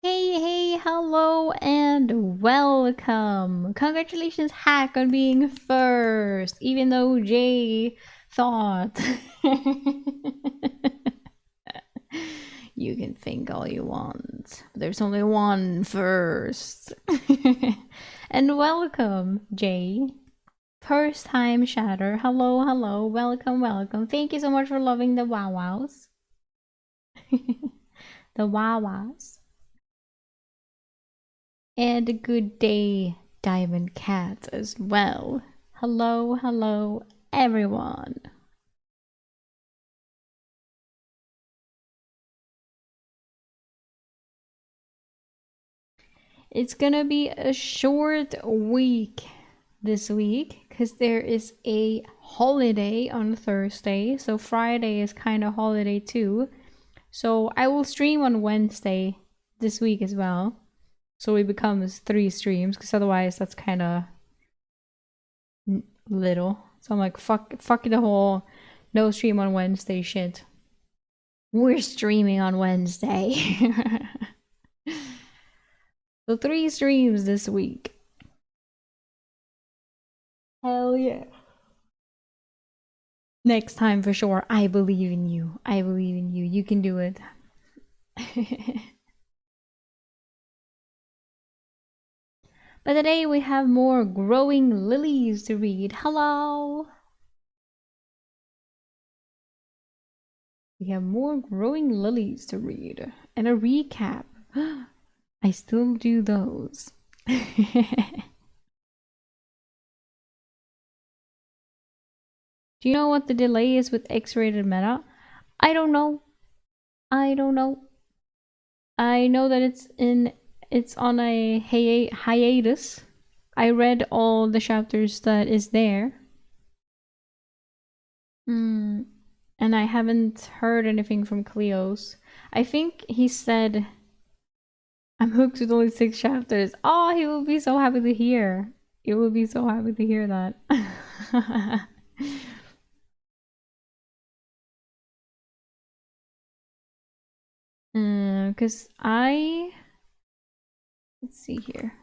Hey, hey, hello, and welcome. Congratulations, Hack, on being first, even though Jay thought. You can think all you want. There's only one first. And welcome, Jay. First time shatter. Hello, hello, welcome, welcome. Thank you so much for loving the wow wows. The wow wows. And a good day, Diamond Cat, as well. Hello, hello, everyone. It's gonna be a short week this week because there is a holiday on Thursday, so Friday is kind of holiday too. So I will stream on Wednesday this week as well. So it becomes 3 streams because otherwise that's kind of little. So I'm like, fuck the whole no stream on Wednesday shit. We're streaming on Wednesday. So 3 streams this week. Hell yeah. Next time for sure. I believe in you. I believe in you. You can do it. But today we have more growing lilies to read. Hello. We have more growing lilies to read and a recap. I still do those. Do you know what the delay is with X-rated meta? I don't know. I don't know. I know that it's on a hiatus. I read all the chapters that is there. And I haven't heard anything from Cleo's. I think he said I'm hooked with only 6 chapters. Oh, he will be so happy to hear. He will be so happy to hear that. Because let's see here.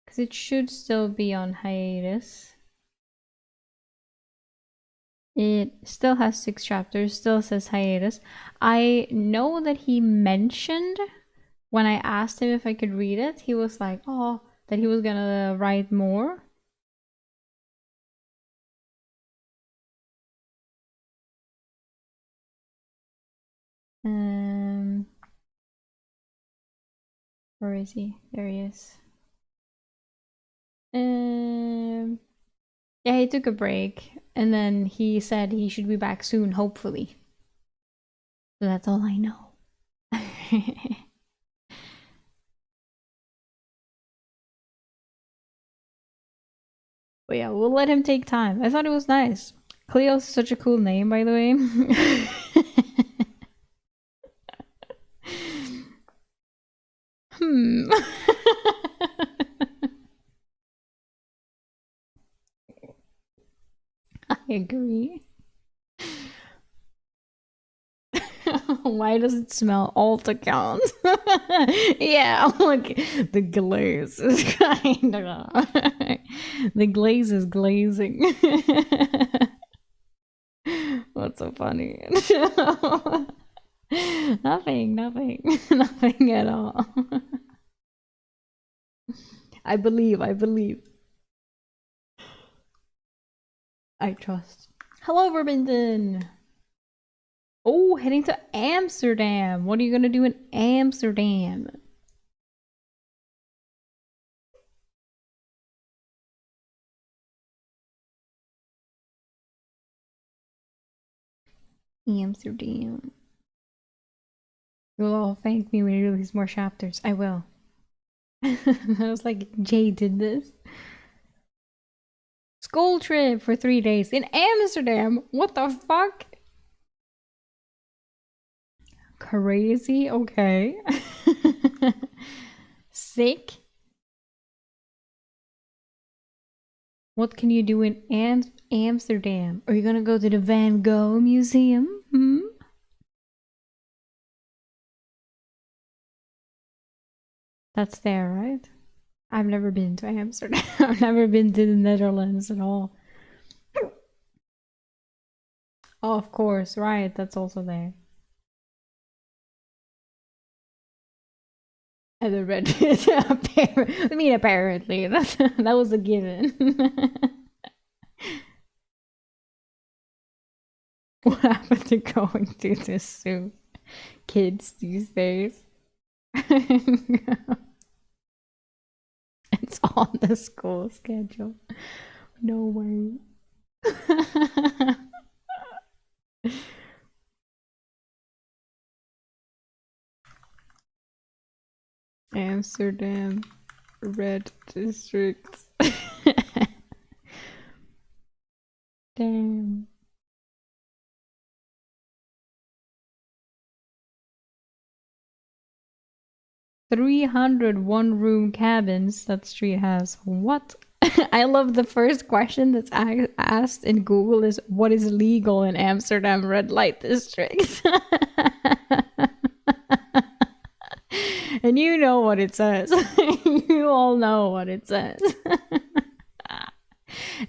Because it should still be on hiatus. It still has 6 chapters, still says hiatus. I know that he mentioned when I asked him if I could read it, he was like, oh, that he was gonna write more. Where is he? There he is. Yeah, he took a break and then he said he should be back soon, hopefully. So that's all I know. But yeah, we'll let him take time. I thought it was nice. Cleo's such a cool name, by the way. I agree. Why does it smell alt account? Yeah, look, the glaze is kind of. The glaze is glazing. What's so funny? Nothing, nothing at all. I believe. I trust. Hello, Verbinton. Oh, heading to Amsterdam. What are you gonna do in Amsterdam? Amsterdam. You'll all thank me when you release more chapters. I will. I was like, Jay did this. School trip for 3 days in Amsterdam. What the fuck? Crazy. Okay. Sick. What can you do in Amsterdam? Are you gonna go to the Van Gogh Museum? That's there, right? I've never been to Amsterdam. I've never been to the Netherlands at all. Oh, of course, right. That's also there. And the red. I mean, apparently, that was a given. What happened to going to the zoo? Kids these days. It's on the school schedule. No way. Amsterdam Red District. Damn. 300 one-room cabins that street has. What? I love the first question that's asked in Google is what is legal in Amsterdam red light district? And you know what it says. You all know what it says.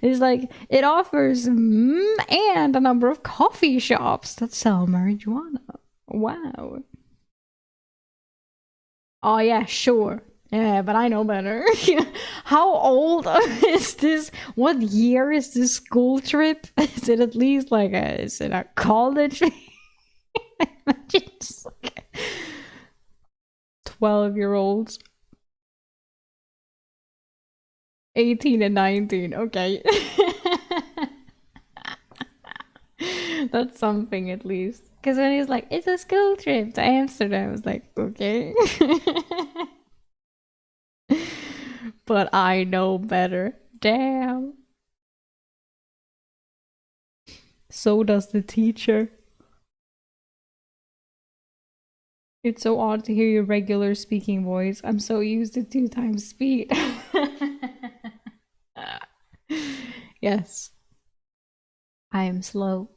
It's like it offers and a number of coffee shops that sell marijuana. Wow. Oh yeah, sure. Yeah, but I know better. How old is this? What year is this school trip? Is it at least like is it a college? I imagine just like 12-year-olds. 18 and 19. Okay. That's something at least. Because when he's like, it's a school trip to Amsterdam, I was like, okay. But I know better. Damn. So does the teacher. It's so odd to hear your regular speaking voice. I'm so used to 2 times speed. Yes, I am slow.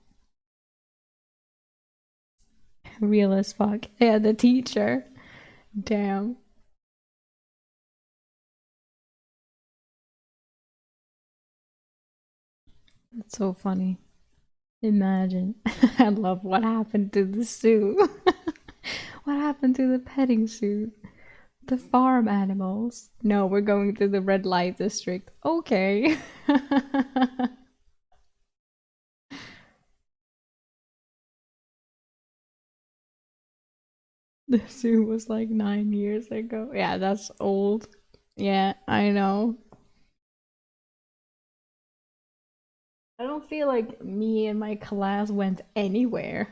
Real as fuck. Yeah, the teacher. Damn. That's so funny. Imagine. I love what happened to the zoo. What happened to the petting zoo? The farm animals. No, we're going to the red light district. Okay. The zoo was like 9 years ago. Yeah, that's old. Yeah, I know. I don't feel like me and my class went anywhere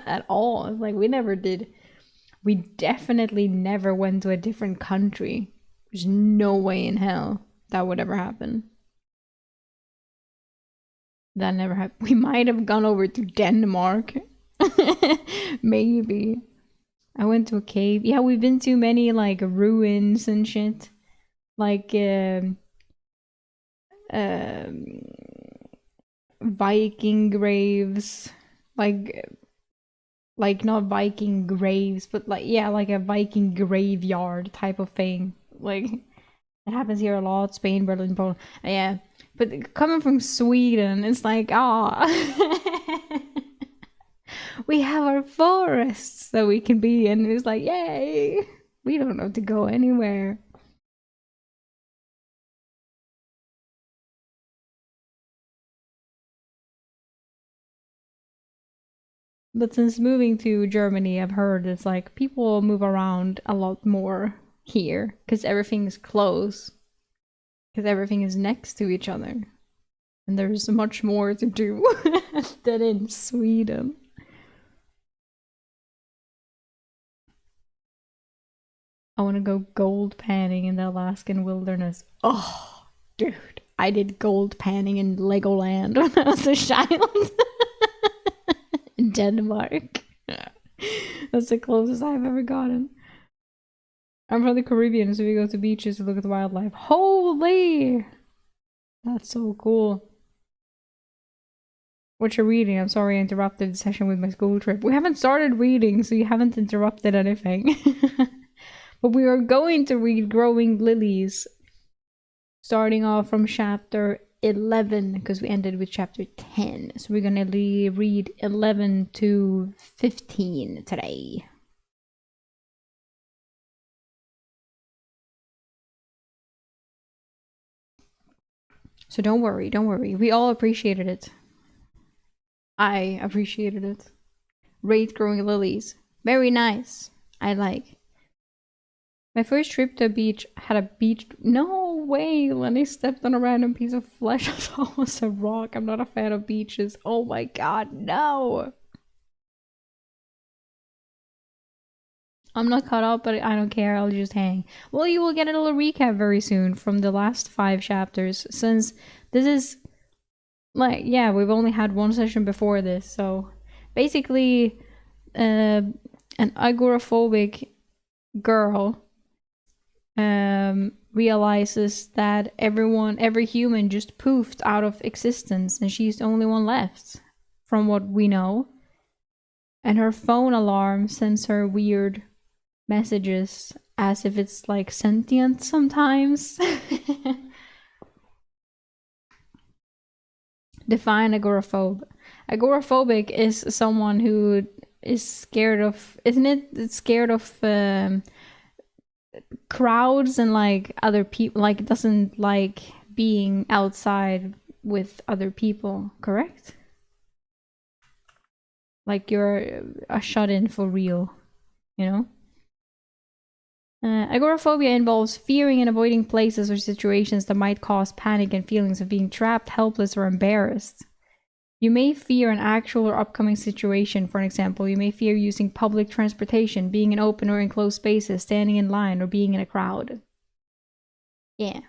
at all. It's like we never did. We definitely never went to a different country. There's no way in hell that would ever happen. That never happened. We might have gone over to Denmark. Maybe. I went to a cave. Yeah, we've been to many like ruins and shit. Like um Viking graves. Like not Viking graves, but like yeah, like a Viking graveyard type of thing. Like it happens here a lot, Spain, Berlin, Poland. Yeah. But coming from Sweden, it's like ah we have our forests that we can be in. It's like, yay! We don't have to go anywhere. But since moving to Germany, I've heard it's like people move around a lot more here because everything is close, because everything is next to each other. And there's much more to do than in Sweden. I want to go gold panning in the Alaskan wilderness. Oh, dude, I did gold panning in Legoland when I was a child in Denmark. That's the closest I've ever gotten. I'm from the Caribbean, so we go to beaches to look at the wildlife. Holy! That's so cool. What you're reading? I'm sorry I interrupted the session with my school trip. We haven't started reading, so you haven't interrupted anything. But we are going to read Growing Lilies, starting off from chapter 11, because we ended with chapter 10. So we're going to read 11 to 15 today. So don't worry, don't worry. We all appreciated it. I appreciated it. Rate Growing Lilies. Very nice. I like. My first trip to a beach had a beach. No way! Lenny stepped on a random piece of flesh. I thought it was a rock. I'm not a fan of beaches. Oh my god, no! I'm not caught up, but I don't care. I'll just hang. Well, you will get a little recap very soon from the last 5 chapters, since this is like, yeah, we've only had one session before this. So basically, an agoraphobic girl realizes that every human just poofed out of existence, and she's the only one left, from what we know. And her phone alarm sends her weird messages as if it's like sentient sometimes. Define agoraphobe. Agoraphobic is someone who is scared of, isn't it? It's scared of crowds and like other people, like doesn't like being outside with other people, correct? Like you're a shut in for real, you know? Agoraphobia involves fearing and avoiding places or situations that might cause panic and feelings of being trapped, helpless, or embarrassed. You may fear an actual or upcoming situation. For an example, you may fear using public transportation, being in open or enclosed spaces, standing in line, or being in a crowd. Yeah,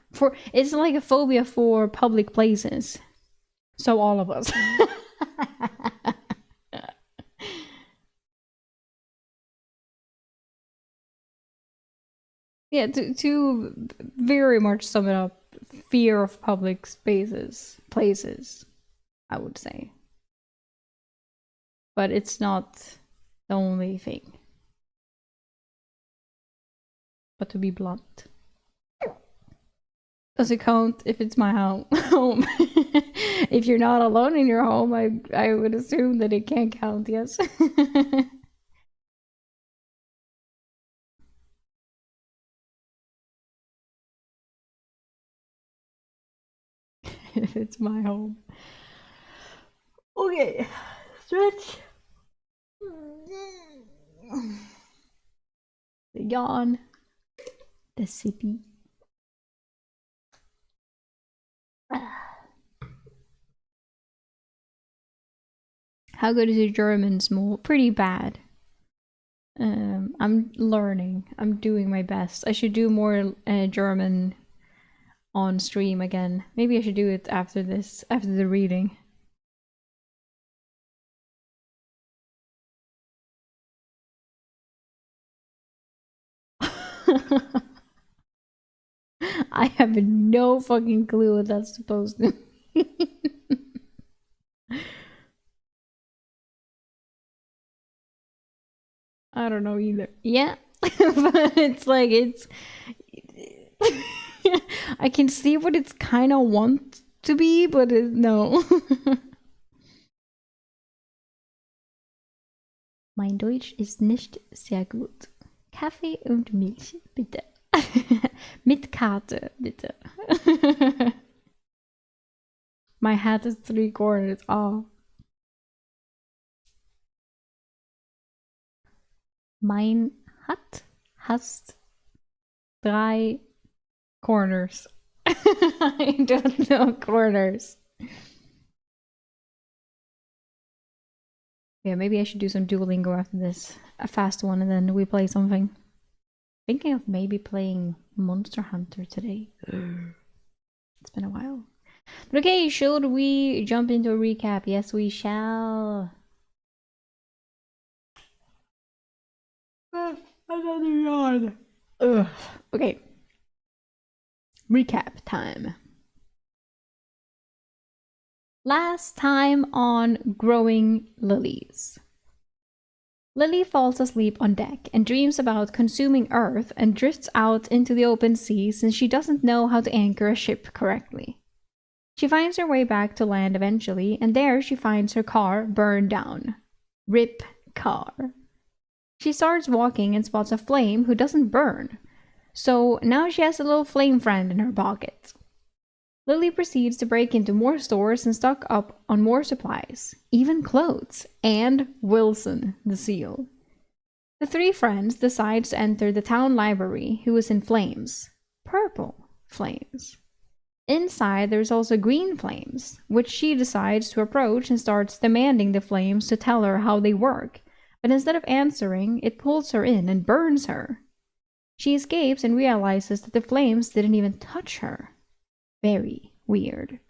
it's like a phobia for public places. So all of us. Yeah, to very much sum it up, fear of public spaces, places, I would say. But it's not the only thing. But to be blunt. Does it count if it's my home? If you're not alone in your home, I would assume that it can't count, yes. If it's my home. Okay, stretch. The yawn. The sippy. How good is your German, Small? Pretty bad. I'm learning. I'm doing my best. I should do more German on stream again. Maybe I should do it after this, after the reading. I have no fucking clue what that's supposed to mean. I don't know either. Yeah, but it's like I can see what it's kind of want to be, but no. Mein Deutsch ist nicht sehr gut. Kaffee und Milch, bitte. Mit Karte, bitte. My hat is 3 corners. Oh. Mein Hat hast 3 corners. I don't know corners. Yeah, maybe I should do some Duolingo after this. A fast one, and then we play something. Thinking of maybe playing Monster Hunter today. It's been a while. But okay, should we jump into a recap? Yes, we shall. Another yawn. Ugh. Okay. Recap time. Last time on Growing Lilies. Lily falls asleep on deck and dreams about consuming Earth and drifts out into the open sea since she doesn't know how to anchor a ship correctly. She finds her way back to land eventually, and there she finds her car burned down. Rip car. She starts walking and spots a flame who doesn't burn. So now she has a little flame friend in her pocket. Lily proceeds to break into more stores and stock up on more supplies, even clothes, and Wilson, the seal. The 3 friends decide to enter the town library, who is in flames. Purple flames. Inside, there's also green flames, which she decides to approach and starts demanding the flames to tell her how they work. But instead of answering, it pulls her in and burns her. She escapes and realizes that the flames didn't even touch her. Very weird.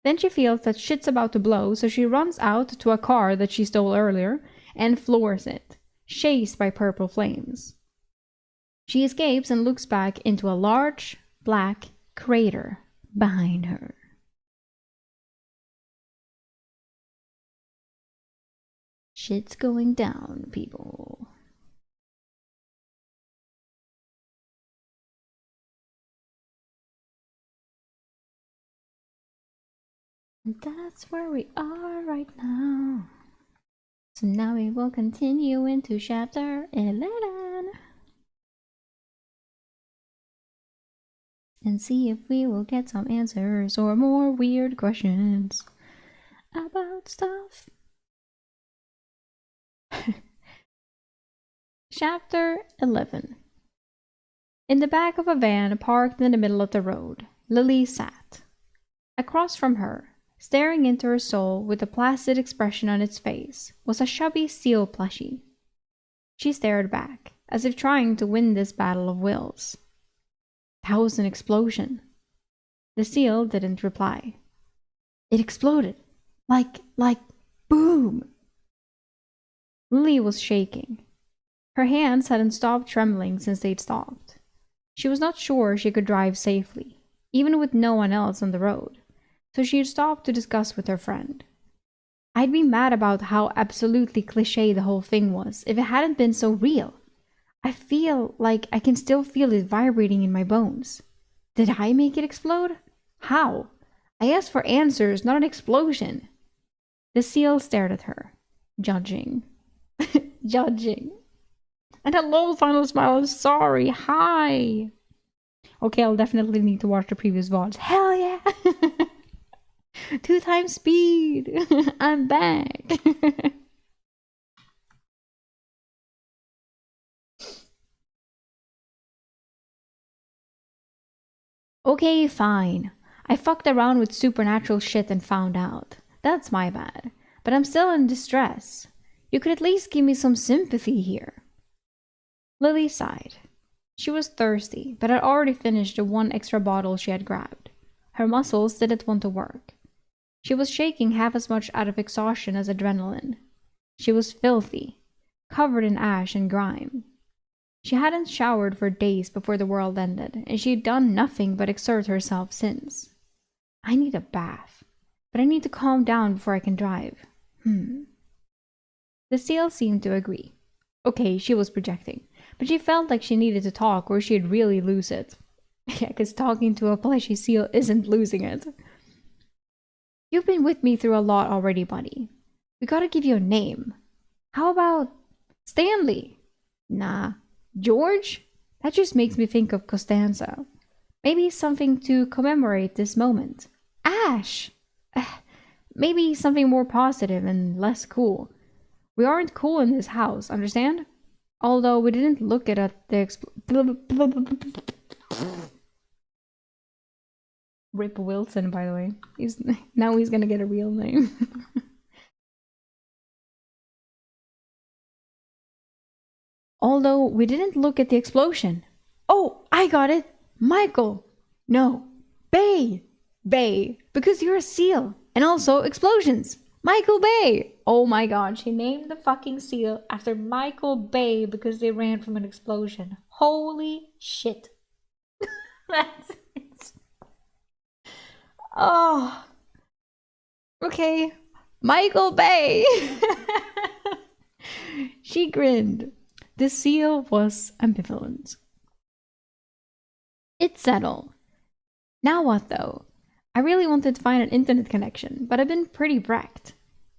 Then she feels that shit's about to blow, so she runs out to a car that she stole earlier and floors it, chased by purple flames. She escapes and looks back into a large, black crater behind her. Shit's going down, people. And that's where we are right now. So now we will continue into chapter 11. And see if we will get some answers or more weird questions about stuff. Chapter 11. In the back of a van parked in the middle of the road, Lily sat. Across from her, staring into her soul with a placid expression on its face, was a chubby seal plushie. She stared back, as if trying to win this battle of wills. That was an explosion. The seal didn't reply. It exploded. Like, boom! Lily was shaking. Her hands hadn't stopped trembling since they'd stopped. She was not sure she could drive safely, even with no one else on the road, so she had stopped to discuss with her friend. I'd be mad about how absolutely cliché the whole thing was if it hadn't been so real. I feel like I can still feel it vibrating in my bones. Did I make it explode? How? I asked for answers, not an explosion. The seal stared at her, judging. Judging. And hello, final smile of sorry. Hi. Okay, I'll definitely need to watch the previous VODs. Hell yeah! 2 times speed. I'm back. Okay, fine. I fucked around with supernatural shit and found out. That's my bad. But I'm still in distress. You could at least give me some sympathy here. Lily sighed. She was thirsty, but had already finished the one extra bottle she had grabbed. Her muscles didn't want to work. She was shaking half as much out of exhaustion as adrenaline. She was filthy, covered in ash and grime. She hadn't showered for days before the world ended, and she had done nothing but exert herself since. I need a bath, but I need to calm down before I can drive. The seal seemed to agree. Okay, she was projecting, but she felt like she needed to talk or she'd really lose it. Yeah, because talking to a fleshy seal isn't losing it. You've been with me through a lot already, buddy. We gotta give you a name. How about Stanley? Nah. George? That just makes me think of Costanza. Maybe something to commemorate this moment. Ash! Maybe something more positive and less cool. We aren't cool in this house, understand? Although we didn't look at the Rip Wilson, by the way. Now he's gonna get a real name. Although we didn't look at the explosion. Oh, I got it! Michael! No. Bay! Bay. Because you're a seal. And also explosions. Michael Bay! Oh my god, she named the fucking seal after Michael Bay because they ran from an explosion. Holy shit. That's it. Oh. Okay. Michael Bay! She grinned. The seal was ambivalent. It's settled. Now what though? I really wanted to find an internet connection, but I've been pretty wrecked.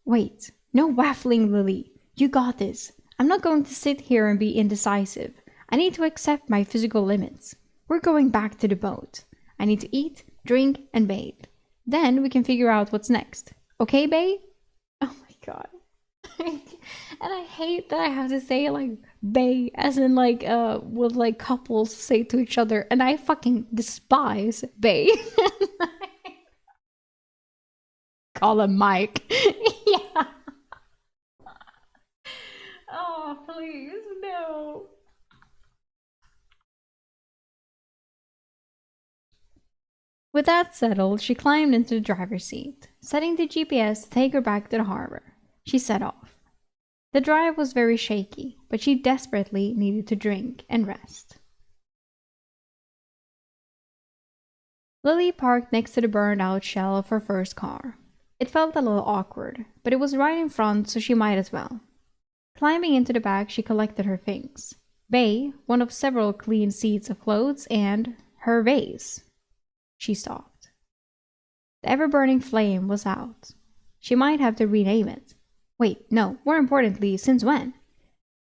Wait, no waffling, Lily. You got this. I'm not going to sit here and be indecisive. I need to accept my physical limits. We're going back to the boat. I need to eat, drink, and bathe. Then we can figure out what's next. Okay, babe? Oh my god. And I hate that I have to say like bae as in like what like couples say to each other, and I fucking despise bae. Call him Mike. Yeah. Oh please no. With that settled, she climbed into the driver's seat, setting the GPS to take her back to the harbor. She set off. The drive was very shaky, but she desperately needed to drink and rest. Lily parked next to the burned out shell of her first car. It felt a little awkward, but it was right in front, so she might as well. Climbing into the back, she collected her things. Bay, one of several clean seats of clothes, and her vase. She stopped. The ever-burning flame was out. She might have to rename it. Wait, no, more importantly, since when?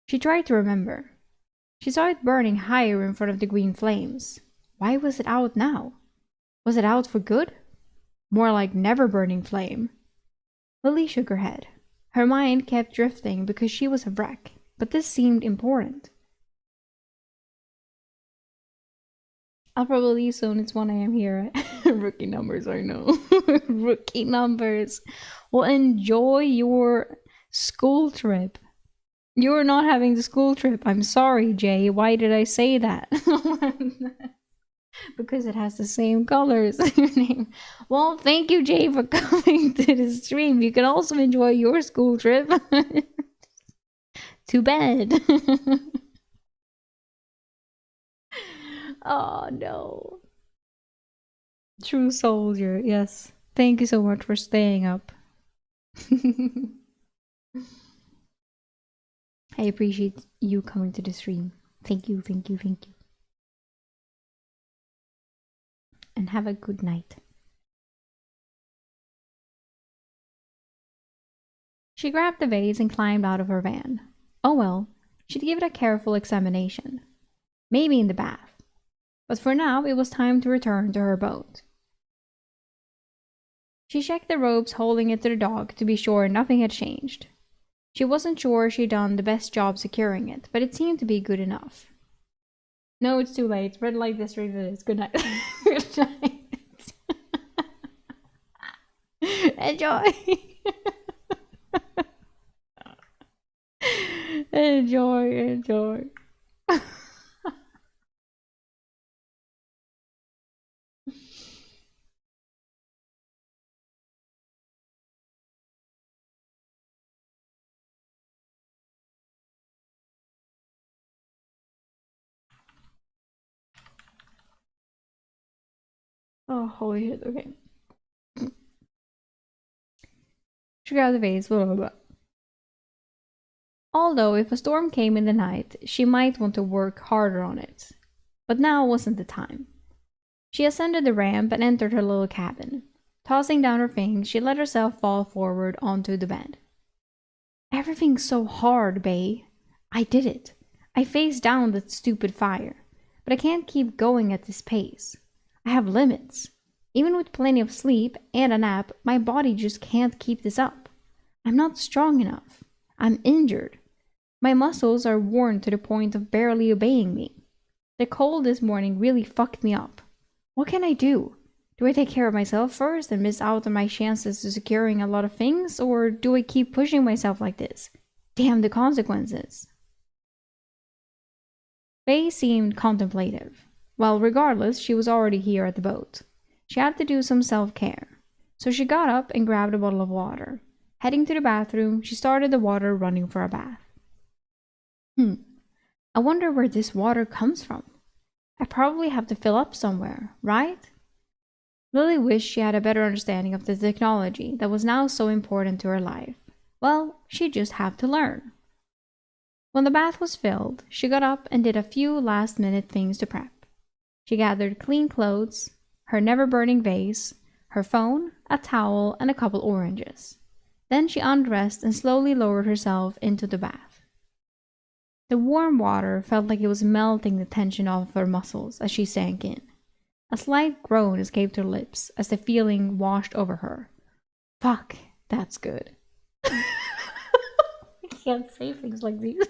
She tried to remember. She saw it burning higher in front of the green flames. Why was it out now? Was it out for good? More like never-burning flame. Lily shook her head. Her mind kept drifting because she was a wreck, but this seemed important. I'll probably leave soon. It's 1 a.m. here. Rookie numbers, I know. Rookie numbers. Well, enjoy your school trip. You're not having the school trip. I'm sorry, Jay. Why did I say that? Because it has the same colors as your name. Well, thank you, Jay, for coming to the stream. You can also enjoy your school trip to bed. Oh, no. True soldier, yes. Thank you so much for staying up. I appreciate you coming to the stream. Thank you, thank you, thank you. And have a good night. She grabbed the vase and climbed out of her van. Oh well, she'd give it a careful examination. Maybe in the bath. But for now, it was time to return to her boat. She checked the ropes holding it to the dock to be sure nothing had changed. She wasn't sure she'd done the best job securing it, but it seemed to be good enough. No, it's too late. Red light district it is. Good night. Good night. Enjoy. Enjoy. Oh, holy shit. Okay. She grabbed the vase. Blah, blah, blah. Although, if a storm came in the night, she might want to work harder on it. But now wasn't the time. She ascended the ramp and entered her little cabin. Tossing down her things, she let herself fall forward onto the bed. Everything's so hard, Bae. I did it. I faced down that stupid fire. But I can't keep going at this pace. I have limits. Even with plenty of sleep and a nap, my body just can't keep this up. I'm not strong enough. I'm injured. My muscles are worn to the point of barely obeying me. The cold this morning really fucked me up. What can I do? Do I take care of myself first and miss out on my chances to securing a lot of things, or do I keep pushing myself like this? Damn the consequences. Faye seemed contemplative. Well, regardless, she was already here at the boat. She had to do some self-care. So she got up and grabbed a bottle of water. Heading to the bathroom, she started the water running for a bath. I wonder where this water comes from. I probably have to fill up somewhere, right? Lily wished she had a better understanding of the technology that was now so important to her life. Well, she'd just have to learn. When the bath was filled, she got up and did a few last-minute things to prep. She gathered clean clothes, her never-burning vase, her phone, a towel, and a couple oranges. Then she undressed and slowly lowered herself into the bath. The warm water felt like it was melting the tension off her muscles as she sank in. A slight groan escaped her lips as the feeling washed over her. Fuck, that's good. I can't say things like these.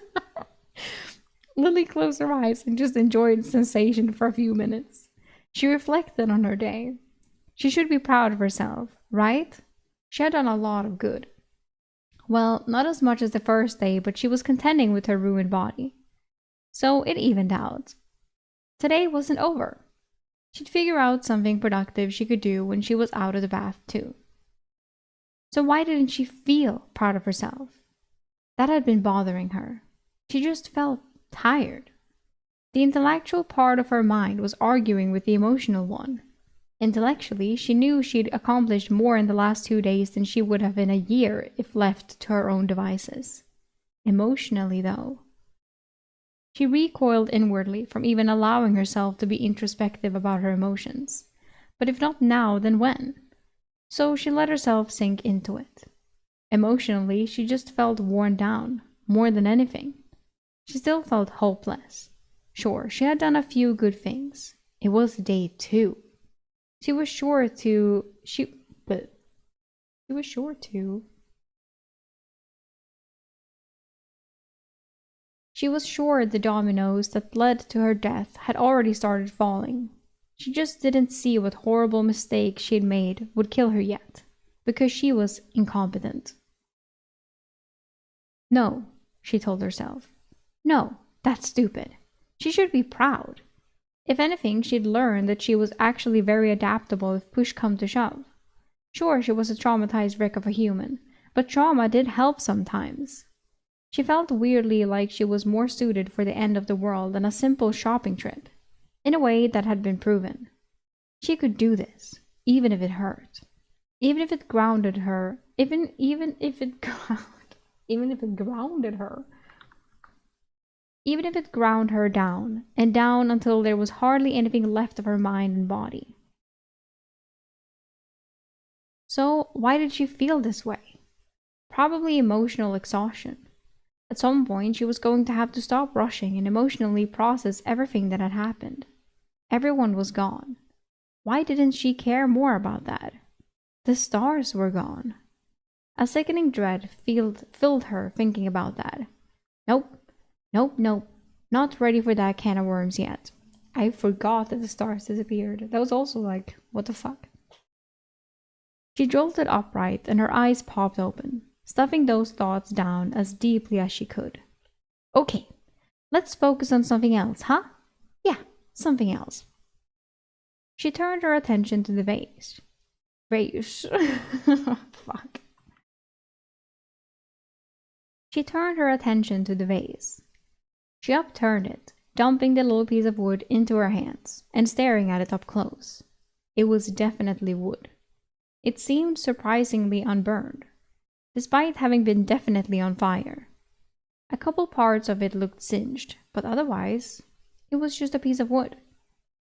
Lily closed her eyes and just enjoyed the sensation for a few minutes. She reflected on her day. She should be proud of herself, right? She had done a lot of good. Well, not as much as the first day, but she was contending with her ruined body. So it evened out. Today wasn't over. She'd figure out something productive she could do when she was out of the bath, too. So why didn't she feel proud of herself? That had been bothering her. She just felt tired. The intellectual part of her mind was arguing with the emotional one. Intellectually, she knew she'd accomplished more in the last 2 days than she would have in a year if left to her own devices. Emotionally, though, she recoiled inwardly from even allowing herself to be introspective about her emotions. But if not now, then when? So she let herself sink into it. Emotionally, she just felt worn down, more than anything. She still felt hopeless. Sure, she had done a few good things. It was day 2. She was sure the dominoes that led to her death had already started falling. She just didn't see what horrible mistake she'd made would kill her yet, because she was incompetent. No, she told herself. No, that's stupid. She should be proud. If anything, she'd learned that she was actually very adaptable if push come to shove. Sure, she was a traumatized wreck of a human, but trauma did help sometimes. She felt weirdly like she was more suited for the end of the world than a simple shopping trip, in a way that had been proven. She could do this, even if it hurt. Even if it grounded her, even if it even if it grounded her. Even if it ground her down, and down until there was hardly anything left of her mind and body. So, why did she feel this way? Probably emotional exhaustion. At some point, she was going to have to stop rushing and emotionally process everything that had happened. Everyone was gone. Why didn't she care more about that? The stars were gone. A sickening dread filled her thinking about that. Nope, nope. Not ready for that can of worms yet. I forgot that the stars disappeared. That was also like, what the fuck? She jolted upright and her eyes popped open, stuffing those thoughts down as deeply as she could. Okay, let's focus on something else, huh? Yeah, something else. She turned her attention to the vase. Fuck. She turned her attention to the vase. She upturned it, dumping the little piece of wood into her hands and staring at it up close. It was definitely wood. It seemed surprisingly unburned, despite having been definitely on fire. A couple parts of it looked singed, but otherwise, it was just a piece of wood.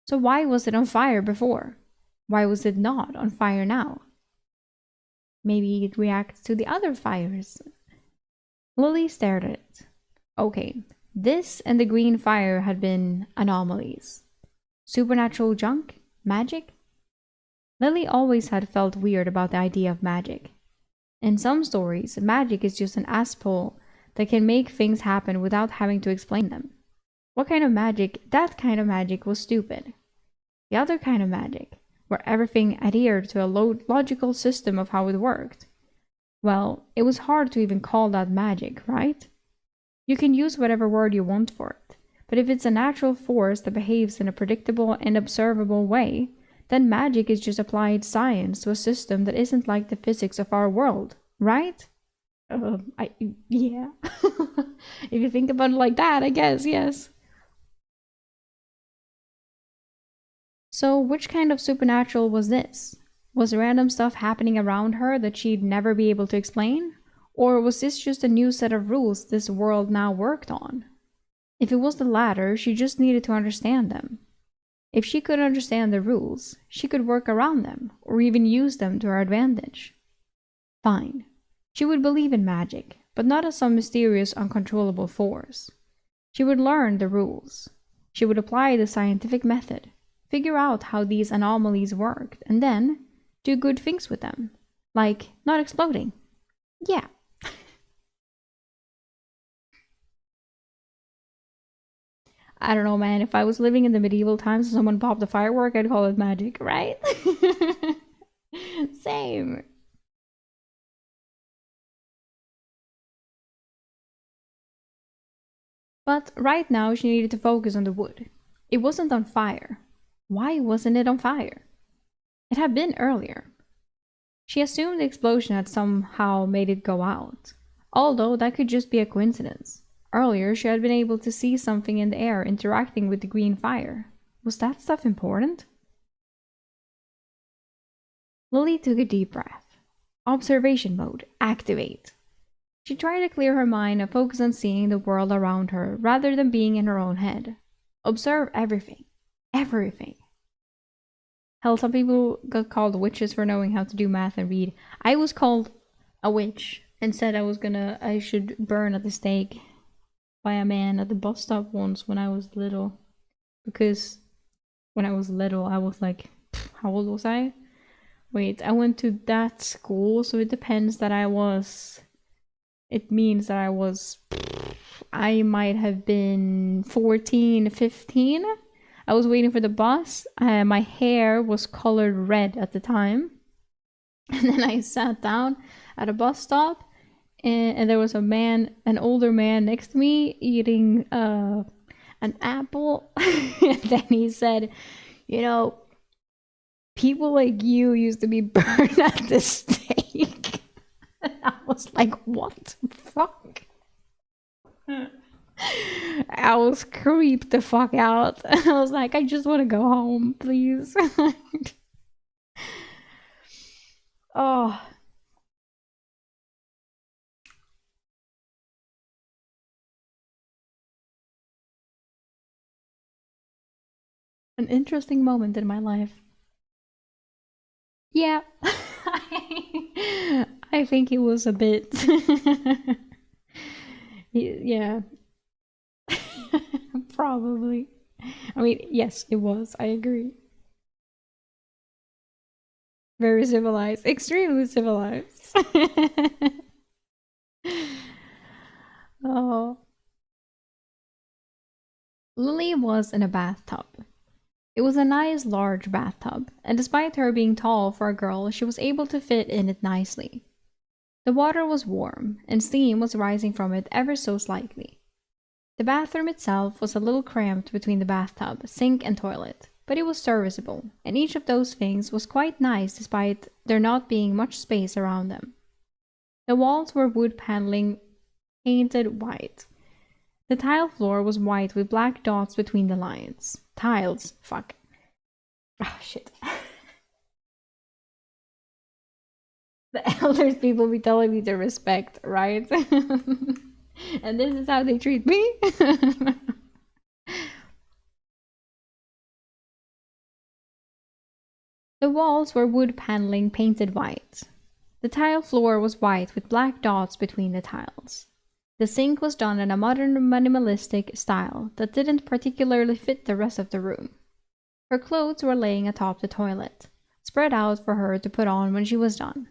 So why was it on fire before? Why was it not on fire now? Maybe it reacts to the other fires. Lily stared at it. Okay, this and the green fire had been anomalies. Supernatural junk? Magic? Lily always had felt weird about the idea of magic. In some stories, magic is just an asshole that can make things happen without having to explain them. What kind of magic? That kind of magic was stupid. The other kind of magic, where everything adhered to a logical system of how it worked. Well, it was hard to even call that magic, right? You can use whatever word you want for it, but if it's a natural force that behaves in a predictable and observable way, then magic is just applied science to a system that isn't like the physics of our world, right? Yeah. If you think about it like that, I guess, yes. So, which kind of supernatural was this? Was random stuff happening around her that she'd never be able to explain? Or was this just a new set of rules this world now worked on? If it was the latter, she just needed to understand them. If she could understand the rules, she could work around them, or even use them to her advantage. Fine. She would believe in magic, but not as some mysterious, uncontrollable force. She would learn the rules. She would apply the scientific method, figure out how these anomalies worked, and then do good things with them. Like not exploding. Yeah. I don't know, man. If I was living in the medieval times and someone popped a firework, I'd call it magic, right? Same. But right now she needed to focus on the wood. It wasn't on fire. Why wasn't it on fire? It had been earlier. She assumed the explosion had somehow made it go out, although that could just be a coincidence. Earlier, she had been able to see something in the air interacting with the green fire. Was that stuff important? Lily took a deep breath. Observation mode, activate. She tried to clear her mind and focus on seeing the world around her rather than being in her own head. Observe everything. Everything. Hell, some people got called witches for knowing how to do math and read. I was called a witch and said I should burn at the stake by a man at the bus stop once when I was little. Because when I was little, I was like, how old was I? Wait, I went to that school, so it depends that it means that I might have been 14, 15. I was waiting for the bus. My hair was colored red at the time. And then I sat down at a bus stop, and there was a man, an older man next to me eating an apple. And then he said, you know, people like you used to be burned at the stake. And I was like, what the fuck? I was creeped the fuck out. I was like, I just want to go home, please. Oh, an interesting moment in my life. Yeah, I think it was a bit. Yeah, probably. I mean, yes, it was. I agree. Very civilized, extremely civilized. Oh, Lily was in a bathtub. It was a nice large bathtub, and despite her being tall for a girl, she was able to fit in it nicely. The water was warm, and steam was rising from it ever so slightly. The bathroom itself was a little cramped between the bathtub, sink, and toilet, but it was serviceable, and each of those things was quite nice despite there not being much space around them. The walls were wood paneling painted white. The tile floor was white with black dots between the lines. Tiles, fuck. Ah, shit. The elders people be telling me to respect, right? And this is how they treat me? The walls were wood paneling painted white. The tile floor was white with black dots between the tiles. The sink was done in a modern minimalistic style that didn't particularly fit the rest of the room. Her clothes were laying atop the toilet, spread out for her to put on when she was done.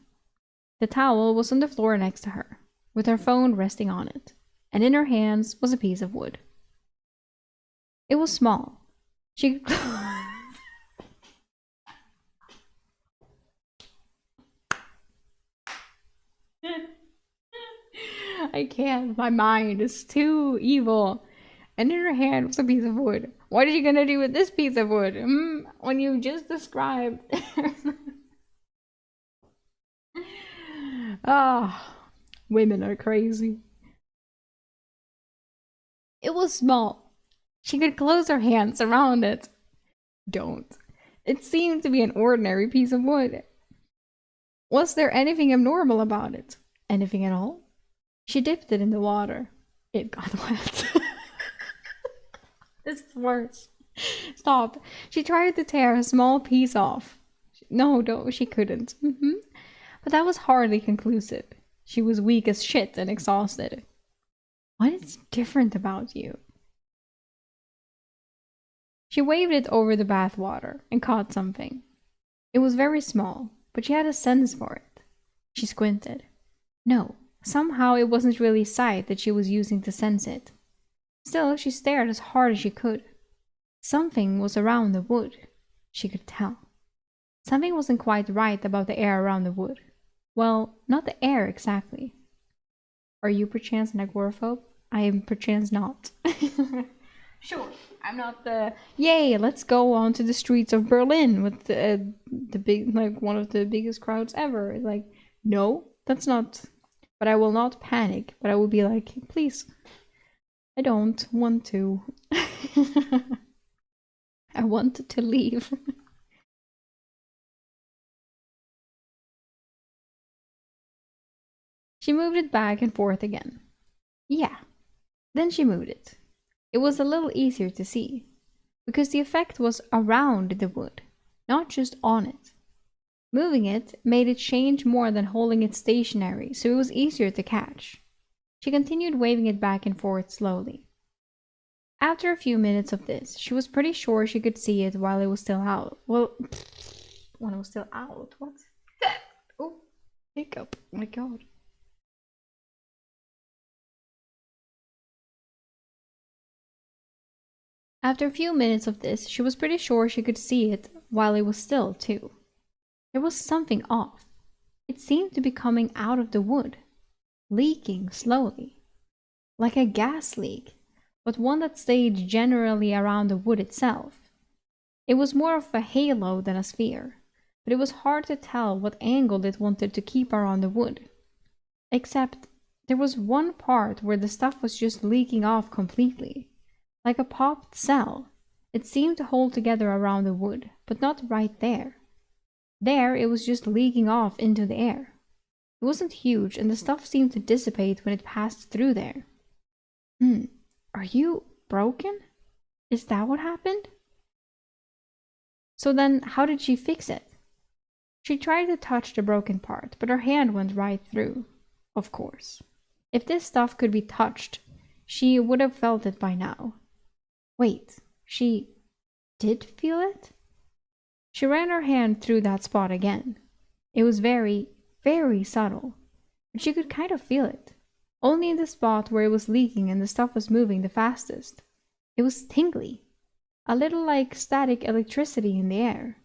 The towel was on the floor next to her, with her phone resting on it, and in her hands was a piece of wood. It was small. She could I can't. My mind is too evil. And in her hand was a piece of wood. What are you gonna do with this piece of wood? When you just described. Ah, oh, women are crazy. It was small. She could close her hands around it. Don't. It seemed to be an ordinary piece of wood. Was there anything abnormal about it? Anything at all? She dipped it in the water. It got wet. This is worse. Stop. She tried to tear a small piece off. No, she couldn't. But that was hardly conclusive. She was weak as shit and exhausted. What is different about you? She waved it over the bath water and caught something. It was very small, but she had a sense for it. She squinted. No, somehow it wasn't really sight that she was using to sense it. Still, she stared as hard as she could. Something was around the wood. She could tell. Something wasn't quite right about the air around the wood. Well, not the air exactly. Are you perchance an agoraphobe? I am perchance not. Sure, I'm not the yay. Let's go onto the streets of Berlin with the big one of the biggest crowds ever. Like, no, that's not. But I will not panic. But I will be like, please, I don't want to. I wanted to leave. She moved it back and forth again. Yeah. Then she moved it. It was a little easier to see, because the effect was around the wood, not just on it. Moving it made it change more than holding it stationary, so it was easier to catch. She continued waving it back and forth slowly. After a few minutes of this, she was pretty sure she could see it while it was still out. Well, when it was still out? What? Oh, hiccup. Oh my god. After a few minutes of this, she was pretty sure she could see it while it was still, too. There was something off. It seemed to be coming out of the wood, leaking slowly, like a gas leak, but one that stayed generally around the wood itself. It was more of a halo than a sphere, but it was hard to tell what angle it wanted to keep around the wood. Except there was one part where the stuff was just leaking off completely. Like a popped cell. It seemed to hold together around the wood, but not right there. There it was just leaking off into the air. It wasn't huge, and the stuff seemed to dissipate when it passed through there. Are you broken? Is that what happened? So then, how did she fix it? She tried to touch the broken part, but her hand went right through. Of course. If this stuff could be touched, she would have felt it by now. Wait, she did feel it? She ran her hand through that spot again. It was very, very subtle, but she could kind of feel it. Only in the spot where it was leaking and the stuff was moving the fastest. It was tingly, a little like static electricity in the air.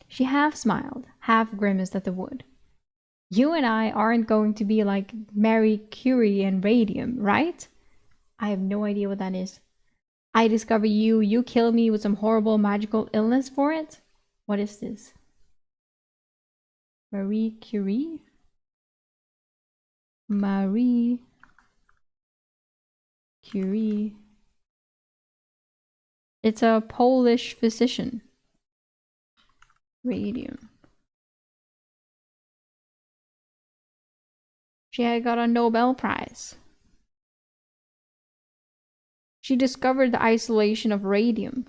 She half smiled, half grimaced at the wood. You and I aren't going to be like Marie Curie and radium, right? I have no idea what that is. I discover you, you kill me with some horrible magical illness for it? What is this? Marie Curie? Marie Curie. It's a Polish physician. Radium. She had got a Nobel Prize. She discovered the isolation of radium.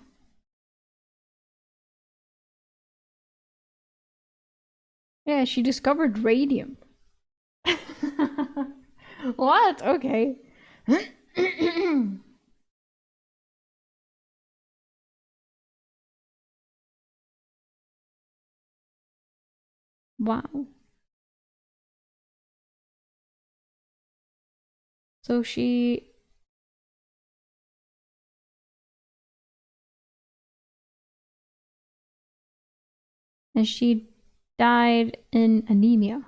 Yeah, she discovered radium. What? Okay. Wow. So she died in anemia.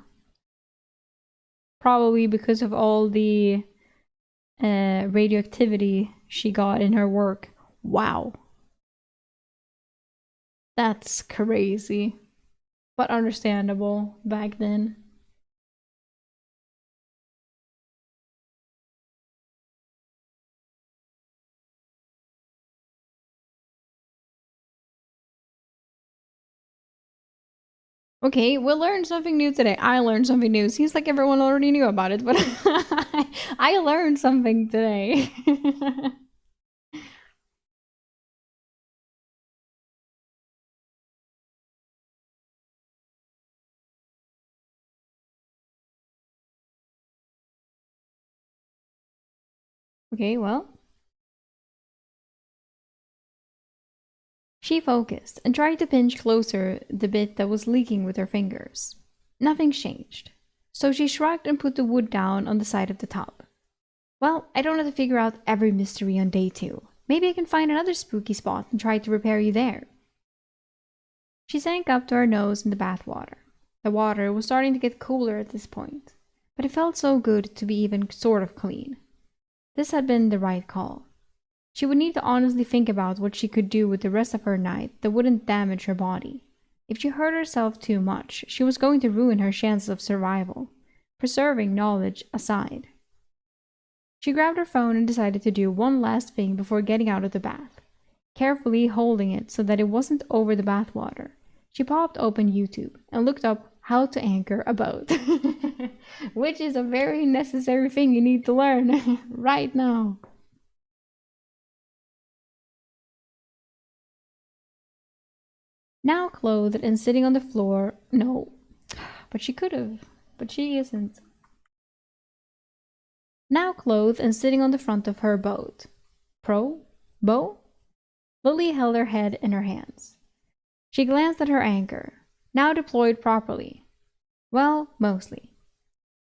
Probably because of all the radioactivity she got in her work. Wow. That's crazy. But understandable back then. Okay, we'll learn something new today. I learned something new. Seems like everyone already knew about it, but I learned something today. Okay, well. She focused and tried to pinch closer the bit that was leaking with her fingers. Nothing changed. So she shrugged and put the wood down on the side of the tub. Well, I don't have to figure out every mystery on day 2. Maybe I can find another spooky spot and try to repair you there. She sank up to her nose in the bath water. The water was starting to get cooler at this point, but it felt so good to be even sort of clean. This had been the right call. She would need to honestly think about what she could do with the rest of her night that wouldn't damage her body. If she hurt herself too much, she was going to ruin her chances of survival, preserving knowledge aside. She grabbed her phone and decided to do one last thing before getting out of the bath. Carefully holding it so that it wasn't over the bathwater, she popped open YouTube and looked up how to anchor a boat. Which is a very necessary thing you need to learn right now. Now clothed and sitting on the floor, no, but she could have, but she isn't. Now clothed and sitting on the front of her boat. Bow? Lily held her head in her hands. She glanced at her anchor, now deployed properly. Well, mostly.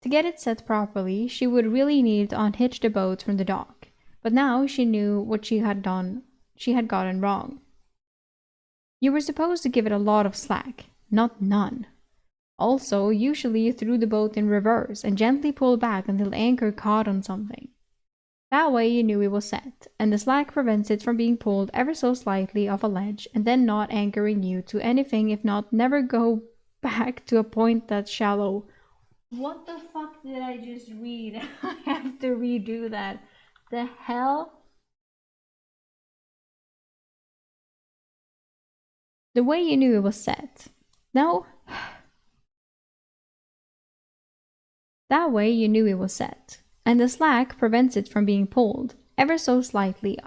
To get it set properly, she would really need to unhitch the boat from the dock, but now she knew what she had done she had gotten wrong. You were supposed to give it a lot of slack, not none. Also, usually you threw the boat in reverse and gently pulled back until the anchor caught on something. That way you knew it was set, and the slack prevents it from being pulled ever so slightly off a ledge and then not anchoring you to anything, if not never go back to a point that's shallow. What the fuck did I just read? I have to redo that. The hell? The way you knew it was set. No. That way you knew it was set, and the slack prevents it from being pulled ever so slightly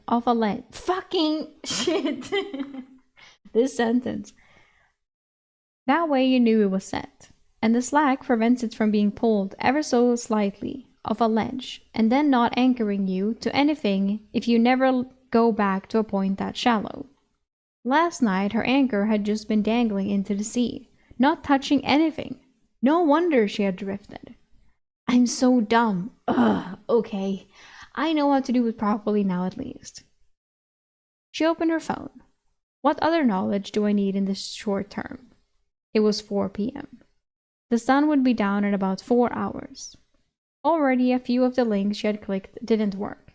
off a ledge. Fucking shit. This sentence. That way you knew it was set, and the slack prevents it from being pulled ever so slightly off a ledge and then not anchoring you to anything if you never go back to a point that shallow. Last night her anchor had just been dangling into the sea, not touching anything. No wonder she had drifted. I'm so dumb. Ugh, okay. I know how to do it properly now at least. She opened her phone. What other knowledge do I need in this short term? It was 4 p.m. The sun would be down in about 4 hours. Already a few of the links she had clicked didn't work.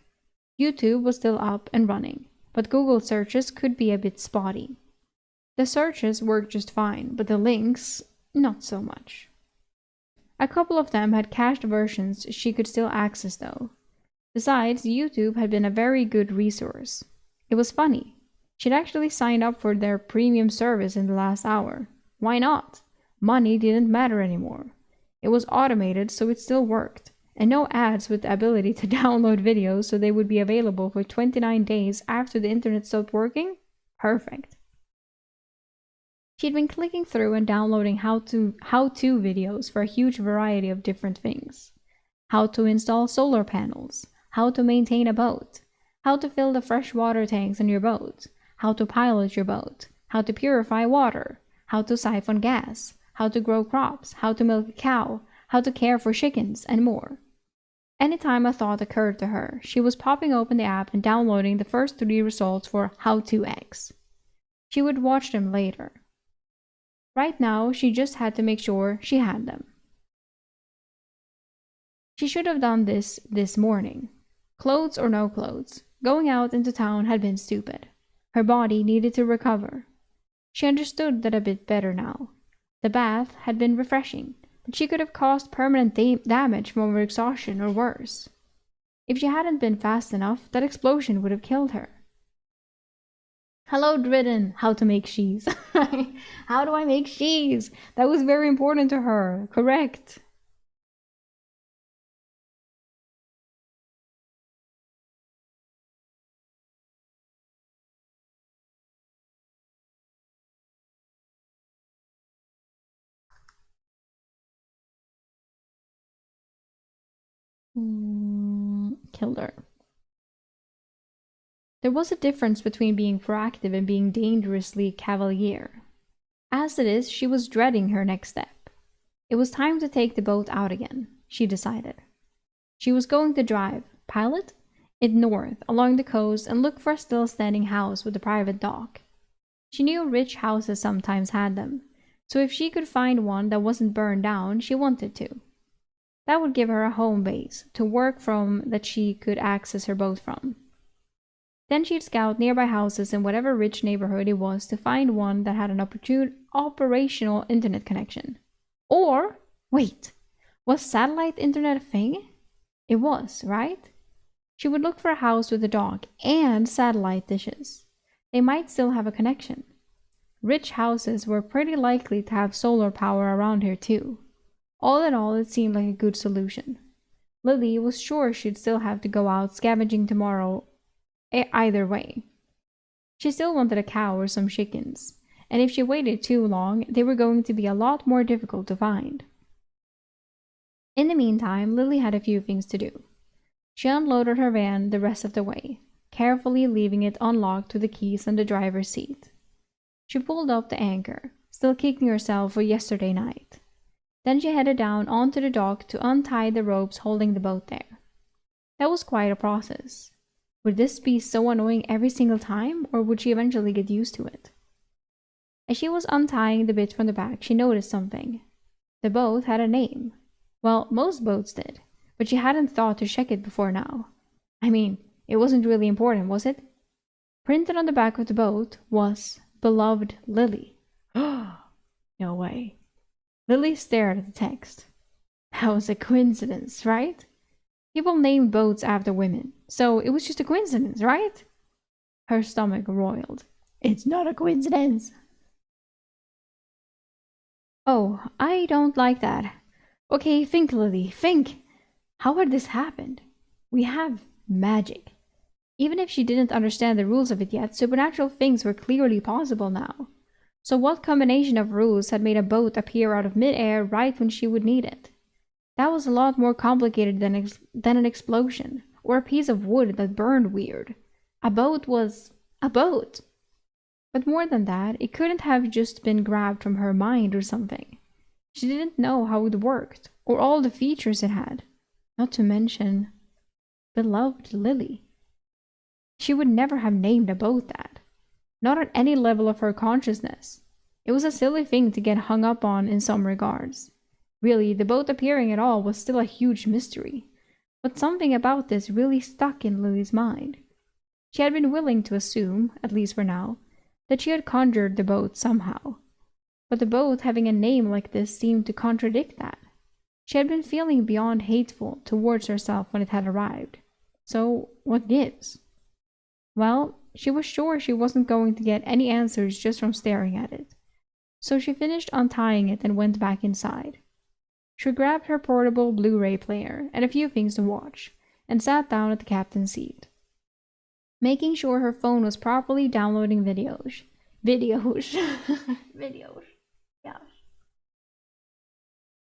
YouTube was still up and running, but Google searches could be a bit spotty. The searches worked just fine, but the links, not so much. A couple of them had cached versions she could still access though. Besides, YouTube had been a very good resource. It was funny. She'd actually signed up for their premium service in the last hour. Why not? Money didn't matter anymore. It was automated, so it still worked. And no ads with the ability to download videos so they would be available for 29 days after the internet stopped working? Perfect. She'd been clicking through and downloading how-to videos for a huge variety of different things. How to install solar panels, how to maintain a boat, how to fill the freshwater tanks in your boat, how to pilot your boat, how to purify water, how to siphon gas, how to grow crops, how to milk a cow, how to care for chickens, and more. Anytime a thought occurred to her, she was popping open the app and downloading the first 3 results for how-to eggs. She would watch them later. Right now, she just had to make sure she had them. She should have done this morning. Clothes or no clothes, going out into town had been stupid. Her body needed to recover. She understood that a bit better now. The bath had been refreshing, but she could have caused permanent damage from overexhaustion or worse. If she hadn't been fast enough, that explosion would have killed her. Hello, Dridden. How to make cheese. How do I make cheese? That was very important to her. Correct. Killed her. There was a difference between being proactive and being dangerously cavalier. As it is, she was dreading her next step. It was time to take the boat out again, she decided. She was going to drive, pilot, it north along the coast and look for a still standing house with a private dock. She knew rich houses sometimes had them, so if she could find one that wasn't burned down, she wanted to. That would give her a home base to work from that she could access her boat from. Then she'd scout nearby houses in whatever rich neighborhood it was to find one that had an operational internet connection. Or, wait, was satellite internet a thing? It was, right? She would look for a house with a dock and satellite dishes. They might still have a connection. Rich houses were pretty likely to have solar power around here too. All in all, it seemed like a good solution. Lily was sure she'd still have to go out scavenging tomorrow either way. She still wanted a cow or some chickens, and if she waited too long, they were going to be a lot more difficult to find. In the meantime, Lily had a few things to do. She unloaded her van the rest of the way, carefully leaving it unlocked with the keys on the driver's seat. She pulled up the anchor, still kicking herself for yesterday night. Then she headed down onto the dock to untie the ropes holding the boat there. That was quite a process. Would this be so annoying every single time, or would she eventually get used to it? As she was untying the bit from the back, she noticed something. The boat had a name. Well, most boats did, but she hadn't thought to check it before now. I mean, it wasn't really important, was it? Printed on the back of the boat was Beloved Lily. No way. Lily stared at the text. That was a coincidence, right? People named boats after women, so it was just a coincidence, right? Her stomach roiled. It's not a coincidence. Oh, I don't like that. Okay, think, Lily, think. How had this happened? We have magic. Even if she didn't understand the rules of it yet, supernatural things were clearly possible now. So what combination of rules had made a boat appear out of midair right when she would need it? That was a lot more complicated than an explosion, or a piece of wood that burned weird. A boat was a boat. But more than that, it couldn't have just been grabbed from her mind or something. She didn't know how it worked, or all the features it had. Not to mention, Beloved Lily. She would never have named a boat that. Not at any level of her consciousness. It was a silly thing to get hung up on in some regards. Really, the boat appearing at all was still a huge mystery. But something about this really stuck in Lily's mind. She had been willing to assume, at least for now, that she had conjured the boat somehow. But the boat having a name like this seemed to contradict that. She had been feeling beyond hateful towards herself when it had arrived. So, what gives? Well, she was sure she wasn't going to get any answers just from staring at it. So she finished untying it and went back inside. She grabbed her portable Blu-ray player and a few things to watch, and sat down at the captain's seat. Making sure her phone was properly downloading videos. Videos. Yeah.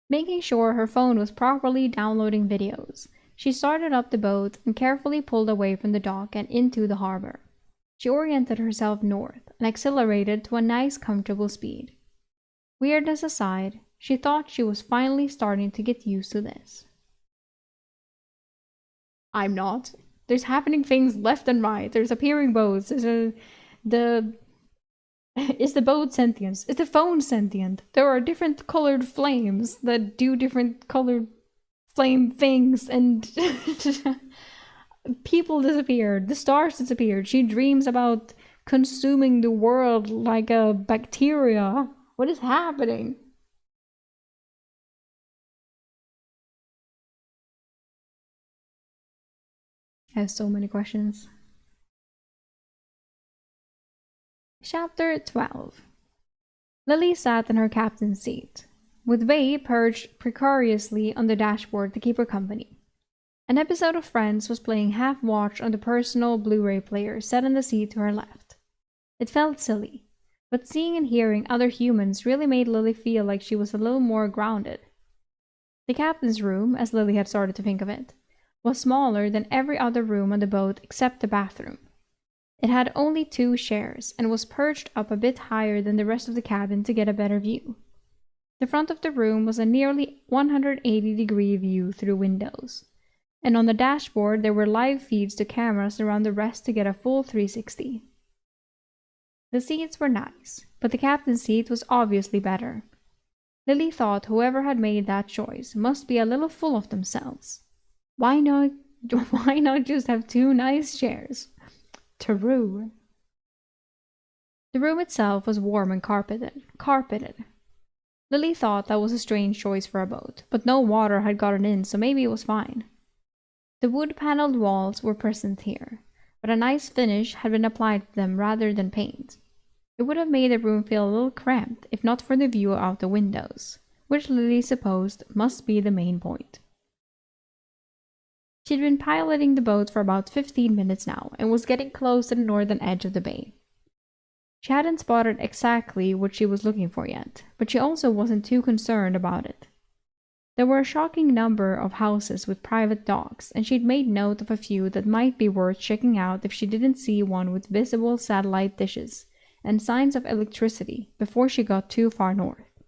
Making sure her phone was properly downloading videos, she started up the boat and carefully pulled away from the dock and into the harbor. She oriented herself north and accelerated to a nice, comfortable speed. Weirdness aside, she thought she was finally starting to get used to this. I'm not. There's happening things left and right. There's appearing boats. Is the boat sentient? Is the phone sentient? There are different colored flames that do different colored flame things, and people disappeared. The stars disappeared. She dreams about consuming the world like a bacteria. What is happening? I have so many questions. Chapter 12. Lily sat in her captain's seat, with Vay perched precariously on the dashboard to keep her company. An episode of Friends was playing half-watched on the personal Blu-ray player set in the seat to her left. It felt silly, but seeing and hearing other humans really made Lily feel like she was a little more grounded. The captain's room, as Lily had started to think of it, was smaller than every other room on the boat except the bathroom. It had only 2 chairs and was perched up a bit higher than the rest of the cabin to get a better view. The front of the room was a nearly 180-degree view through windows, and on the dashboard there were live feeds to cameras around the rest to get a full 360. The seats were nice, but the captain's seat was obviously better. Lily thought whoever had made that choice must be a little full of themselves. Why not just have 2 nice chairs? True. The room itself was warm and carpeted. Lily thought that was a strange choice for a boat, but no water had gotten in, so maybe it was fine. The wood-paneled walls were present here, but a nice finish had been applied to them rather than paint. It would have made the room feel a little cramped if not for the view out the windows, which Lily supposed must be the main point. She'd been piloting the boat for about 15 minutes now and was getting close to the northern edge of the bay. She hadn't spotted exactly what she was looking for yet, but she also wasn't too concerned about it. There were a shocking number of houses with private docks, and she'd made note of a few that might be worth checking out if she didn't see one with visible satellite dishes and signs of electricity before she got too far north.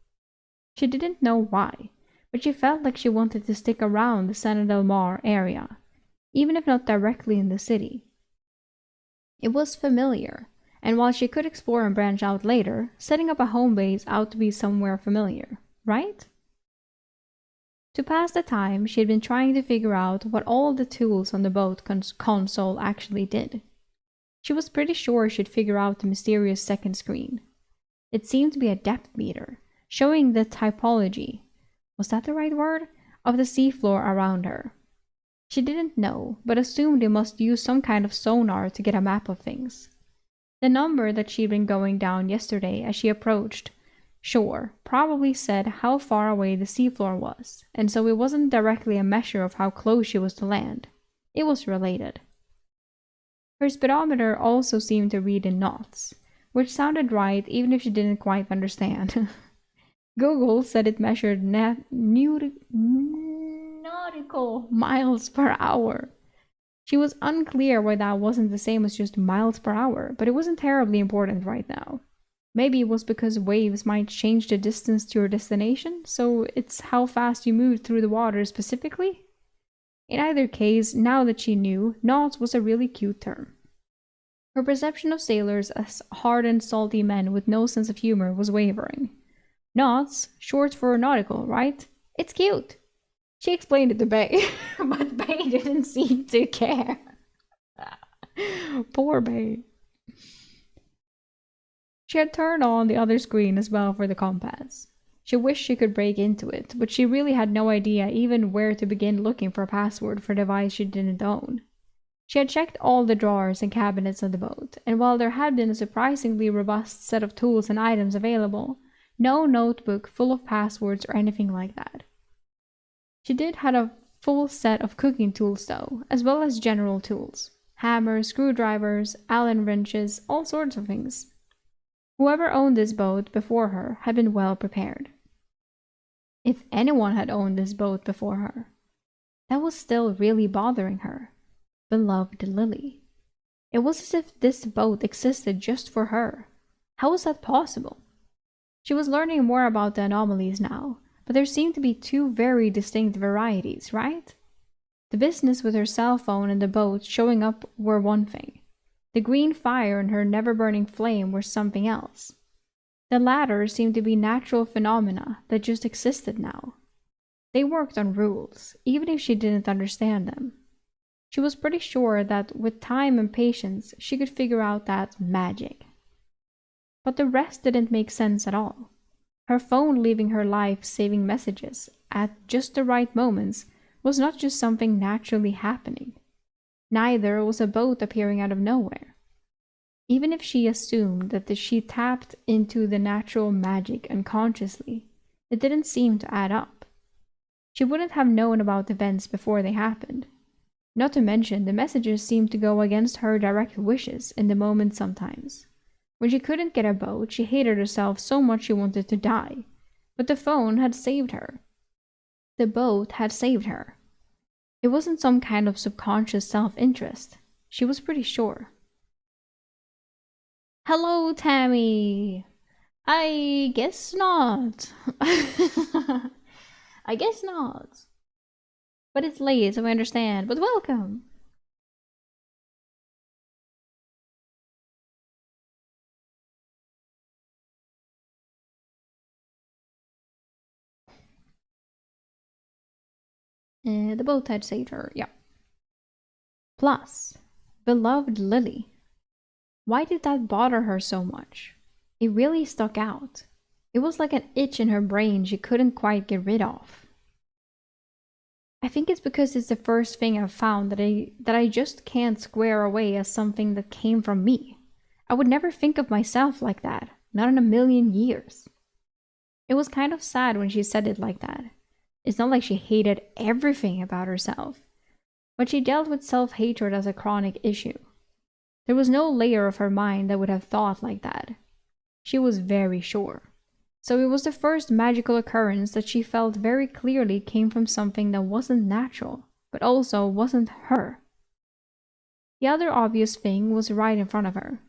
She didn't know why, but she felt like she wanted to stick around the San Del Mar area, even if not directly in the city. It was familiar, and while she could explore and branch out later, setting up a home base out to be somewhere familiar, right? To pass the time, she had been trying to figure out what all the tools on the boat console actually did. She was pretty sure she'd figure out the mysterious second screen. It seemed to be a depth meter, showing the typology, was that the right word, of the seafloor around her. She didn't know, but assumed they must use some kind of sonar to get a map of things. The number that she'd been going down yesterday as she approached shore probably said how far away the seafloor was, and so it wasn't directly a measure of how close she was to land. It was related. Her speedometer also seemed to read in knots, which sounded right even if she didn't quite understand. Google said it measured nautical miles per hour. She was unclear why that wasn't the same as just miles per hour, but it wasn't terribly important right now. Maybe it was because waves might change the distance to your destination, so it's how fast you moved through the water specifically? In either case, now that she knew, knots was a really cute term. Her perception of sailors as hardened, salty men with no sense of humor was wavering. Knots, short for nautical, right? It's cute. She explained it to Bay, but Bay didn't seem to care. Poor Bay. She had turned on the other screen as well for the compass. She wished she could break into it, but she really had no idea even where to begin looking for a password for a device she didn't own. She had checked all the drawers and cabinets of the boat, and while there had been a surprisingly robust set of tools and items available, no notebook full of passwords or anything like that. She did have a full set of cooking tools though, as well as general tools. Hammers, screwdrivers, Allen wrenches, all sorts of things. Whoever owned this boat before her had been well prepared. If anyone had owned this boat before her, that was still really bothering her. Beloved Lily. It was as if this boat existed just for her. How was that possible? She was learning more about the anomalies now, but there seemed to be two very distinct varieties, right? The business with her cell phone and the boat showing up were one thing. The green fire and her never-burning flame were something else. The latter seemed to be natural phenomena that just existed now. They worked on rules, even if she didn't understand them. She was pretty sure that with time and patience, she could figure out that magic. But the rest didn't make sense at all. Her phone leaving her life saving messages at just the right moments was not just something naturally happening. Neither was a boat appearing out of nowhere. Even if she assumed that she tapped into the natural magic unconsciously, it didn't seem to add up. She wouldn't have known about events before they happened. Not to mention, the messages seemed to go against her direct wishes in the moment sometimes. When she couldn't get a boat, she hated herself so much she wanted to die. But the phone had saved her. The boat had saved her. It wasn't some kind of subconscious self-interest. She was pretty sure. Hello, Tammy! I guess not. I guess not. But it's late, so I understand. But welcome! The boat had saved her, yeah. Plus, beloved Lily. Why did that bother her so much? It really stuck out. It was like an itch in her brain she couldn't quite get rid of. I think it's because it's the first thing I've found that I just can't square away as something that came from me. I would never think of myself like that, not in a million years. It was kind of sad when she said it like that. It's not like she hated everything about herself, but she dealt with self-hatred as a chronic issue. There was no layer of her mind that would have thought like that. She was very sure. So it was the first magical occurrence that she felt very clearly came from something that wasn't natural, but also wasn't her. The other obvious thing was right in front of her.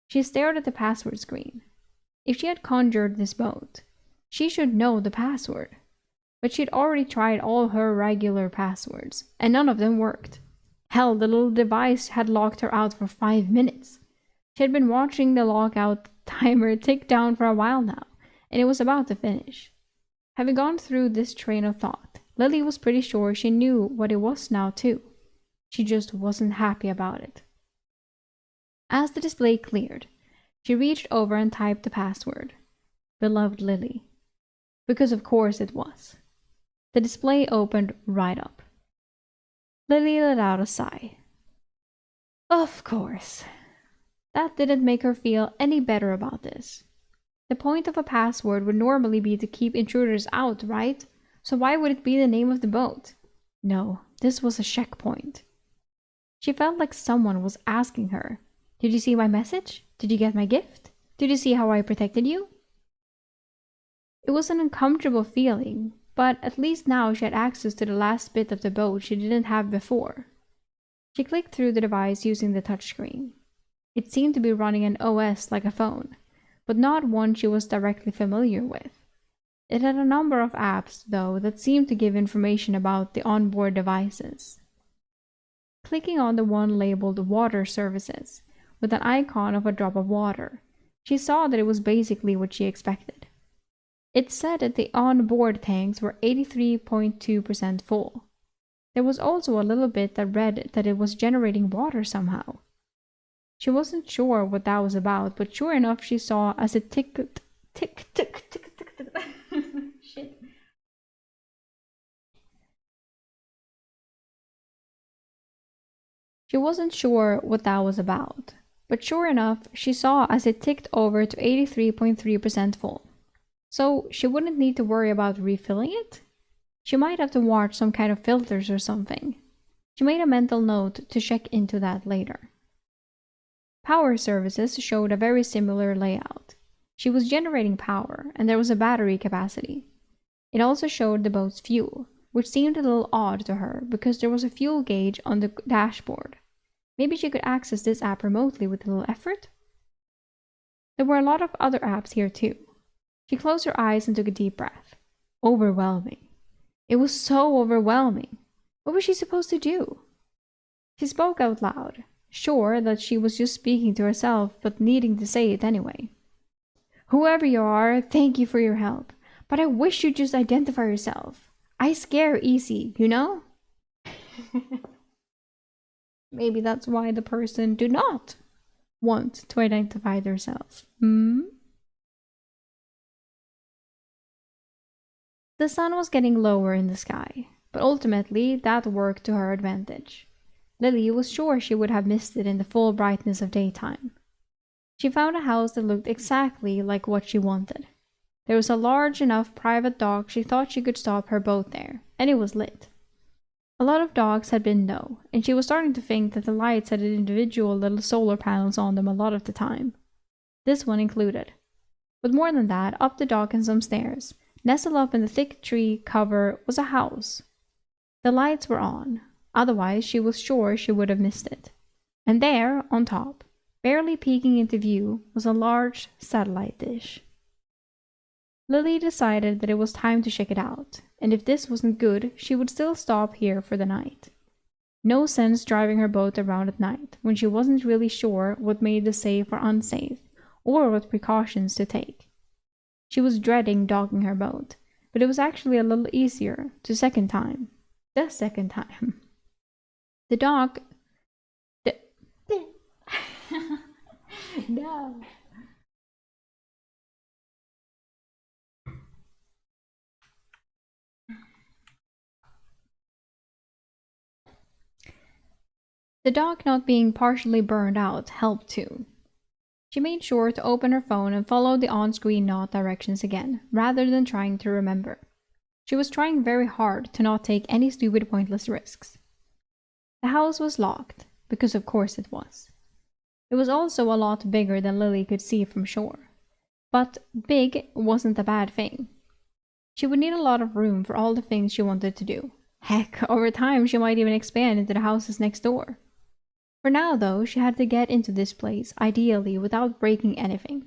She stared at the password screen. If she had conjured this boat, she should know the password. But she'd already tried all her regular passwords, and none of them worked. Hell, the little device had locked her out for 5 minutes. She had been watching the lockout timer tick down for a while now, and it was about to finish. Having gone through this train of thought, Lily was pretty sure she knew what it was now too. She just wasn't happy about it. As the display cleared, she reached over and typed the password. Beloved Lily. Because of course it was. The display opened right up. Lily let out a sigh. Of course. That didn't make her feel any better about this. The point of a password would normally be to keep intruders out, right? So why would it be the name of the boat? No, this was a checkpoint. She felt like someone was asking her, did you see my message? Did you get my gift? Did you see how I protected you? It was an uncomfortable feeling, but at least now she had access to the last bit of the boat she didn't have before. She clicked through the device using the touchscreen. It seemed to be running an OS like a phone, but not one she was directly familiar with. It had a number of apps, though, that seemed to give information about the onboard devices. Clicking on the one labeled Water Services, with an icon of a drop of water, she saw that it was basically what she expected. It said that the onboard tanks were 83.2% full. There was also a little bit that read that it was generating water somehow. She wasn't sure what that was about, but sure enough she saw as it ticked, tick, tick, tick, tick, tick. Shit. She wasn't sure what that was about, but sure enough she saw as it ticked over to 83.3% full. So she wouldn't need to worry about refilling it? She might have to watch some kind of filters or something. She made a mental note to check into that later. Power services showed a very similar layout. She was generating power, and there was a battery capacity. It also showed the boat's fuel, which seemed a little odd to her because there was a fuel gauge on the dashboard. Maybe she could access this app remotely with a little effort? There were a lot of other apps here too. She closed her eyes and took a deep breath. Overwhelming. It was so overwhelming. What was she supposed to do? She spoke out loud, sure that she was just speaking to herself, but needing to say it anyway. Whoever you are, thank you for your help, but I wish you'd just identify yourself. I scare easy, you know? Maybe that's why the person do not want to identify themselves. The sun was getting lower in the sky, but ultimately that worked to her advantage. Lily was sure she would have missed it in the full brightness of daytime. She found a house that looked exactly like what she wanted. There was a large enough private dock she thought she could stop her boat there, and it was lit. A lot of docks had been though, and she was starting to think that the lights had individual little solar panels on them a lot of the time. This one included. But more than that, up the dock and some stairs, nestled up in the thick tree cover, was a house. The lights were on, otherwise she was sure she would have missed it. And there, on top, barely peeking into view, was a large satellite dish. Lily decided that it was time to check it out, and if this wasn't good, she would still stop here for the night. No sense driving her boat around at night, when she wasn't really sure what made it safe or unsafe, or what precautions to take. She was dreading docking her boat, but it was actually a little easier the second time. The dock... No. The dock not being partially burned out helped too. She made sure to open her phone and follow the on-screen note directions again, rather than trying to remember. She was trying very hard to not take any stupid pointless risks. The house was locked, because of course it was. It was also a lot bigger than Lily could see from shore. But big wasn't a bad thing. She would need a lot of room for all the things she wanted to do. Heck, over time she might even expand into the houses next door. For now, though, she had to get into this place, ideally without breaking anything.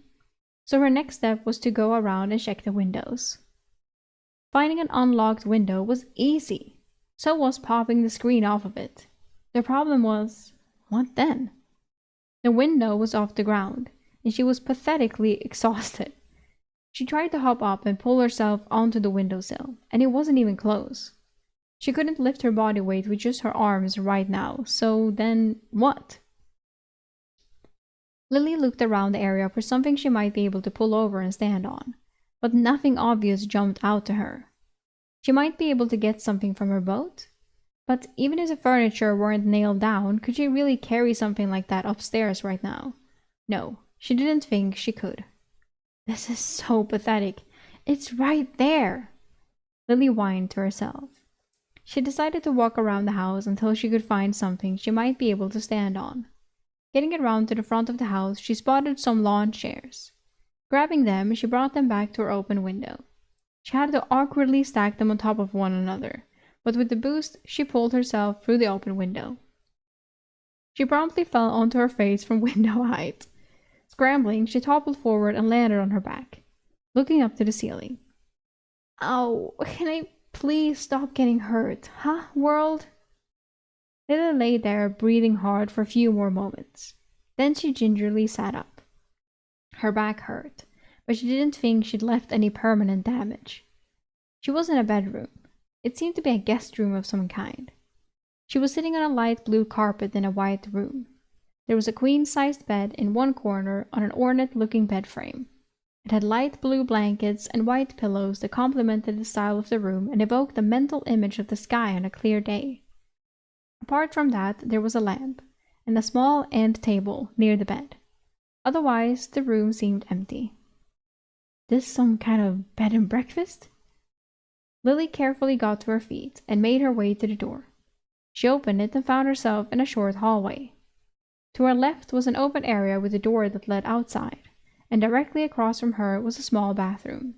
So her next step was to go around and check the windows. Finding an unlocked window was easy. So was popping the screen off of it. The problem was, what then? The window was off the ground, and she was pathetically exhausted. She tried to hop up and pull herself onto the windowsill, and it wasn't even close. She couldn't lift her body weight with just her arms right now, so then what? Lily looked around the area for something she might be able to pull over and stand on, but nothing obvious jumped out to her. She might be able to get something from her boat, but even if the furniture weren't nailed down, could she really carry something like that upstairs right now? No, she didn't think she could. This is so pathetic. It's right there. Lily whined to herself. She decided to walk around the house until she could find something she might be able to stand on. Getting around to the front of the house, she spotted some lawn chairs. Grabbing them, she brought them back to her open window. She had to awkwardly stack them on top of one another, but with the boost, she pulled herself through the open window. She promptly fell onto her face from window height. Scrambling, she toppled forward and landed on her back, looking up to the ceiling. Ow, can I please stop getting hurt, huh, world? Lily lay there, breathing hard for a few more moments. Then she gingerly sat up. Her back hurt, but she didn't think she'd left any permanent damage. She was in a bedroom. It seemed to be a guest room of some kind. She was sitting on a light blue carpet in a white room. There was a queen-sized bed in one corner on an ornate-looking bed frame. It had light blue blankets and white pillows that complemented the style of the room and evoked a mental image of the sky on a clear day. Apart from that, there was a lamp and a small end table near the bed. Otherwise, the room seemed empty. This some kind of bed and breakfast? Lily carefully got to her feet and made her way to the door. She opened it and found herself in a short hallway. To her left was an open area with a door that led outside, and directly across from her was a small bathroom.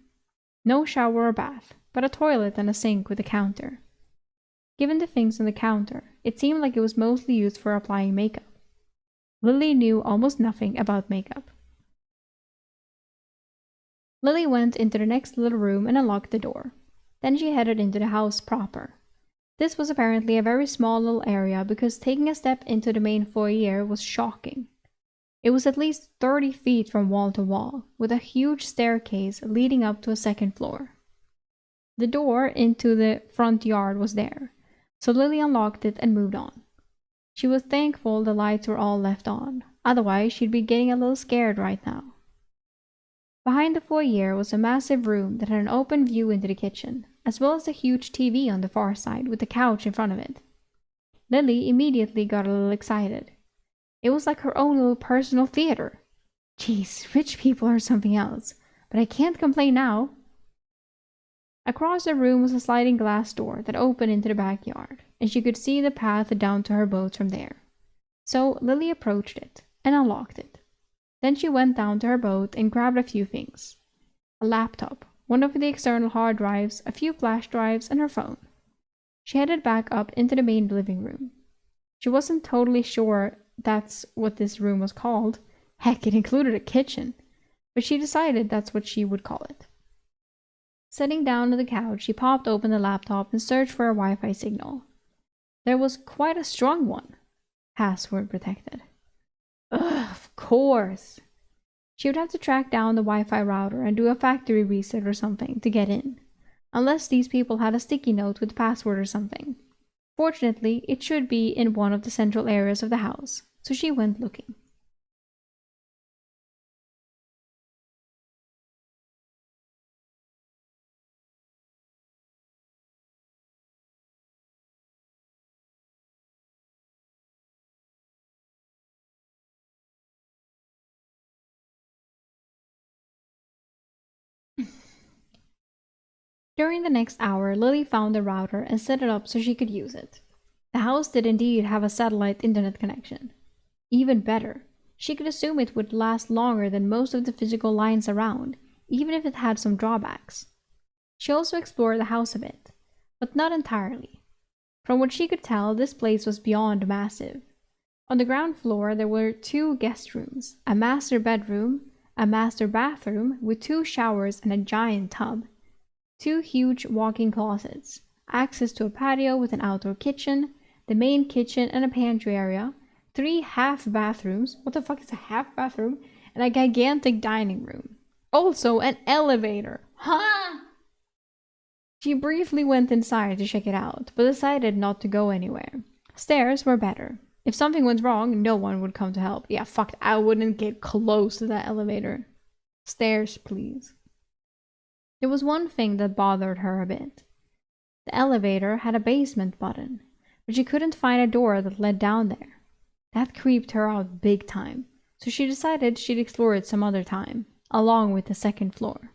No shower or bath, but a toilet and a sink with a counter. Given the things on the counter, it seemed like it was mostly used for applying makeup. Lily knew almost nothing about makeup. Lily went into the next little room and unlocked the door. Then she headed into the house proper. This was apparently a very small little area because taking a step into the main foyer was shocking. It was at least 30 feet from wall to wall, with a huge staircase leading up to a second floor. The door into the front yard was there, so Lily unlocked it and moved on. She was thankful the lights were all left on, otherwise she'd be getting a little scared right now. Behind the foyer was a massive room that had an open view into the kitchen, as well as a huge TV on the far side with a couch in front of it. Lily immediately got a little excited. It was like her own little personal theater. Geez, rich people are something else, but I can't complain now. Across the room was a sliding glass door that opened into the backyard, and she could see the path down to her boat from there. So Lily approached it and unlocked it. Then she went down to her boat and grabbed a few things. A laptop, one of the external hard drives, a few flash drives, and her phone. She headed back up into the main living room. She wasn't totally sure that's what this room was called. Heck, it included a kitchen. But she decided that's what she would call it. Sitting down on the couch, she popped open the laptop and searched for a Wi-Fi signal. There was quite a strong one. Password protected. Ugh, of course. She would have to track down the Wi-Fi router and do a factory reset or something to get in. Unless these people had a sticky note with the password or something. Fortunately, it should be in one of the central areas of the house, so she went looking. During the next hour, Lily found the router and set it up so she could use it. The house did indeed have a satellite internet connection. Even better, she could assume it would last longer than most of the physical lines around, even if it had some drawbacks. She also explored the house a bit, but not entirely. From what she could tell, this place was beyond massive. On the ground floor, there were 2 guest rooms, a master bedroom, a master bathroom with 2 showers and a giant tub, 2 huge walk-in closets, access to a patio with an outdoor kitchen, the main kitchen and a pantry area, 3 half bathrooms. What the fuck is a half bathroom? And a gigantic dining room. Also, an elevator. Huh? She briefly went inside to check it out, but decided not to go anywhere. Stairs were better. If something went wrong, no one would come to help. Yeah, fuck, I wouldn't get close to that elevator. Stairs, please. There was one thing that bothered her a bit. The elevator had a basement button, but she couldn't find a door that led down there. That creeped her out big time, so she decided she'd explore it some other time, along with the second floor.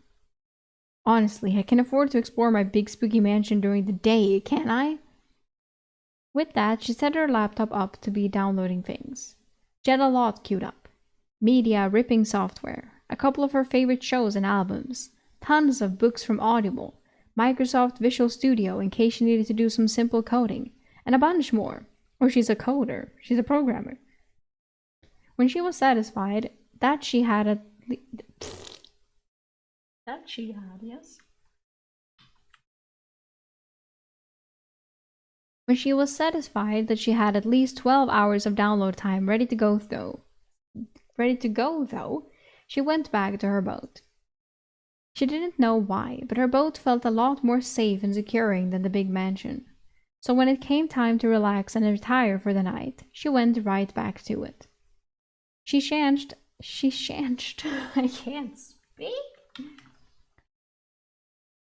Honestly, I can afford to explore my big spooky mansion during the day, can't I? With that, she set her laptop up to be downloading things. She had a lot queued up. Media ripping software, a couple of her favorite shows and albums, tons of books from Audible, Microsoft Visual Studio in case she needed to do some simple coding, and a bunch more. Or she's a coder, she's a programmer. When she was satisfied that she had yes. When she was satisfied that she had at least 12 hours of download time ready to go though, she went back to her boat. She didn't know why, but her boat felt a lot more safe and securing than the big mansion. So when it came time to relax and retire for the night, she went right back to it. She chanced I can't speak.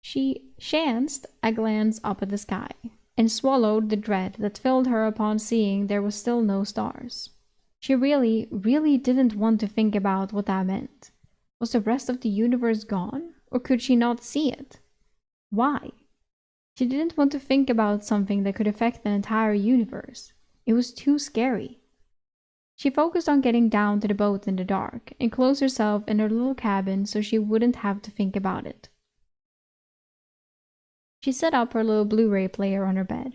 She chanced a glance up at the sky, and swallowed the dread that filled her upon seeing there was still no stars. She really, really didn't want to think about what that meant. Was the rest of the universe gone? Or could she not see it? Why? She didn't want to think about something that could affect the entire universe. It was too scary. She focused on getting down to the boat in the dark and closed herself in her little cabin so she wouldn't have to think about it. She set up her little Blu-ray player on her bed,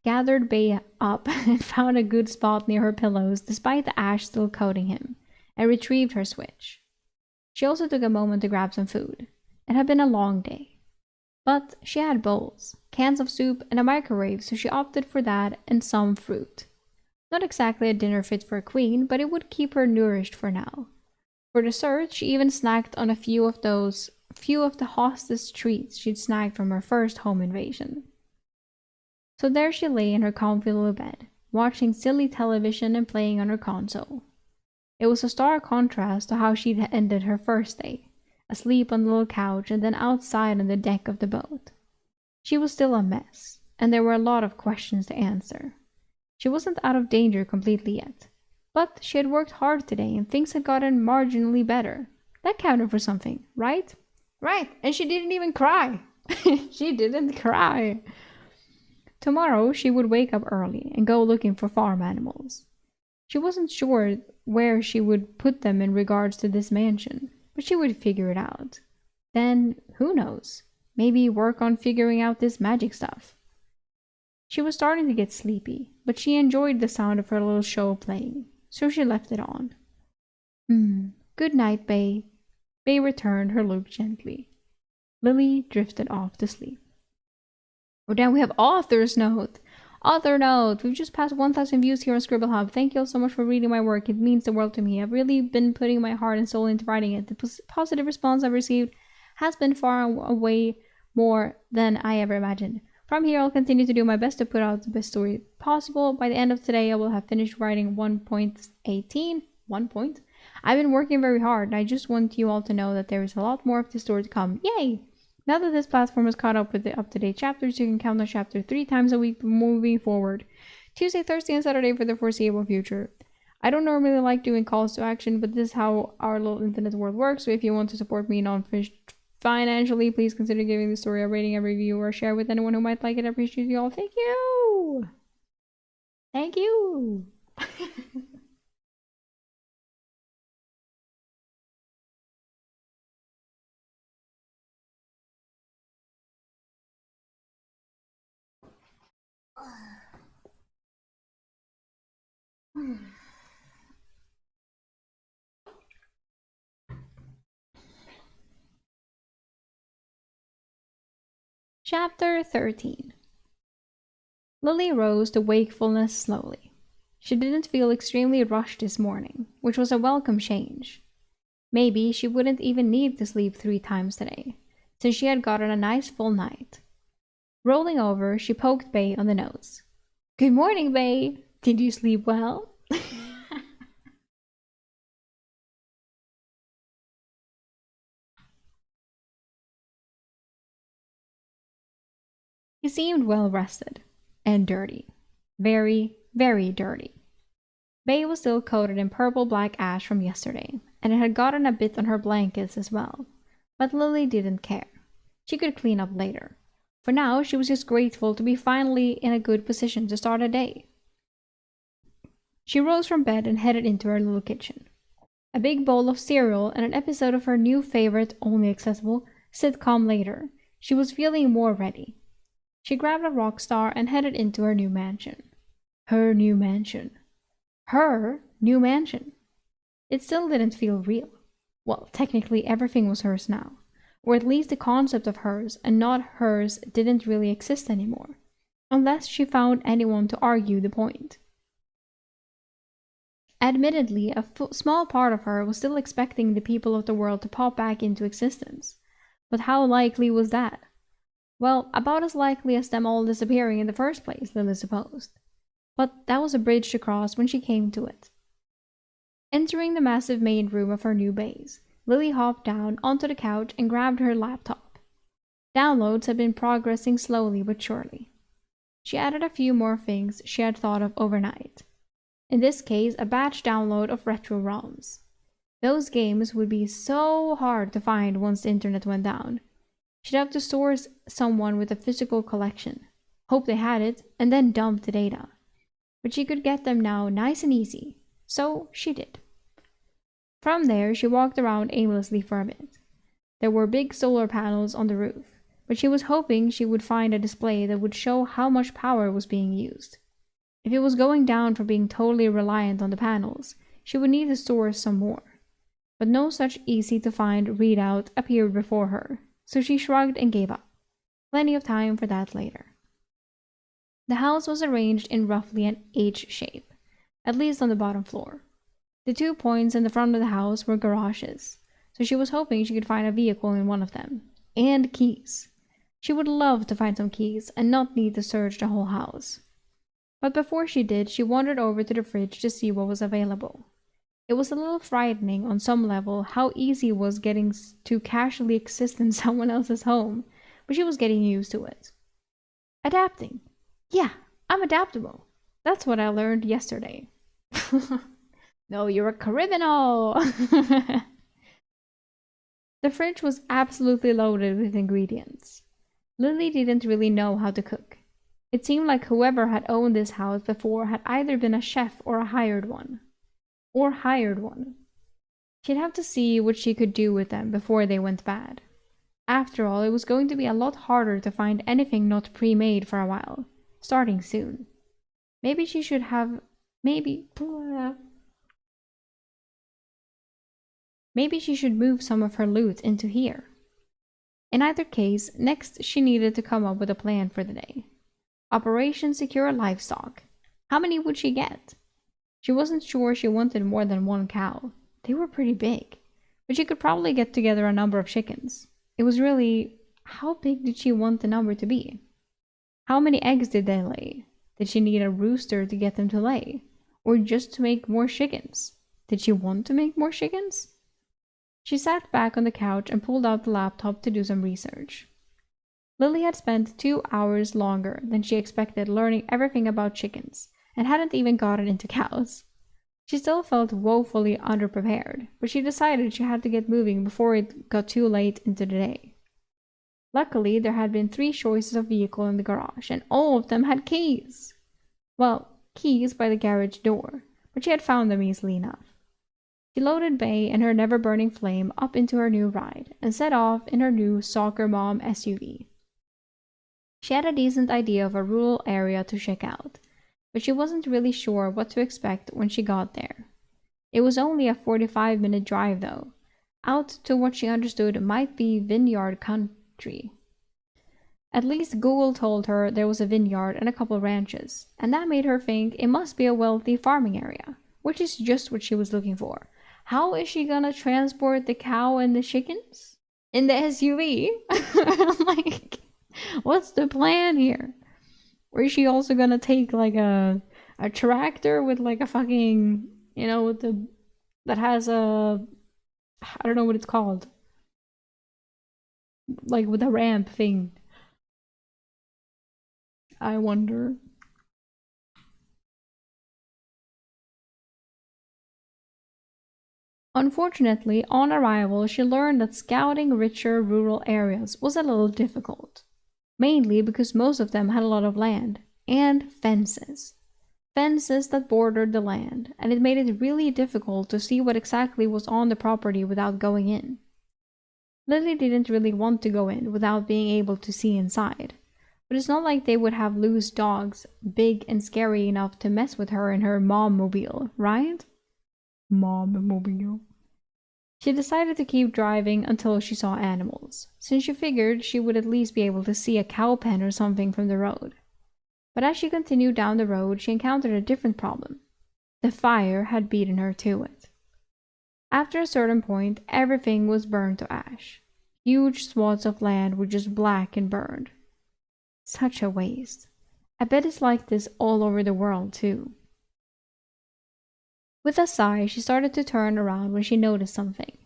gathered Bay up and found a good spot near her pillows despite the ash still coating him, and retrieved her Switch. She also took a moment to grab some food. It had been a long day. But she had bowls, cans of soup, and a microwave, so she opted for that and some fruit. Not exactly a dinner fit for a queen, but it would keep her nourished for now. For dessert, she even snacked on a few of the hostess treats she'd snagged from her first home invasion. So there she lay in her comfy little bed, watching silly television and playing on her console. It was a stark contrast to how she'd ended her first day, asleep on the little couch and then outside on the deck of the boat. She was still a mess, and there were a lot of questions to answer. She wasn't out of danger completely yet, but she had worked hard today and things had gotten marginally better. That counted for something, right? Right, and she didn't even cry. She didn't cry. Tomorrow she would wake up early and go looking for farm animals. She wasn't sure where she would put them in regards to this mansion, but she would figure it out. Then, who knows? Maybe work on figuring out this magic stuff. She was starting to get sleepy, but she enjoyed the sound of her little show playing, so she left it on. Good night, Bay. Bay returned her look gently. Lily drifted off to sleep. Oh, damn, we have author's note. Author note. We've just passed 1,000 views here on Scribble Hub. Thank you all so much for reading my work. It means the world to me. I've really been putting my heart and soul into writing it. The positive response I've received has been far away more than I ever imagined. From here, I'll continue to do my best to put out the best story possible. By the end of today, I will have finished writing 1.18. 1 point? I've been working very hard, and I just want you all to know that there is a lot more of this story to come. Yay! Now that this platform is caught up with the up-to-date chapters, you can count on chapter 3 times a week moving forward. Tuesday, Thursday, and Saturday for the foreseeable future. I don't normally like doing calls to action, but this is how our little internet world works, so if you want to support me financially, please consider giving the story a rating, a review, or share with anyone who might like it. I appreciate you all. Thank you! Thank you! Chapter 13. Lily rose to wakefulness slowly. She didn't feel extremely rushed this morning, which was a welcome change. Maybe she wouldn't even need to sleep 3 times today, since she had gotten a nice full night. Rolling over, she poked Bay on the nose. Good morning, Bay. Did you sleep well? He seemed well rested. And dirty. Very, very dirty. Bay was still coated in purple black ash from yesterday, and it had gotten a bit on her blankets as well. But Lily didn't care. She could clean up later. For now, she was just grateful to be finally in a good position to start a day. She rose from bed and headed into her little kitchen. A big bowl of cereal and an episode of her new favorite, only accessible, sitcom later, she was feeling more ready. She grabbed a rock star and headed into her new mansion. Her new mansion. Her new mansion. It still didn't feel real. Well, technically everything was hers now. Or at least the concept of hers and not hers didn't really exist anymore. Unless she found anyone to argue the point. Admittedly, a small part of her was still expecting the people of the world to pop back into existence. But how likely was that? Well, about as likely as them all disappearing in the first place, Lily supposed. But that was a bridge to cross when she came to it. Entering the massive main room of her new base, Lily hopped down onto the couch and grabbed her laptop. Downloads had been progressing slowly but surely. She added a few more things she had thought of overnight. In this case, a batch download of retro ROMs. Those games would be so hard to find once the internet went down. She'd have to source someone with a physical collection, hope they had it, and then dump the data. But she could get them now nice and easy, so she did. From there, she walked around aimlessly for a bit. There were big solar panels on the roof, but she was hoping she would find a display that would show how much power was being used. If it was going down from being totally reliant on the panels, she would need to source some more. But no such easy-to-find readout appeared before her, so she shrugged and gave up. Plenty of time for that later. The house was arranged in roughly an H shape, at least on the bottom floor. The 2 points in the front of the house were garages, so she was hoping she could find a vehicle in one of them. And keys. She would love to find some keys and not need to search the whole house. But before she did, she wandered over to the fridge to see what was available. It was a little frightening on some level how easy it was getting to casually exist in someone else's home, but she was getting used to it. Adapting. Yeah, I'm adaptable. That's what I learned yesterday. No, you're a criminal! The fridge was absolutely loaded with ingredients. Lily didn't really know how to cook. It seemed like whoever had owned this house before had either been a chef or a hired one. Or hired one. She'd have to see what she could do with them before they went bad. After all, it was going to be a lot harder to find anything not pre-made for a while, starting soon. Maybe she should have... Maybe she should move some of her loot into here. In either case, next she needed to come up with a plan for the day. Operation Secure Livestock. How many would she get? She wasn't sure she wanted more than 1 cow. They were pretty big. But she could probably get together a number of chickens. It was really, how big did she want the number to be? How many eggs did they lay? Did she need a rooster to get them to lay? Or just to make more chickens? Did she want to make more chickens? She sat back on the couch and pulled out the laptop to do some research. Lily had spent 2 hours longer than she expected learning everything about chickens, and hadn't even gotten into cows. She still felt woefully underprepared, but she decided she had to get moving before it got too late into the day. Luckily, there had been 3 choices of vehicle in the garage, and all of them had keys. Well, keys by the garage door, but she had found them easily enough. She loaded Bay and her never-burning flame up into her new ride, and set off in her new soccer mom SUV. She had a decent idea of a rural area to check out, but she wasn't really sure what to expect when she got there. It was only a 45-minute drive, though, out to what she understood might be vineyard country. At least Google told her there was a vineyard and a couple ranches, and that made her think it must be a wealthy farming area, which is just what she was looking for. How is she gonna transport the cow and the chickens? In the SUV? Like, what's the plan here? Or is she also gonna take like a tractor with like a fucking, you know, with the that has a, I don't know what it's called, like with a ramp thing. I wonder. Unfortunately, on arrival, she learned that scouting richer rural areas was a little difficult, mainly because most of them had a lot of land and fences. Fences that bordered the land, and it made it really difficult to see what exactly was on the property without going in. Lily didn't really want to go in without being able to see inside, but it's not like they would have loose dogs big and scary enough to mess with her in her mom-mobile, right? Mom-mobile. She decided to keep driving until she saw animals, since she figured she would at least be able to see a cow pen or something from the road. But as she continued down the road, she encountered a different problem. The fire had beaten her to it. After a certain point, everything was burned to ash. Huge swaths of land were just black and burned. Such a waste. I bet it's like this all over the world, too. With a sigh, she started to turn around when she noticed something.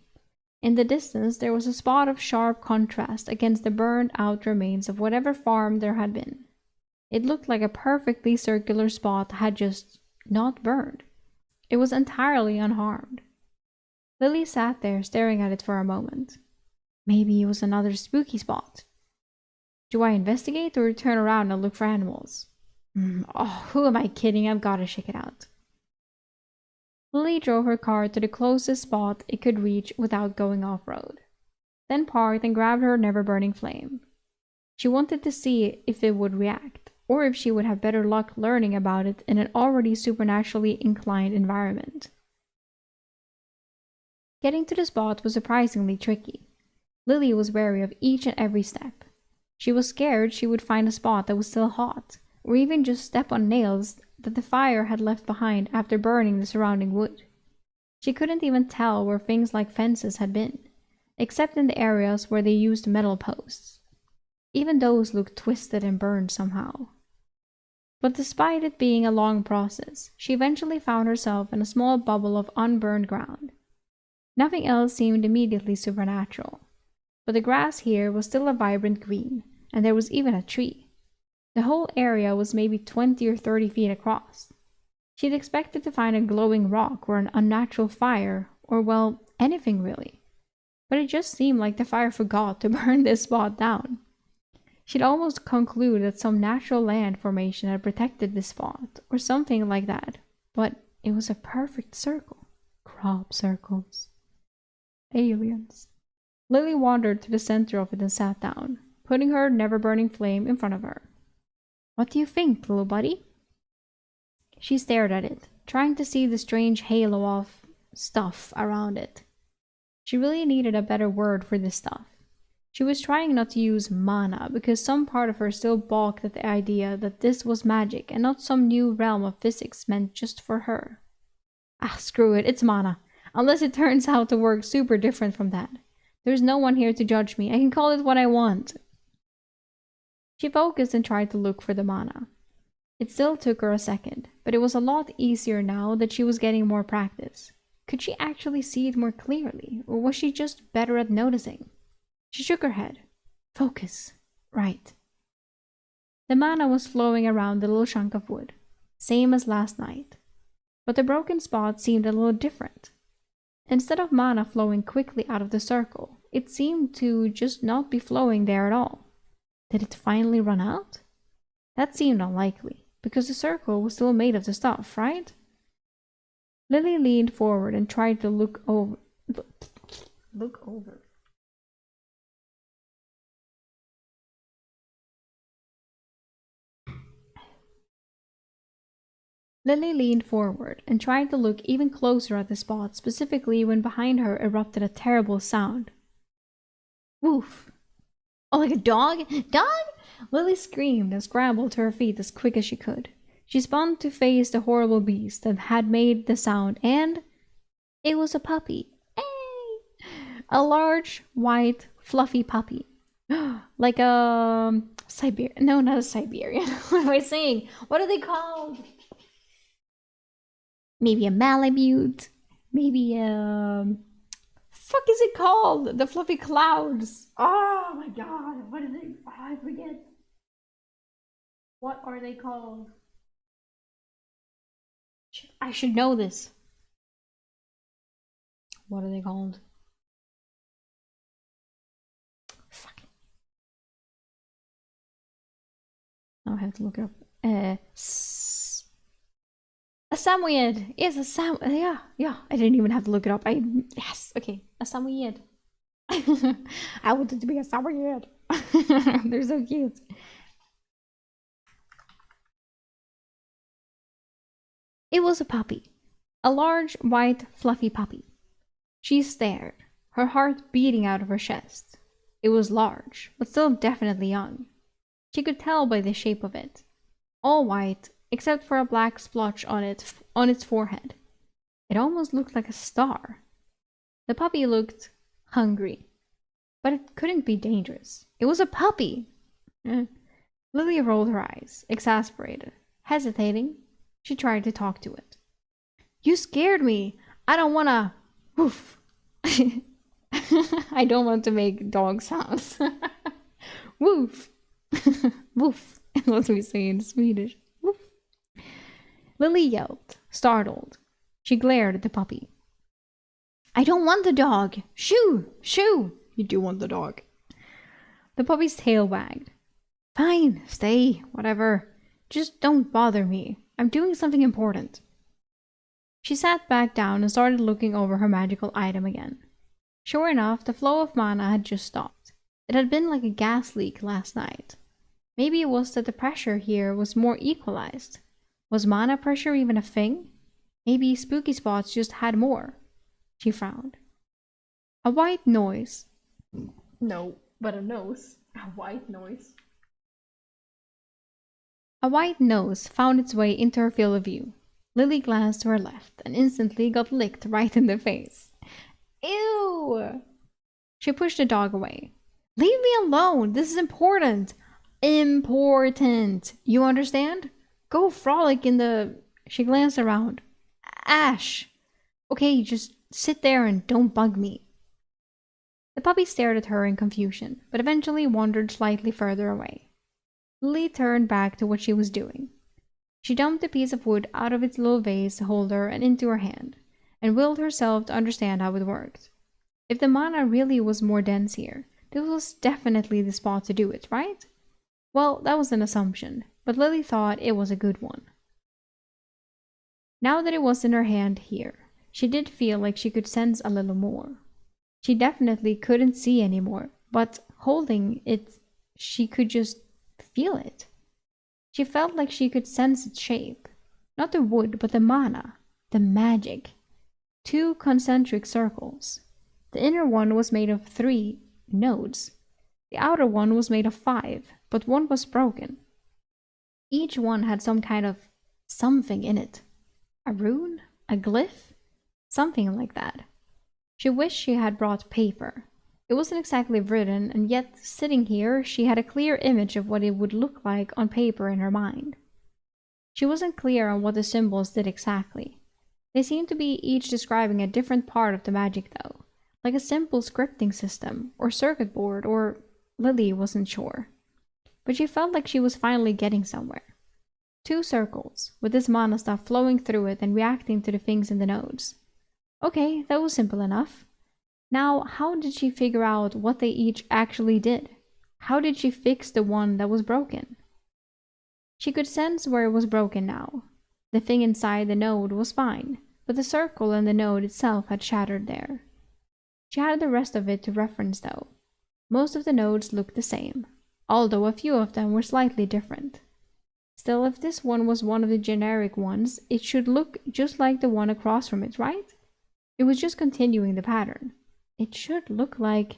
In the distance, there was a spot of sharp contrast against the burned out remains of whatever farm there had been. It looked like a perfectly circular spot that had just not burned. It was entirely unharmed. Lily sat there staring at it for a moment. Maybe it was another spooky spot. Do I investigate or turn around and look for animals? Oh, who am I kidding? I've got to check it out. Lily drove her car to the closest spot it could reach without going off-road, then parked and grabbed her never-burning flame. She wanted to see if it would react, or if she would have better luck learning about it in an already supernaturally inclined environment. Getting to the spot was surprisingly tricky. Lily was wary of each and every step. She was scared she would find a spot that was still hot, or even just step on nails that the fire had left behind after burning the surrounding wood. She couldn't even tell where things like fences had been, except in the areas where they used metal posts. Even those looked twisted and burned somehow. But despite it being a long process, she eventually found herself in a small bubble of unburned ground. Nothing else seemed immediately supernatural, but the grass here was still a vibrant green, and there was even a tree. The whole area was maybe 20 or 30 feet across. She'd expected to find a glowing rock or an unnatural fire, or well, anything really. But it just seemed like the fire forgot to burn this spot down. She'd almost conclude that some natural land formation had protected this spot, or something like that. But it was a perfect circle. Crop circles. Aliens. Lily wandered to the center of it and sat down, putting her never-burning flame in front of her. What do you think, little buddy? She stared at it, trying to see the strange halo of stuff around it. She really needed a better word for this stuff. She was trying not to use mana because some part of her still balked at the idea that this was magic and not some new realm of physics meant just for her. Ah, screw it, it's mana. Unless it turns out to work super different from that. There's no one here to judge me. I can call it what I want. She focused and tried to look for the mana. It still took her a second, but it was a lot easier now that she was getting more practice. Could she actually see it more clearly, or was she just better at noticing? She shook her head. Focus. Right. The mana was flowing around the little chunk of wood, same as last night. But the broken spot seemed a little different. Instead of mana flowing quickly out of the circle, it seemed to just not be flowing there at all. Did it finally run out? That seemed unlikely, because the circle was still made of the stuff, right? Lily leaned forward and tried to look over. Lily leaned forward and tried to look even closer at the spot, specifically when behind her erupted a terrible sound. Woof. Oh, like a dog? Dog? Lily screamed and scrambled to her feet as quick as she could. She spun to face the horrible beast that had made the sound, and it was a puppy. Hey! A large, white, fluffy puppy. Like a Siberian. No, not a Siberian. What am I saying? What are they called? Maybe a Malamute. Maybe a. Fuck is it called? The fluffy clouds. Oh my god. What is it? Oh, I forget. What are they called? I should know this. What are they called? Fuck. Now I have to look it up. A Samoyed. Yes, yeah. I didn't even have to look it up. Yes. Okay, a Samoyed. I wanted to be a Samoyed. They're so cute. It was a puppy. A large, white, fluffy puppy. She stared, her heart beating out of her chest. It was large, but still definitely young. She could tell by the shape of it. All white, except for a black splotch on its forehead. It almost looked like a star. The puppy looked hungry, but it couldn't be dangerous. It was a puppy! Lily rolled her eyes, exasperated. Hesitating, she tried to talk to it. You scared me! I don't wanna... Woof! I don't want to make dog sounds. Woof! Woof! Is what we say in Swedish. Woof! Lily yelped, startled. She glared at the puppy. I don't want the dog! Shoo! Shoo! You do want the dog. The puppy's tail wagged. Fine, stay, whatever. Just don't bother me. I'm doing something important. She sat back down and started looking over her magical item again. Sure enough, the flow of mana had just stopped. It had been like a gas leak last night. Maybe it was that the pressure here was more equalized. Was mana pressure even a thing? Maybe spooky spots just had more. She frowned. A white noise. No, but a nose. A white noise. A white nose found its way into her field of view. Lily glanced to her left and instantly got licked right in the face. Ew! She pushed the dog away. Leave me alone! This is important! Important! You understand? Go frolic in the... She glanced around. Ash! Okay, just sit there and don't bug me. The puppy stared at her in confusion, but eventually wandered slightly further away. Lily turned back to what she was doing. She dumped a piece of wood out of its little vase holder and into her hand, and willed herself to understand how it worked. If the mana really was more dense here, this was definitely the spot to do it, right? Well, that was an assumption, but Lily thought it was a good one. Now that it was in her hand here, she did feel like she could sense a little more. She definitely couldn't see anymore, but holding it, she could just feel it. She felt like she could sense its shape. Not the wood, but the mana, the magic. 2 concentric circles. The inner one was made of 3 nodes. The outer one was made of 5, but one was broken. Each one had some kind of something in it. A rune? A glyph? Something like that. She wished she had brought paper. It wasn't exactly written, and yet, sitting here, she had a clear image of what it would look like on paper in her mind. She wasn't clear on what the symbols did exactly. They seemed to be each describing a different part of the magic, though, like a simple scripting system, or circuit board, or Lily wasn't sure. But she felt like she was finally getting somewhere. 2 circles, with this mana stuff flowing through it and reacting to the things in the nodes. Okay, that was simple enough. Now, how did she figure out what they each actually did? How did she fix the one that was broken? She could sense where it was broken now. The thing inside the node was fine, but the circle and the node itself had shattered there. She had the rest of it to reference though. Most of the nodes looked the same, although a few of them were slightly different. Still, if this one was one of the generic ones, it should look just like the one across from it, right? It was just continuing the pattern. It should look like...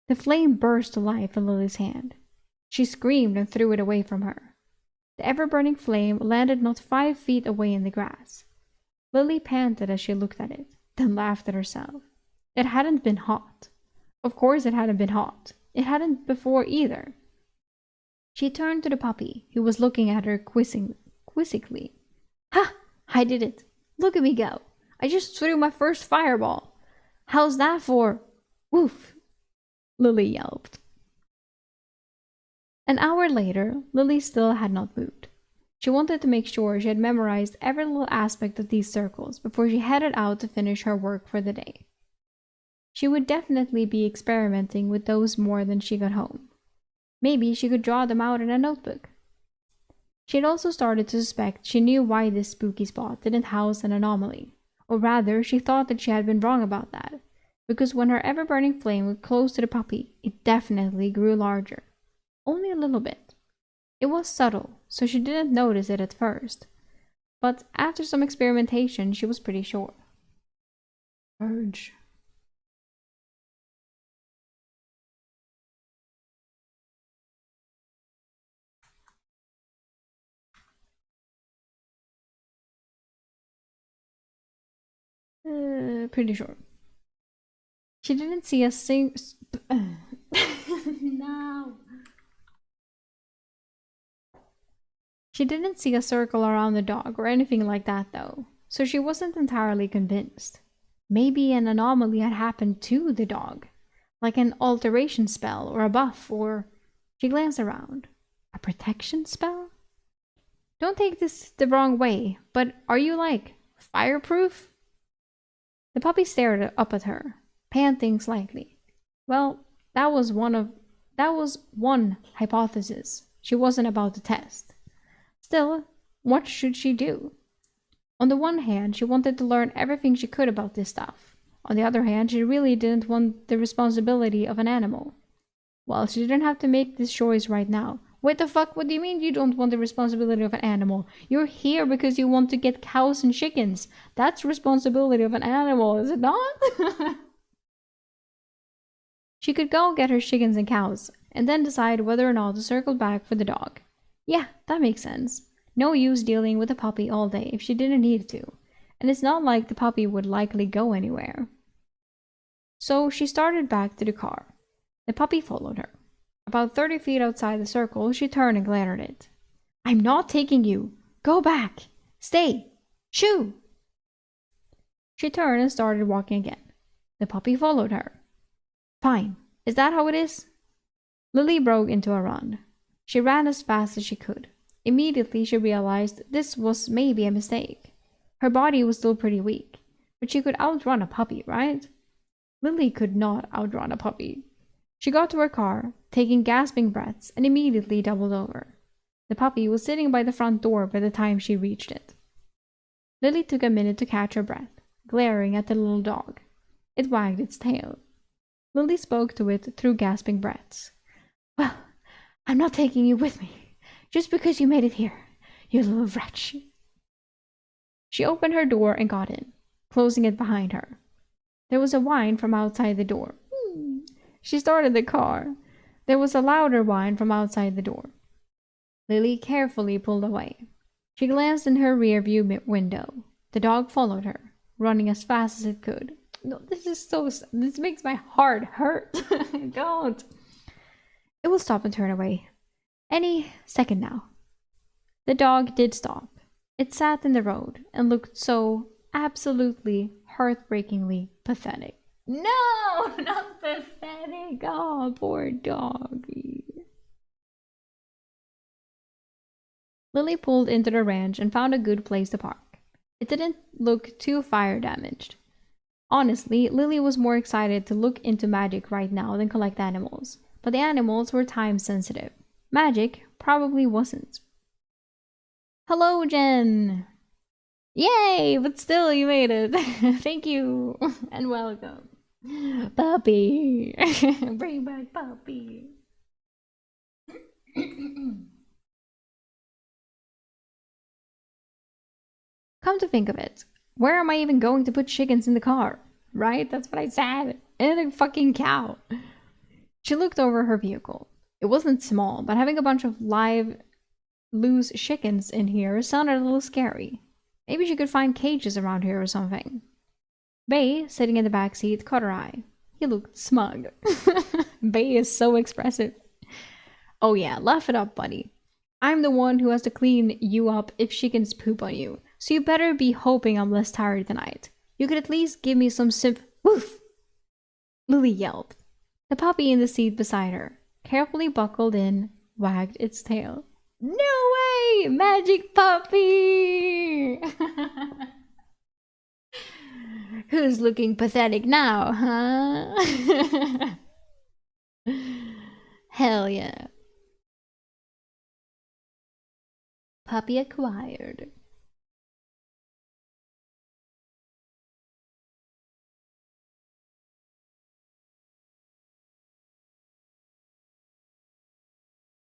The flame burst to life in Lily's hand. She screamed and threw it away from her. The ever-burning flame landed not 5 feet away in the grass. Lily panted as she looked at it, then laughed at herself. It hadn't been hot. Of course it hadn't been hot. It hadn't before either. She turned to the puppy, who was looking at her quizzically. Ha! I did it! Look at me go! I just threw my first fireball! How's that for? Woof! Lily yelped. An hour later, Lily still had not moved. She wanted to make sure she had memorized every little aspect of these circles before she headed out to finish her work for the day. She would definitely be experimenting with those more than she got home. Maybe she could draw them out in a notebook. She had also started to suspect she knew why this spooky spot didn't house an anomaly, or rather, she thought that she had been wrong about that, because when her ever-burning flame was close to the puppy, it definitely grew larger. Only a little bit. It was subtle, so she didn't notice it at first, but after some experimentation, she was pretty sure. Urge. Pretty sure. She didn't see a no. She didn't see a circle around the dog or anything like that though, so she wasn't entirely convinced. Maybe an anomaly had happened to the dog, like an alteration spell or a buff or... She glanced around. A protection spell? Don't take this the wrong way, but are you like fireproof? The puppy stared up at her, panting slightly. Well, that was one hypothesis she wasn't about to test. Still, what should she do? On the one hand, she wanted to learn everything she could about this stuff. On the other hand, she really didn't want the responsibility of an animal. Well, she didn't have to make this choice right now. Wait the fuck, what do you mean you don't want the responsibility of an animal? You're here because you want to get cows and chickens. That's responsibility of an animal, is it not? She could go get her chickens and cows, and then decide whether or not to circle back for the dog. Yeah, that makes sense. No use dealing with a puppy all day if she didn't need to, and it's not like the puppy would likely go anywhere. So she started back to the car. The puppy followed her. About 30 feet outside the circle, she turned and glared at it. I'm not taking you! Go back! Stay! Shoo! She turned and started walking again. The puppy followed her. Fine. Is that how it is? Lily broke into a run. She ran as fast as she could. Immediately she realized this was maybe a mistake. Her body was still pretty weak, but she could outrun a puppy, right? Lily could not outrun a puppy. She got to her car, taking gasping breaths, and immediately doubled over. The puppy was sitting by the front door by the time she reached it. Lily took a minute to catch her breath, glaring at the little dog. It wagged its tail. Lily spoke to it through gasping breaths. Well, I'm not taking you with me, just because you made it here, you little wretch. She opened her door and got in, closing it behind her. There was a whine from outside the door. She started the car. There was a louder whine from outside the door. Lily carefully pulled away. She glanced in her rear-view window. The dog followed her, running as fast as it could. No, this makes my heart hurt. Don't. It will stop and turn away. Any second now. The dog did stop. It sat in the road and looked so absolutely heartbreakingly pathetic. No, not pathetic. Oh, poor doggy. Lily pulled into the ranch and found a good place to park. It didn't look too fire damaged. Honestly, Lily was more excited to look into magic right now than collect animals, but the animals were time sensitive. Magic probably wasn't. Hello, Jen! Yay! But still, you made it. Thank you and welcome. Puppy! Bring back Puppy! Come to think of it, where am I even going to put chickens in the car? Right? That's what I said. And a fucking cow. She looked over her vehicle. It wasn't small, but having a bunch of live, loose chickens in here sounded a little scary. Maybe she could find cages around here or something. Bay, sitting in the back seat, caught her eye. He looked smug. Bay is so expressive. Oh yeah, laugh it up, buddy. I'm the one who has to clean you up if chickens poop on you, so you better be hoping I'm less tired tonight. You could at least give me some Woof! Lily yelped. The puppy in the seat beside her, carefully buckled in, wagged its tail. No way! Magic puppy! Who's looking pathetic now, huh? Hell yeah. Puppy acquired.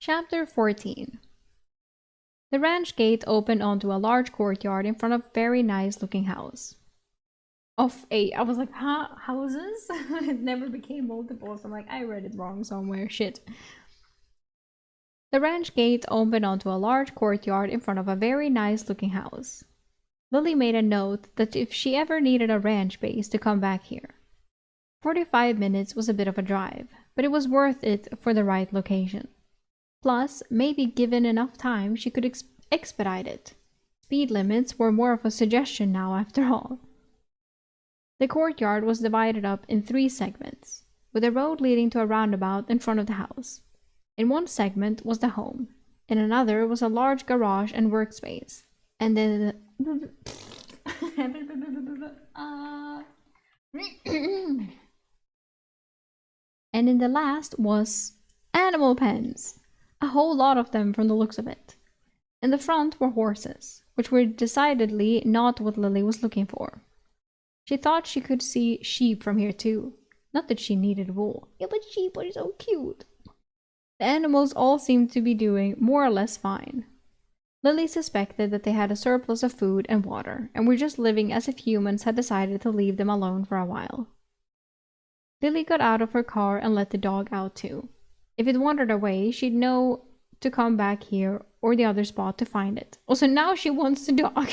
Chapter 14. The ranch gate opened onto a large courtyard in front of a very nice looking house. I was like, huh? Houses? It never became multiples. I'm like, I read it wrong somewhere. Shit. The ranch gate opened onto a large courtyard in front of a very nice looking house. Lily made a note that if she ever needed a ranch base to come back here. 45 minutes was a bit of a drive, but it was worth it for the right location. Plus, maybe given enough time, she could expedite it. Speed limits were more of a suggestion now, after all. The courtyard was divided up in 3 segments, with a road leading to a roundabout in front of the house. In one segment was the home, in another was a large garage and workspace, and then and in the last was animal pens. A whole lot of them from the looks of it. In the front were horses, which were decidedly not what Lily was looking for. She thought she could see sheep from here too. Not that she needed wool. Yeah, but sheep are so cute. The animals all seemed to be doing more or less fine. Lily suspected that they had a surplus of food and water, and were just living as if humans had decided to leave them alone for a while. Lily got out of her car and let the dog out too. If it wandered away, she'd know to come back here or the other spot to find it. Also, now she wants the dog.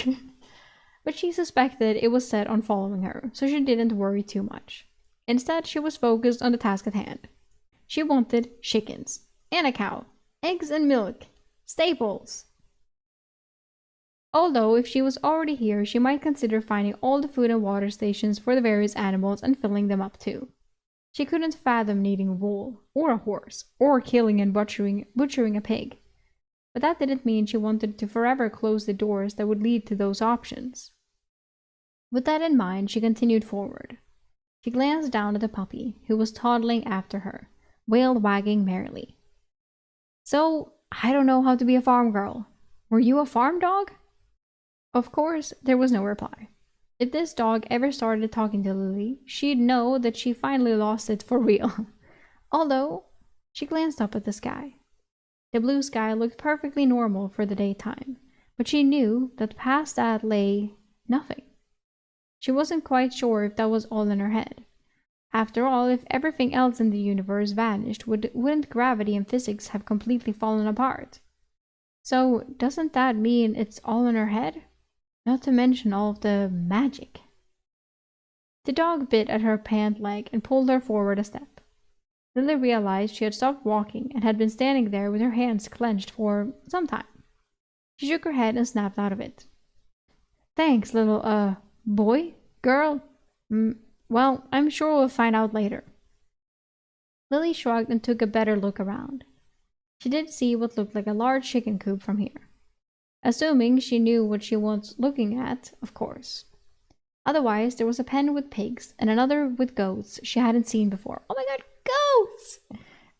But she suspected it was set on following her, so she didn't worry too much. Instead, she was focused on the task at hand. She wanted chickens. And a cow. Eggs and milk. Staples. Although, if she was already here, she might consider finding all the food and water stations for the various animals and filling them up too. She couldn't fathom needing wool, or a horse, or killing and butchering a pig. But that didn't mean she wanted to forever close the doors that would lead to those options. With that in mind, she continued forward. She glanced down at the puppy, who was toddling after her, wail wagging merrily. So, I don't know how to be a farm girl. Were you a farm dog? Of course, there was no reply. If this dog ever started talking to Lily, she'd know that she finally lost it for real. Although, she glanced up at the sky. The blue sky looked perfectly normal for the daytime, but she knew that past that lay nothing. She wasn't quite sure if that was all in her head. After all, if everything else in the universe vanished, wouldn't gravity and physics have completely fallen apart? So, doesn't that mean it's all in her head? Not to mention all of the magic. The dog bit at her pant leg and pulled her forward a step. Lily realized she had stopped walking and had been standing there with her hands clenched for some time. She shook her head and snapped out of it. Thanks, little, boy? Girl? Well, I'm sure we'll find out later. Lily shrugged and took a better look around. She did see what looked like a large chicken coop from here. Assuming she knew what she was looking at, of course. Otherwise, there was a pen with pigs and another with goats she hadn't seen before. Oh my god, goats!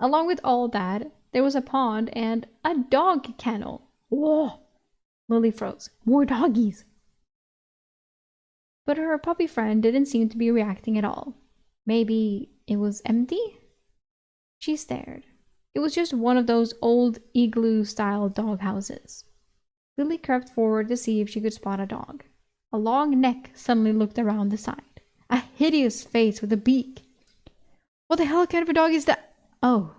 Along with all that, there was a pond and a dog kennel. Whoa! Lily froze. More doggies! But her puppy friend didn't seem to be reacting at all. Maybe it was empty? She stared. It was just one of those old igloo-style dog houses. Lily crept forward to see if she could spot a dog. A long neck suddenly looked around the side. A hideous face with a beak. What the hell kind of a dog is that? Oh.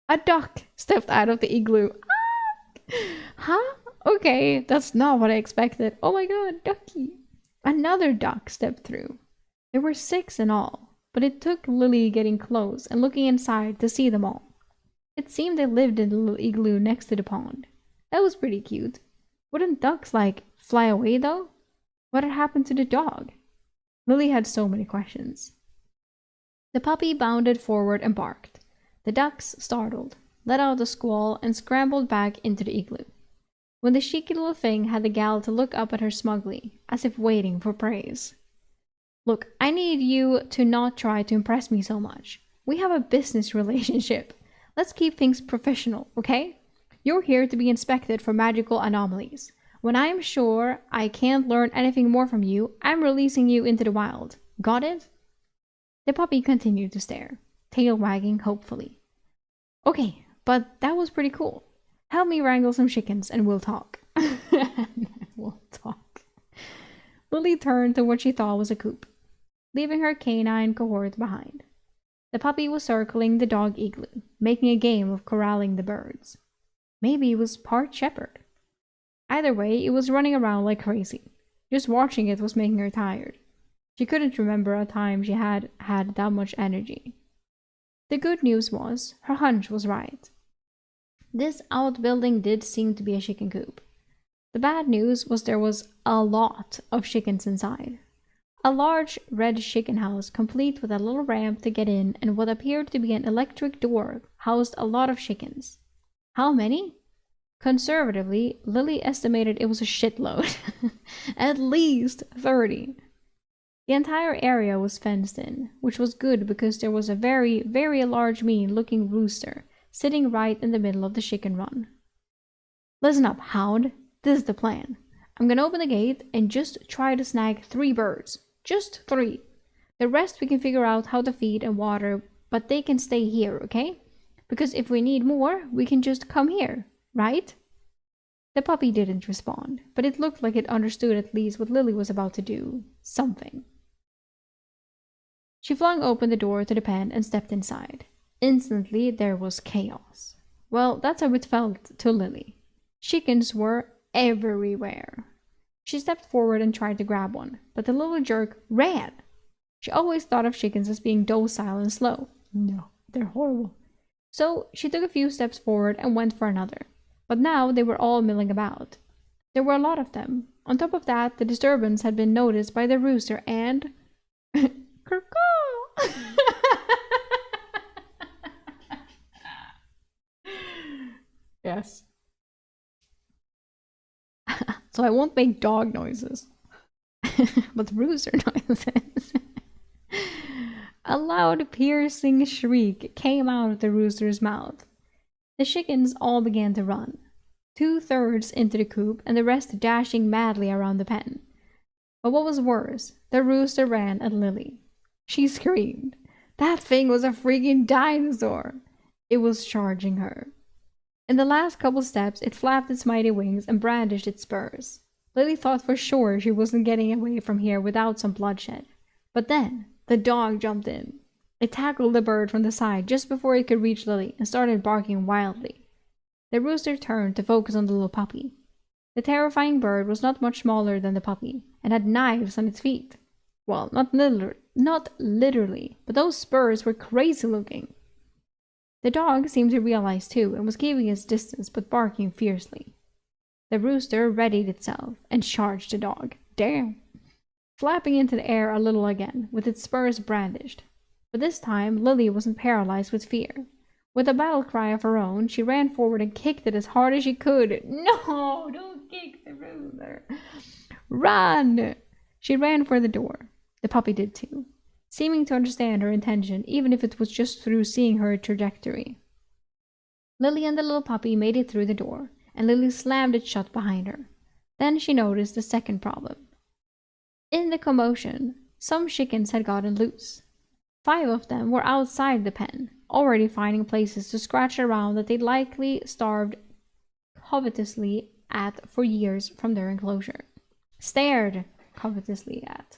A duck stepped out of the igloo. Huh? Okay, that's not what I expected. Oh my god, ducky. Another duck stepped through. There were 6 in all, but it took Lily getting close and looking inside to see them all. It seemed they lived in the little igloo next to the pond. That was pretty cute. Wouldn't ducks, like, fly away though? What had happened to the dog? Lily had so many questions. The puppy bounded forward and barked. The ducks, startled, let out a squall and scrambled back into the igloo. When the cheeky little thing had the gal to look up at her smugly, as if waiting for praise. Look, I need you to not try to impress me so much. We have a business relationship. Let's keep things professional, okay? You're here to be inspected for magical anomalies. When I'm sure I can't learn anything more from you, I'm releasing you into the wild. Got it? The puppy continued to stare, tail wagging hopefully. Okay, but that was pretty cool. Help me wrangle some chickens and we'll talk. We'll talk. Lily turned to what she thought was a coop, leaving her canine cohort behind. The puppy was circling the dog igloo, making a game of corralling the birds. Maybe it was part shepherd. Either way, it was running around like crazy. Just watching it was making her tired. She couldn't remember a time she had had that much energy. The good news was, her hunch was right. This outbuilding did seem to be a chicken coop. The bad news was there was a lot of chickens inside. A large red chicken house, complete with a little ramp to get in and what appeared to be an electric door, housed a lot of chickens. How many? Conservatively, Lily estimated it was a shitload. At least 30. The entire area was fenced in, which was good because there was a very, very large mean-looking rooster sitting right in the middle of the chicken run. Listen up, hound. This is the plan. I'm gonna open the gate and just try to snag 3 birds. Just 3. The rest we can figure out how to feed and water, but they can stay here, okay? Because if we need more, we can just come here, right? The puppy didn't respond, but it looked like it understood at least what Lily was about to do. Something. She flung open the door to the pen and stepped inside. Instantly, there was chaos. Well, that's how it felt to Lily. Chickens were everywhere. She stepped forward and tried to grab one, but the little jerk ran. She always thought of chickens as being docile and slow. No, they're horrible. So she took a few steps forward and went for another. But now they were all milling about. There were a lot of them. On top of that, the disturbance had been noticed by the rooster and... Caw. Yes. So I won't make dog noises, but rooster noises. A loud, piercing shriek came out of the rooster's mouth. The chickens all began to run, 2/3 into the coop and the rest dashing madly around the pen. But what was worse, the rooster ran at Lily. She screamed. That thing was a freaking dinosaur. It was charging her. In the last couple steps, it flapped its mighty wings and brandished its spurs. Lily thought for sure she wasn't getting away from here without some bloodshed. But then, the dog jumped in. It tackled the bird from the side just before it could reach Lily and started barking wildly. The rooster turned to focus on the little puppy. The terrifying bird was not much smaller than the puppy and had knives on its feet. Well, not literally, but those spurs were crazy looking. The dog seemed to realize too and was keeping its distance but barking fiercely. The rooster readied itself and charged the dog. Damn! Flapping into the air a little again, with its spurs brandished. But this time, Lily wasn't paralyzed with fear. With a battle cry of her own, she ran forward and kicked it as hard as she could. No, don't kick the rooster. Run! She ran for the door. The puppy did too, seeming to understand her intention, even if it was just through seeing her trajectory. Lily and the little puppy made it through the door, and Lily slammed it shut behind her. Then she noticed the second problem. In the commotion, some chickens had gotten loose. 5 of them were outside the pen, already finding places to scratch around that they'd likely starved covetously at for years from their enclosure. Stared covetously at.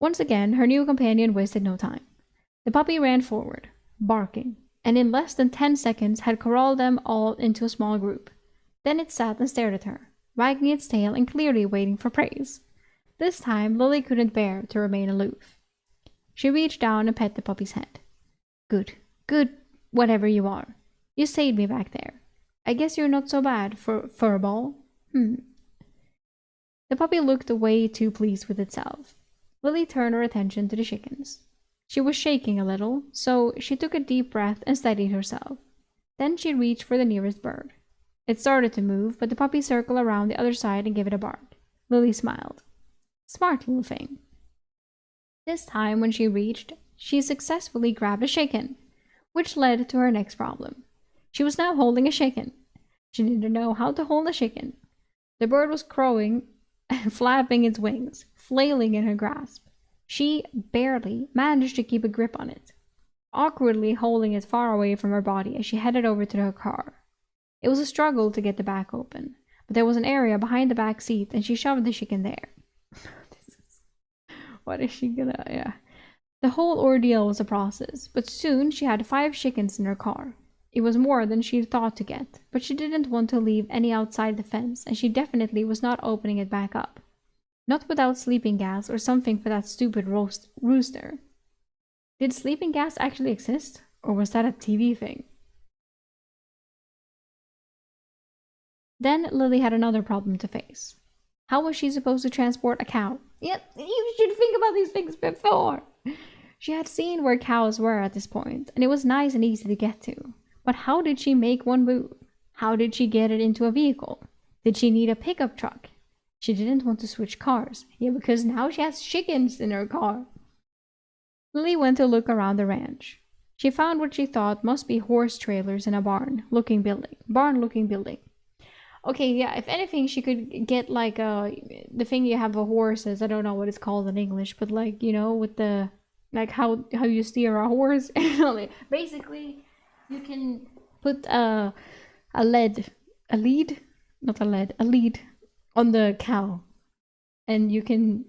Once again, her new companion wasted no time. The puppy ran forward, barking, and in less than 10 seconds had corralled them all into a small group. Then it sat and stared at her, wagging its tail and clearly waiting for praise. This time Lily couldn't bear to remain aloof. She reached down and pet the puppy's head. Good, good, whatever you are. You saved me back there. I guess you're not so bad for furball. The puppy looked way too pleased with itself. Lily turned her attention to the chickens. She was shaking a little, so she took a deep breath and steadied herself. Then she reached for the nearest bird. It started to move, but the puppy circled around the other side and gave it a bark. Lily smiled. Smart little thing. This time, when she reached, she successfully grabbed a chicken, which led to her next problem. She was now holding a chicken. She didn't know how to hold a chicken. The bird was crowing and flapping its wings, flailing in her grasp. She barely managed to keep a grip on it, awkwardly holding it far away from her body as she headed over to her car. It was a struggle to get the back open, but there was an area behind the back seat and she shoved the chicken there. What is she gonna... Yeah. The whole ordeal was a process, but soon she had 5 chickens in her car. It was more than she'd thought to get, but she didn't want to leave any outside the fence, and she definitely was not opening it back up. Not without sleeping gas or something for that stupid rooster. Did sleeping gas actually exist, or was that a TV thing? Then Lily had another problem to face. How was she supposed to transport a cow? Yep, you should think about these things before. She had seen where cows were at this point, and it was nice and easy to get to. But how did she make one move? How did she get it into a vehicle? Did she need a pickup truck? She didn't want to switch cars. Yeah, because now she has chickens in her car. Lily went to look around the ranch. She found what she thought must be horse trailers in a barn-looking building. Okay, yeah, if anything, she could get like the thing you have for horses. I don't know what it's called in English, but like, you know, with the, like how you steer a horse. Basically, you can put a lead on the cow, and you can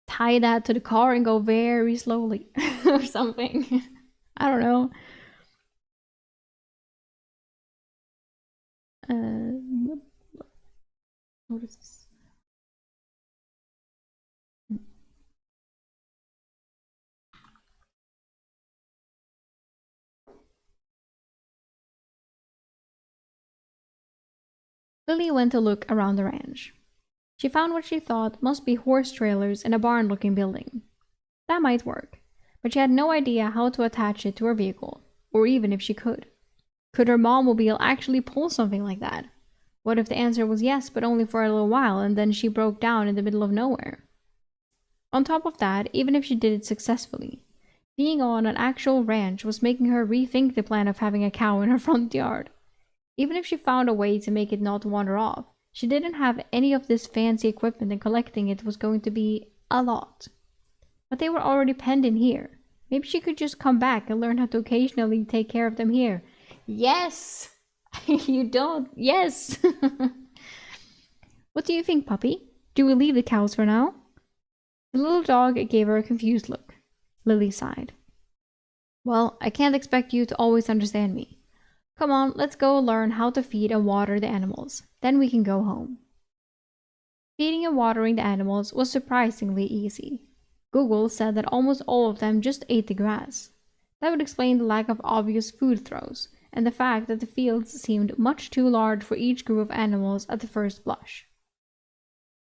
tie that to the car and go very slowly or something. I don't know. What is this? Lily went to look around the ranch. She found what she thought must be horse trailers in a barn-looking building. That might work, but she had no idea how to attach it to her vehicle, or even if she could. Could her mobile actually pull something like that? What if the answer was yes, but only for a little while, and then she broke down in the middle of nowhere? On top of that, even if she did it successfully, being on an actual ranch was making her rethink the plan of having a cow in her front yard. Even if she found a way to make it not wander off, she didn't have any of this fancy equipment, and collecting it was going to be a lot. But they were already penned in here. Maybe she could just come back and learn how to occasionally take care of them here. Yes! You don't. Yes! What do you think, puppy? Do we leave the cows for now? The little dog gave her a confused look. Lily sighed. Well, I can't expect you to always understand me. Come on, let's go learn how to feed and water the animals. Then we can go home. Feeding and watering the animals was surprisingly easy. Google said that almost all of them just ate the grass. That would explain the lack of obvious food throws, and the fact that the fields seemed much too large for each group of animals at the first blush.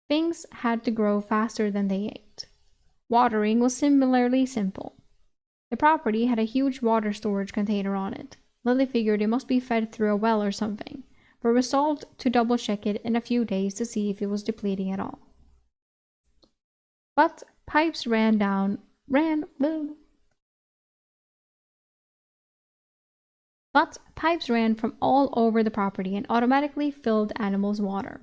Things had to grow faster than they ate. Watering was similarly simple. The property had a huge water storage container on it. Lily figured it must be fed through a well or something, but resolved to double-check it in a few days to see if it was depleting at all. But pipes ran from all over the property and automatically filled animals' water.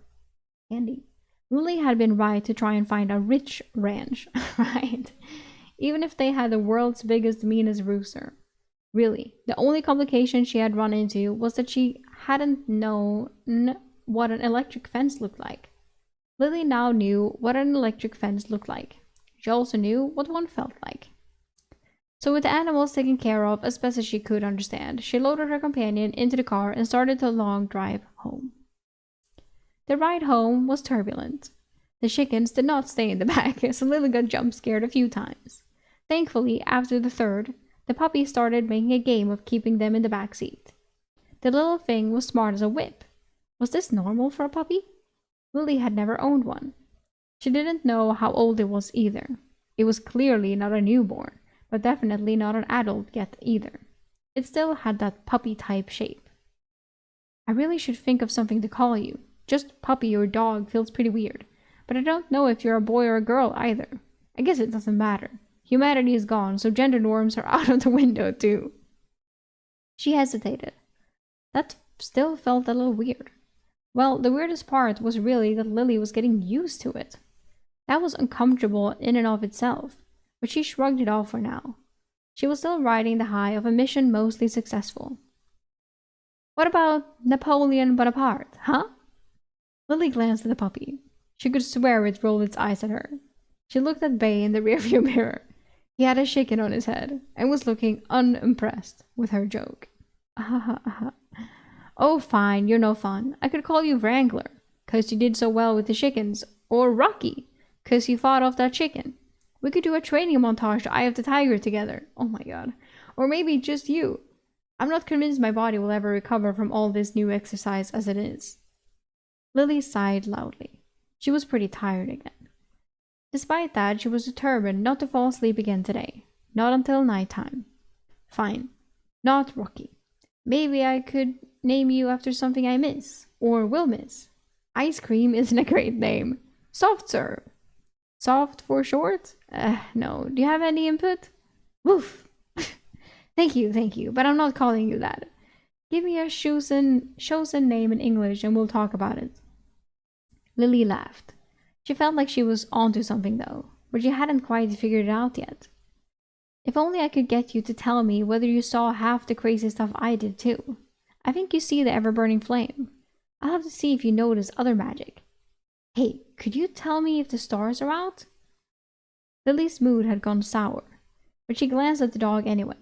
Andy. Lily had been right to try and find a rich ranch, right? Even if they had the world's biggest, meanest rooster. Really, the only complication she had run into was that she hadn't known what an electric fence looked like. Lily now knew what an electric fence looked like. She also knew what one felt like. So with the animals taken care of as best as she could understand, she loaded her companion into the car and started the long drive home. The ride home was turbulent. The chickens did not stay in the back, so Lily got jump scared a few times. Thankfully, after the third, the puppy started making a game of keeping them in the back seat. The little thing was smart as a whip. Was this normal for a puppy? Lily had never owned one. She didn't know how old it was either. It was clearly not a newborn, but definitely not an adult yet either. It still had that puppy-type shape. I really should think of something to call you. Just puppy or dog feels pretty weird, but I don't know if you're a boy or a girl either. I guess it doesn't matter. Humanity is gone, so gender norms are out of the window too. She hesitated. That still felt a little weird. Well, the weirdest part was really that Lily was getting used to it. That was uncomfortable in and of itself, but she shrugged it off for now. She was still riding the high of a mission mostly successful. What about Napoleon Bonaparte, huh? Lily glanced at the puppy. She could swear it rolled its eyes at her. She looked at Bay in the rearview mirror. He had a chicken on his head and was looking unimpressed with her joke. Oh, fine, you're no fun. I could call you Wrangler, 'cause you did so well with the chickens, or Rocky, 'cause you fought off that chicken. We could do a training montage to Eye of the Tiger together. Oh my god. Or maybe just you. I'm not convinced my body will ever recover from all this new exercise as it is. Lily sighed loudly. She was pretty tired again. Despite that, she was determined not to fall asleep again today. Not until nighttime. Fine. Not Rocky. Maybe I could name you after something I miss, or will miss. Ice cream isn't a great name. Soft serve. Soft for short? No. Do you have any input? Woof. Thank you, but I'm not calling you that. Give me a chosen name in English and we'll talk about it. Lily laughed. She felt like she was onto something though, but she hadn't quite figured it out yet. If only I could get you to tell me whether you saw half the crazy stuff I did too. I think you see the ever-burning flame. I'll have to see if you notice other magic. Hey, could you tell me if the stars are out? Lily's mood had gone sour, but she glanced at the dog anyway.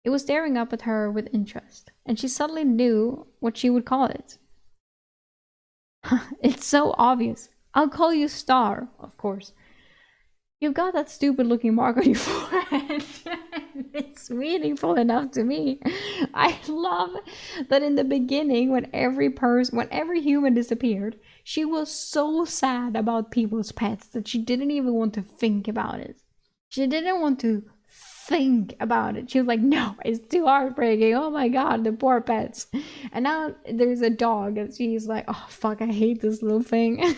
It was staring up at her with interest, and she suddenly knew what she would call it. It's so obvious. I'll call you Star, of course. You've got that stupid-looking mark on your forehead. It's meaningful enough to me. I love that in the beginning, when every human disappeared, she was so sad about people's pets that she didn't even want to think about it. She didn't want to think about it. She was like, no, it's too heartbreaking. Oh my god, the poor pets. And now there's a dog and she's like, oh fuck, I hate this little thing.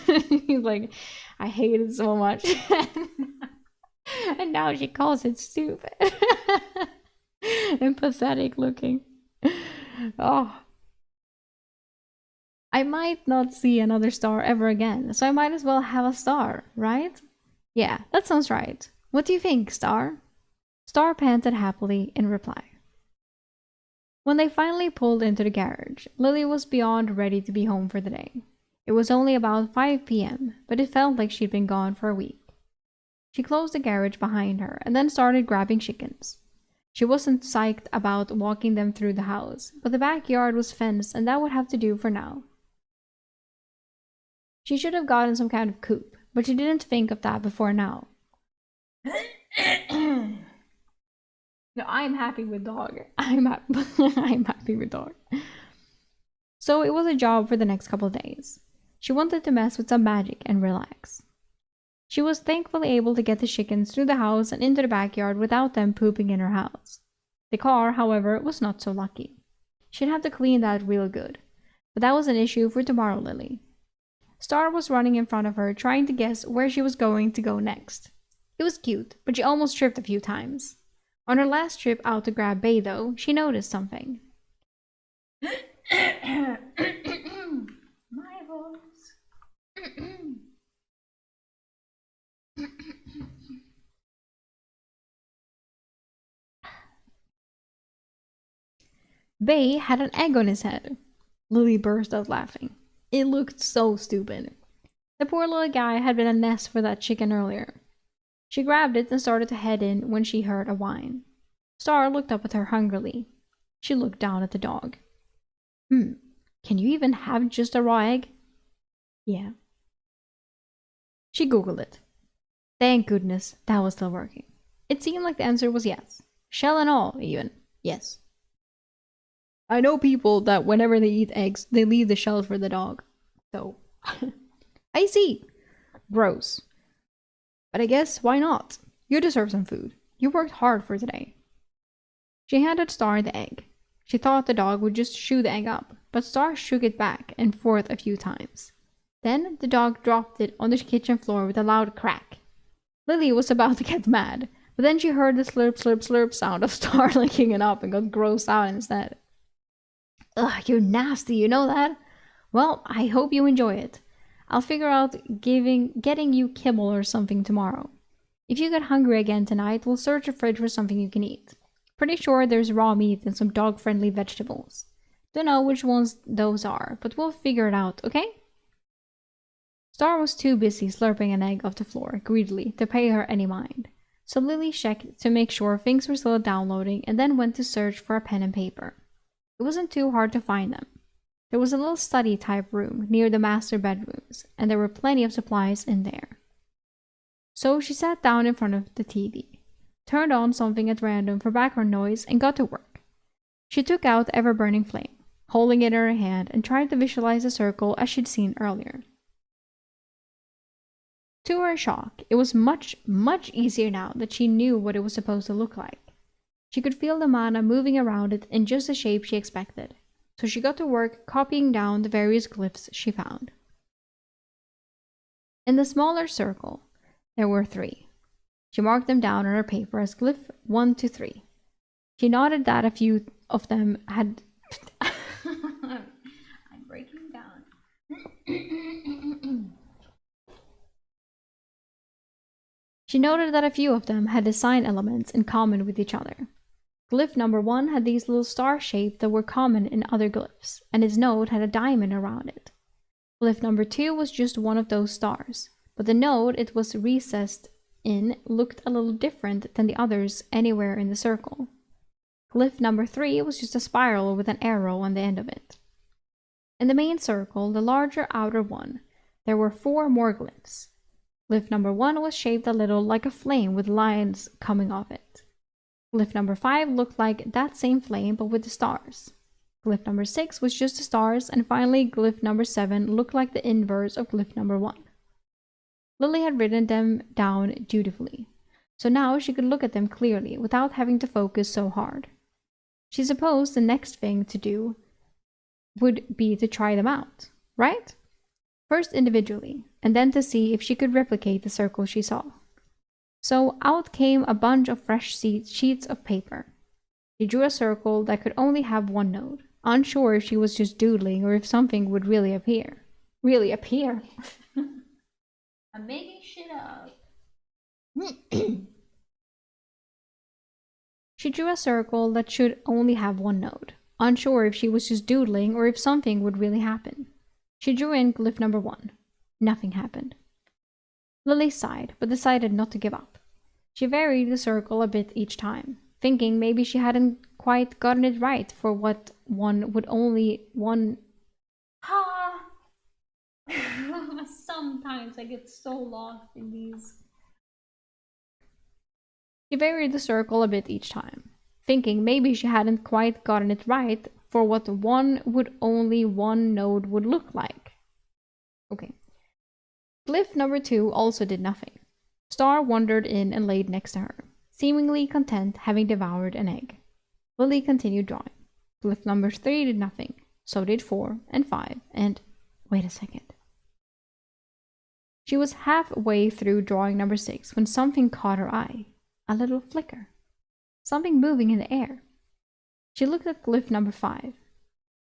He's like, I hate it so much. And now she calls it stupid. And pathetic looking. Oh. I might not see another star ever again, so I might as well have a star, right? Yeah, that sounds right. What do you think, Star? Star panted happily in reply. When they finally pulled into the garage, Lily was beyond ready to be home for the day. It was only about 5 p.m., but it felt like she'd been gone for a week. She closed the garage behind her and then started grabbing chickens. She wasn't psyched about walking them through the house, but the backyard was fenced and that would have to do for now. She should have gotten some kind of coop, but she didn't think of that before now. No, I'm happy with dog. I'm happy with dog. So it was a job for the next couple of days. She wanted to mess with some magic and relax. She was thankfully able to get the chickens through the house and into the backyard without them pooping in her house. The car, however, was not so lucky. She'd have to clean that real good. But that was an issue for tomorrow, Lily. Star was running in front of her, trying to guess where she was going to go next. It was cute, but she almost tripped a few times. On her last trip out to grab Bay, though, she noticed something. My voice. Bay had an egg on his head. Lily burst out laughing. It looked so stupid. The poor little guy had been a nest for that chicken earlier. She grabbed it and started to head in when she heard a whine. Star looked up at her hungrily. She looked down at the dog. Can you even have just a raw egg? Yeah. She Googled it. Thank goodness that was still working. It seemed like the answer was yes. Shell and all, even. Yes. I know people that whenever they eat eggs, they leave the shell for the dog. So, I see. Gross. But I guess why not? You deserve some food. You worked hard for today. She handed Star the egg. She thought the dog would just chew the egg up, but Star shook it back and forth a few times. Then the dog dropped it on the kitchen floor with a loud crack. Lily was about to get mad, but then she heard the slurp, slurp, slurp sound of Star licking it up and got grossed out instead. Ugh, you're nasty, you know that? Well, I hope you enjoy it. I'll figure out getting you kibble or something tomorrow. If you get hungry again tonight, we'll search the fridge for something you can eat. Pretty sure there's raw meat and some dog-friendly vegetables. Don't know which ones those are, but we'll figure it out, okay? Star was too busy slurping an egg off the floor greedily to pay her any mind. So Lily checked to make sure things were still downloading and then went to search for a pen and paper. It wasn't too hard to find them. There was a little study-type room near the master bedrooms, and there were plenty of supplies in there. So she sat down in front of the TV, turned on something at random for background noise, and got to work. She took out the ever-burning flame, holding it in her hand, and tried to visualize the circle as she'd seen earlier. To her shock, it was much, much easier now that she knew what it was supposed to look like. She could feel the mana moving around it in just the shape she expected, so she got to work copying down the various glyphs she found. In the smaller circle, there were 3. She marked them down on her paper as glyph 1 to 3. She noted that a few of them had... I'm breaking down. She noted that a few of them had design elements in common with each other. Glyph number 1 had these little star shapes that were common in other glyphs, and its node had a diamond around it. Glyph number 2 was just one of those stars, but the node it was recessed in looked a little different than the others anywhere in the circle. Glyph number 3 was just a spiral with an arrow on the end of it. In the main circle, the larger outer one, there were 4 more glyphs. Glyph number 1 was shaped a little like a flame with lines coming off it. Glyph number 5 looked like that same flame but with the stars. Glyph number 6 was just the stars, and finally glyph number 7 looked like the inverse of glyph number 1. Lily had written them down dutifully, so now she could look at them clearly without having to focus so hard. She supposed the next thing to do would be to try them out, right? First individually, and then to see if she could replicate the circle she saw. So out came a bunch of fresh sheets of paper. She drew a circle that could only have one node, unsure if she was just doodling or if something would really appear. Really appear? I'm making shit up. She drew a circle that should only have one node, unsure if she was just doodling or if something would really happen. She drew in glyph number 1. Nothing happened. Lily sighed, but decided not to give up. She varied the circle a bit each time, thinking maybe she hadn't quite gotten it right for what one would only one... Sometimes I get so lost in these. She varied the circle a bit each time, thinking maybe she hadn't quite gotten it right for what one would only one node would look like. Okay. Glyph number 2 also did nothing. Star wandered in and laid next to her, seemingly content having devoured an egg. Lily continued drawing. Glyph number 3 did nothing. So did 4 and 5 and... Wait a second. She was halfway through drawing number 6 when something caught her eye. A little flicker. Something moving in the air. She looked at glyph number 5.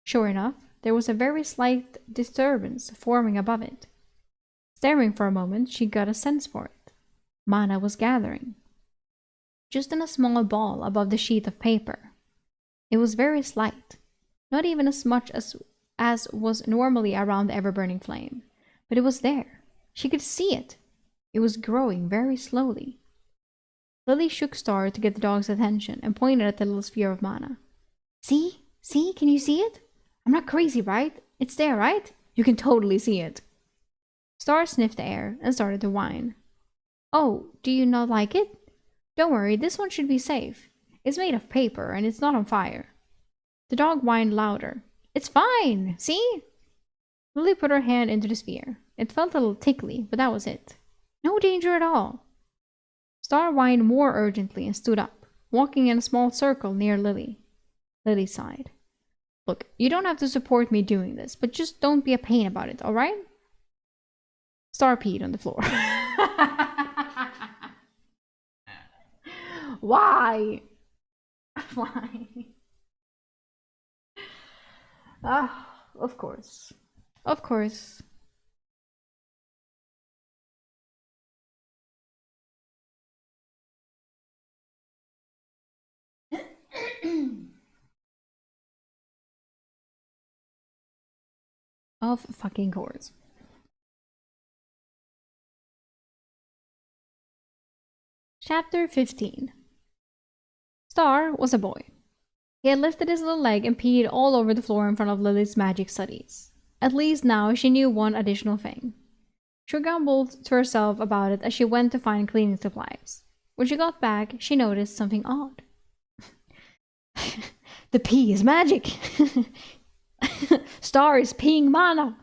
Sure enough, there was a very slight disturbance forming above it. Staring for a moment, she got a sense for it. Mana was gathering. Just in a small ball above the sheet of paper. It was very slight, not even as much as was normally around the ever-burning flame, but it was there. She could see it. It was growing very slowly. Lily shook Star to get the dog's attention and pointed at the little sphere of mana. See? See? Can you see it? I'm not crazy, right? It's there, right? You can totally see it. Star sniffed the air and started to whine. Oh, do you not like it? Don't worry, this one should be safe. It's made of paper and it's not on fire. The dog whined louder. It's fine, see? Lily put her hand into the sphere. It felt a little tickly, but that was it. No danger at all. Star whined more urgently and stood up, walking in a small circle near Lily. Lily sighed. Look, you don't have to support me doing this, but just don't be a pain about it, alright? Star peed on the floor. Why? Why? Ah, of course. Of course. Of fucking course. Chapter 15. Star was a boy. He had lifted his little leg and peed all over the floor in front of Lily's magic studies. At least now she knew one additional thing. She grumbled to herself about it as she went to find cleaning supplies. When she got back, she noticed something odd. The pee is magic! Star is peeing mana!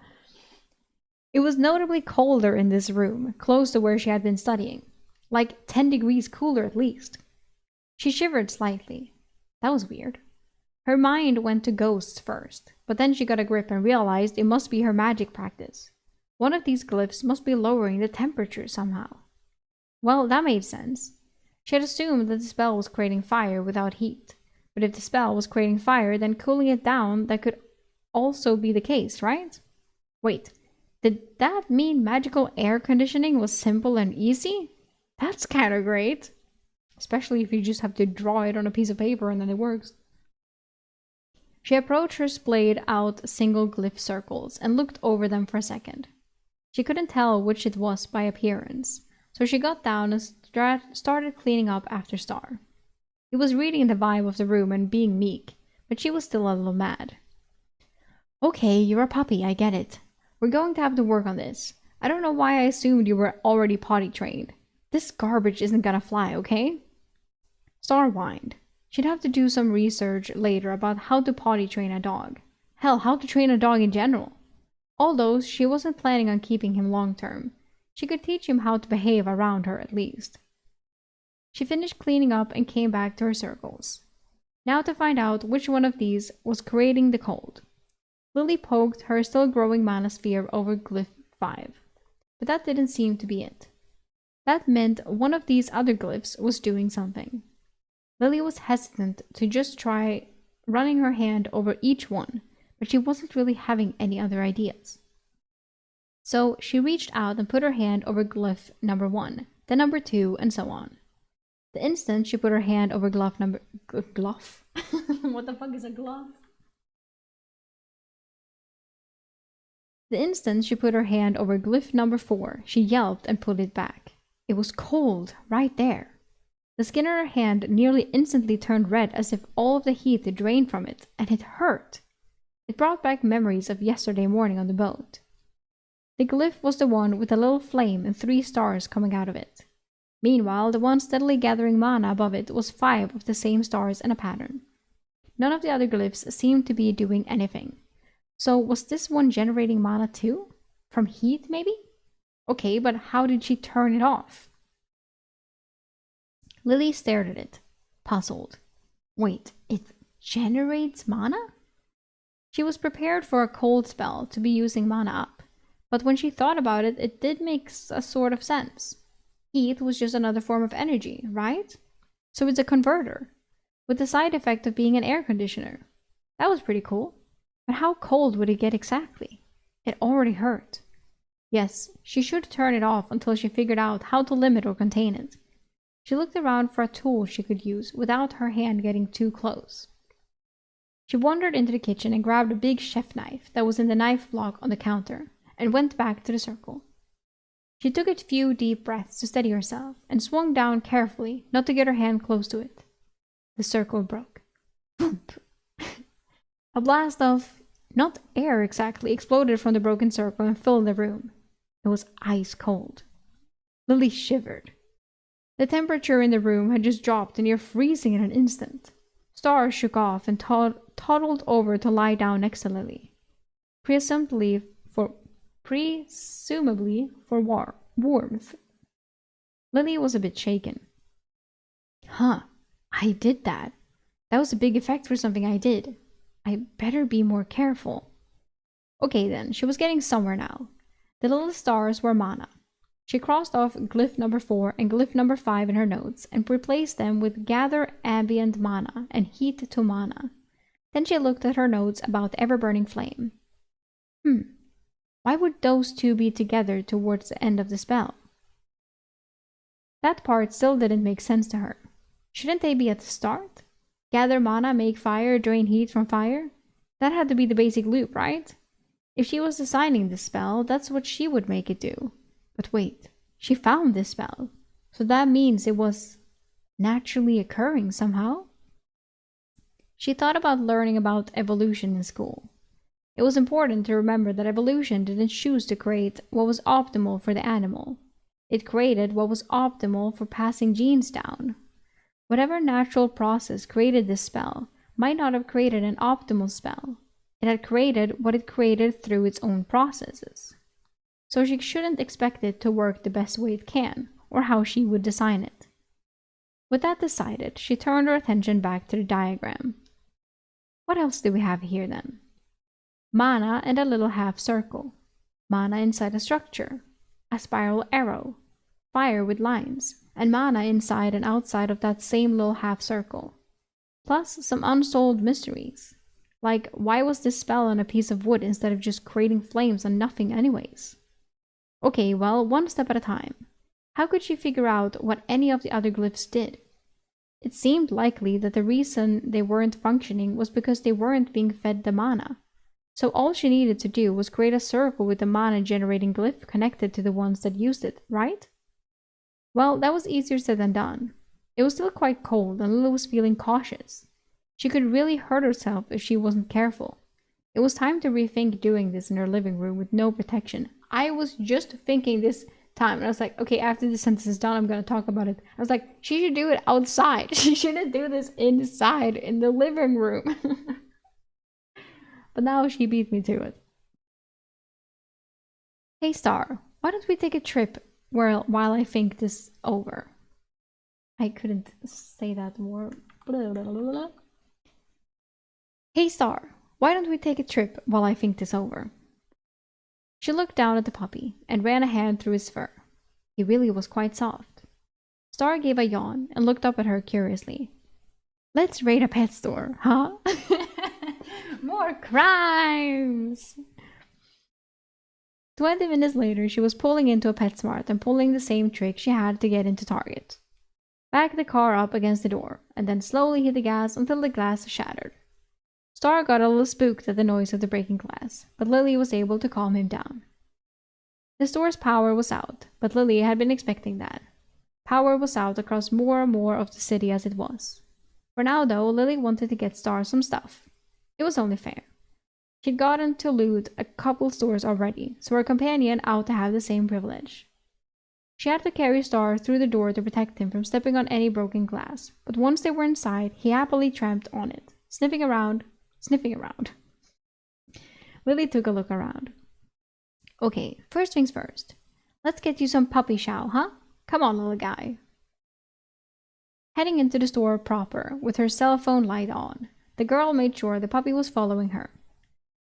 It was notably colder in this room, close to where she had been studying. Like 10 degrees cooler at least. She shivered slightly. That was weird. Her mind went to ghosts first, but then she got a grip and realized it must be her magic practice. One of these glyphs must be lowering the temperature somehow. Well, that made sense. She had assumed that the spell was creating fire without heat. But if the spell was creating fire, then cooling it down, that could also be the case, right? Wait, did that mean magical air conditioning was simple and easy? That's kind of great. Especially if you just have to draw it on a piece of paper and then it works. She approached her splayed out single glyph circles and looked over them for a second. She couldn't tell which it was by appearance, so she got down and started cleaning up after Star. He was reading the vibe of the room and being meek, but she was still a little mad. Okay, you're a puppy, I get it. We're going to have to work on this. I don't know why I assumed you were already potty trained. This garbage isn't gonna fly, okay? Star whined. She'd have to do some research later about how to potty train a dog. Hell, how to train a dog in general. Although she wasn't planning on keeping him long term, she could teach him how to behave around her at least. She finished cleaning up and came back to her circles. Now to find out which one of these was creating the cold. Lily poked her still growing mana sphere over glyph 5, but that didn't seem to be it. That meant one of these other glyphs was doing something. Lily was hesitant to just try running her hand over each one, but she wasn't really having any other ideas. So she reached out and put her hand over glyph number 1, then number 2, and so on. The instant she put her hand over glyph number... Glyph? What the fuck is a glyph? The instant she put her hand over glyph number 4, she yelped and pulled it back. It was cold, right there. The skin on her hand nearly instantly turned red as if all of the heat had drained from it, and it hurt. It brought back memories of yesterday morning on the boat. The glyph was the one with a little flame and 3 stars coming out of it. Meanwhile, the one steadily gathering mana above it was 5 of the same stars and a pattern. None of the other glyphs seemed to be doing anything. So was this one generating mana too? From heat, maybe? Okay, but how did she turn it off? Lily stared at it, puzzled. Wait, it generates mana? She was prepared for a cold spell to be using mana up, but when she thought about it, it did make a sort of sense. Heat was just another form of energy, right? So it's a converter, with the side effect of being an air conditioner. That was pretty cool. But how cold would it get exactly? It already hurt. Yes, she should turn it off until she figured out how to limit or contain it. She looked around for a tool she could use without her hand getting too close. She wandered into the kitchen and grabbed a big chef knife that was in the knife block on the counter and went back to the circle. She took a few deep breaths to steady herself and swung down carefully, not to get her hand close to it. The circle broke. A blast of, not air exactly, exploded from the broken circle and filled the room. It was ice cold. Lily shivered. The temperature in the room had just dropped to near freezing in an instant. Star shook off and toddled over to lie down next to Lily. Presumably for warmth. Lily was a bit shaken. Huh, I did that. That was a big effect for something I did. I better be more careful. Okay then, she was getting somewhere now. The little stars were mana. She crossed off glyph number 4 and glyph number 5 in her notes and replaced them with gather ambient mana and heat to mana. Then she looked at her notes about the ever-burning flame. Why would those two be together towards the end of the spell? That part still didn't make sense to her. Shouldn't they be at the start? Gather mana, make fire, drain heat from fire? That had to be the basic loop, right? If she was designing this spell, that's what she would make it do. But wait, she found this spell, so that means it was naturally occurring somehow? She thought about learning about evolution in school. It was important to remember that evolution didn't choose to create what was optimal for the animal. It created what was optimal for passing genes down. Whatever natural process created this spell might not have created an optimal spell. It had created what it created through its own processes. So she shouldn't expect it to work the best way it can, or how she would design it. With that decided, she turned her attention back to the diagram. What else do we have here then? Mana and a little half circle. Mana inside a structure. A spiral arrow. Fire with lines. And mana inside and outside of that same little half circle. Plus some unsolved mysteries. Like, why was this spell on a piece of wood instead of just creating flames on nothing anyways? Okay, well, one step at a time. How could she figure out what any of the other glyphs did? It seemed likely that the reason they weren't functioning was because they weren't being fed the mana. So all she needed to do was create a circle with the mana generating glyph connected to the ones that used it, right? Well, that was easier said than done. It was still quite cold and Lily was feeling cautious. She could really hurt herself if she wasn't careful. It was time to rethink doing this in her living room with no protection. I was just thinking this time, and I was like, okay, after this sentence is done, I'm going to talk about it. I was like, she should do it outside. She shouldn't do this inside in the living room. But now she beat me to it. Hey Star, why don't we take a trip while I think this over? I couldn't say that more. Blah, blah, blah, blah. Hey Star, why don't we take a trip while I think this over? She looked down at the puppy and ran a hand through his fur. He really was quite soft. Star gave a yawn and looked up at her curiously. Let's raid a pet store, huh? More crimes! 20 minutes later, she was pulling into a PetSmart and pulling the same trick she had to get into Target. Back the car up against the door, and then slowly hit the gas until the glass shattered. Star got a little spooked at the noise of the breaking glass, but Lily was able to calm him down. The store's power was out, but Lily had been expecting that. Power was out across more and more of the city as it was. For now, though, Lily wanted to get Star some stuff. It was only fair. She'd gotten to loot a couple stores already, so her companion ought to have the same privilege. She had to carry Star through the door to protect him from stepping on any broken glass, but once they were inside, he happily tramped on it, sniffing around. Lily took a look around. Okay, first things first. Let's get you some puppy chow, huh? Come on, little guy. Heading into the store proper, with her cell phone light on, the girl made sure the puppy was following her.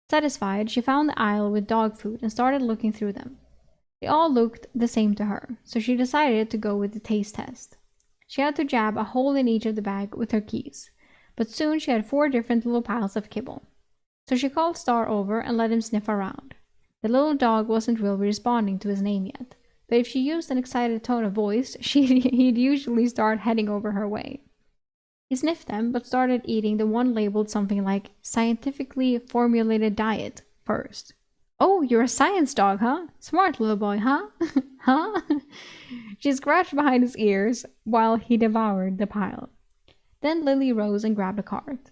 Satisfied, she found the aisle with dog food and started looking through them. They all looked the same to her, so she decided to go with the taste test. She had to jab a hole in each of the bag with her keys, but soon she had 4 different little piles of kibble. So she called Star over and let him sniff around. The little dog wasn't really responding to his name yet, but if she used an excited tone of voice, he'd usually start heading over her way. He sniffed them, but started eating the one labeled something like scientifically formulated diet first. Oh, you're a science dog, huh? Smart little boy, huh? Huh? She scratched behind his ears while he devoured the pile. Then Lily rose and grabbed a cart.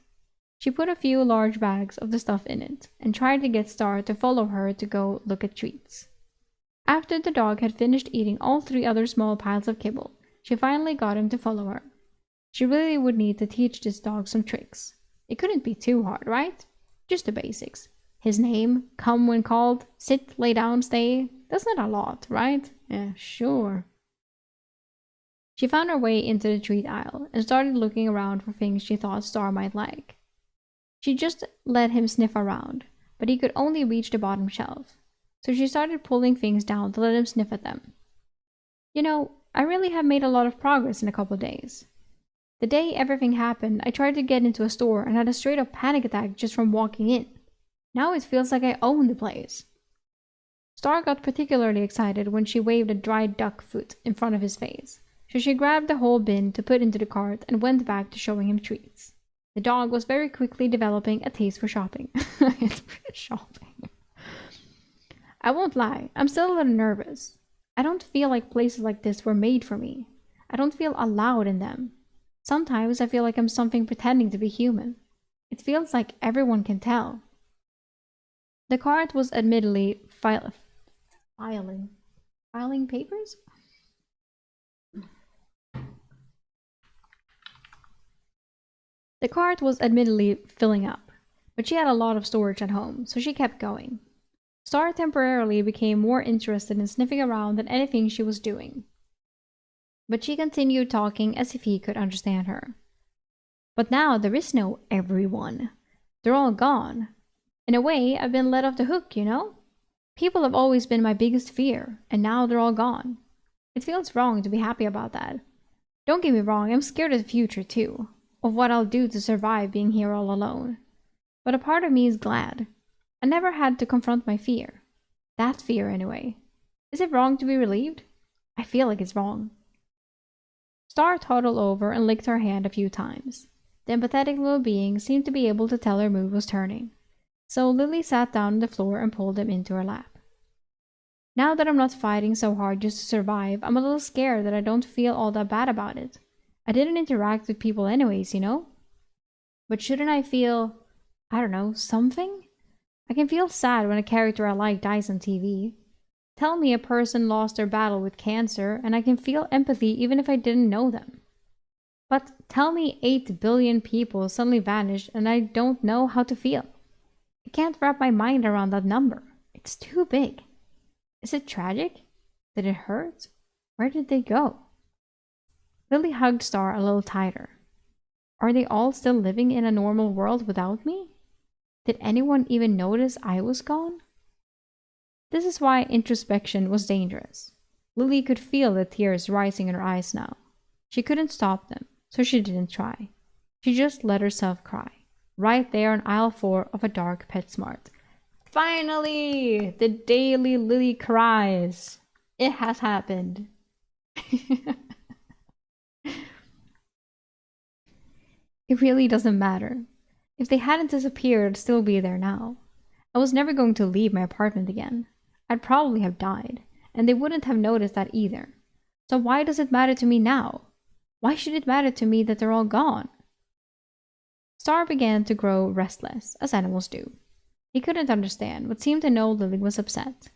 She put a few large bags of the stuff in it and tried to get Star to follow her to go look at treats. After the dog had finished eating all three other small piles of kibble, she finally got him to follow her. She really would need to teach this dog some tricks. It couldn't be too hard, right? Just the basics. His name, come when called, sit, lay down, stay. That's not a lot, right? Yeah, sure. She found her way into the treat aisle and started looking around for things she thought Star might like. She just let him sniff around, but he could only reach the bottom shelf. So she started pulling things down to let him sniff at them. You know, I really have made a lot of progress in a couple of days. The day everything happened, I tried to get into a store and had a straight up panic attack just from walking in. Now it feels like I own the place. Star got particularly excited when she waved a dried duck foot in front of his face, so she grabbed the whole bin to put into the cart and went back to showing him treats. The dog was very quickly developing a taste for shopping. Shopping. I won't lie, I'm still a little nervous. I don't feel like places like this were made for me. I don't feel allowed in them. Sometimes I feel like I'm something pretending to be human. It feels like everyone can tell. The cart was admittedly filing papers? The cart was admittedly filling up, but she had a lot of storage at home, so she kept going. Star temporarily became more interested in sniffing around than anything she was doing. But she continued talking as if he could understand her. But now there is no everyone. They're all gone. In a way, I've been let off the hook, you know? People have always been my biggest fear, and now they're all gone. It feels wrong to be happy about that. Don't get me wrong, I'm scared of the future too, of what I'll do to survive being here all alone. But a part of me is glad. I never had to confront my fear. That fear, anyway. Is it wrong to be relieved? I feel like it's wrong. Star toddled over and licked her hand a few times. The empathetic little being seemed to be able to tell her mood was turning. So Lily sat down on the floor and pulled him into her lap. Now that I'm not fighting so hard just to survive, I'm a little scared that I don't feel all that bad about it. I didn't interact with people anyways, you know? But shouldn't I feel, I don't know, something? I can feel sad when a character I like dies on TV. Tell me a person lost their battle with cancer, and I can feel empathy even if I didn't know them. But tell me 8 billion people suddenly vanished and I don't know how to feel. I can't wrap my mind around that number. It's too big. Is it tragic? Did it hurt? Where did they go? Lily hugged Star a little tighter. Are they all still living in a normal world without me? Did anyone even notice I was gone? This is why introspection was dangerous. Lily could feel the tears rising in her eyes now. She couldn't stop them, so she didn't try. She just let herself cry, right there on aisle 4 of a dark PetSmart. Finally! The daily Lily cries. It has happened. It really doesn't matter. If they hadn't disappeared, I'd still be there now. I was never going to leave my apartment again. I'd probably have died, and they wouldn't have noticed that either. So why does it matter to me now? Why should it matter to me that they're all gone? Star began to grow restless, as animals do. He couldn't understand, but seemed to know Lily was upset.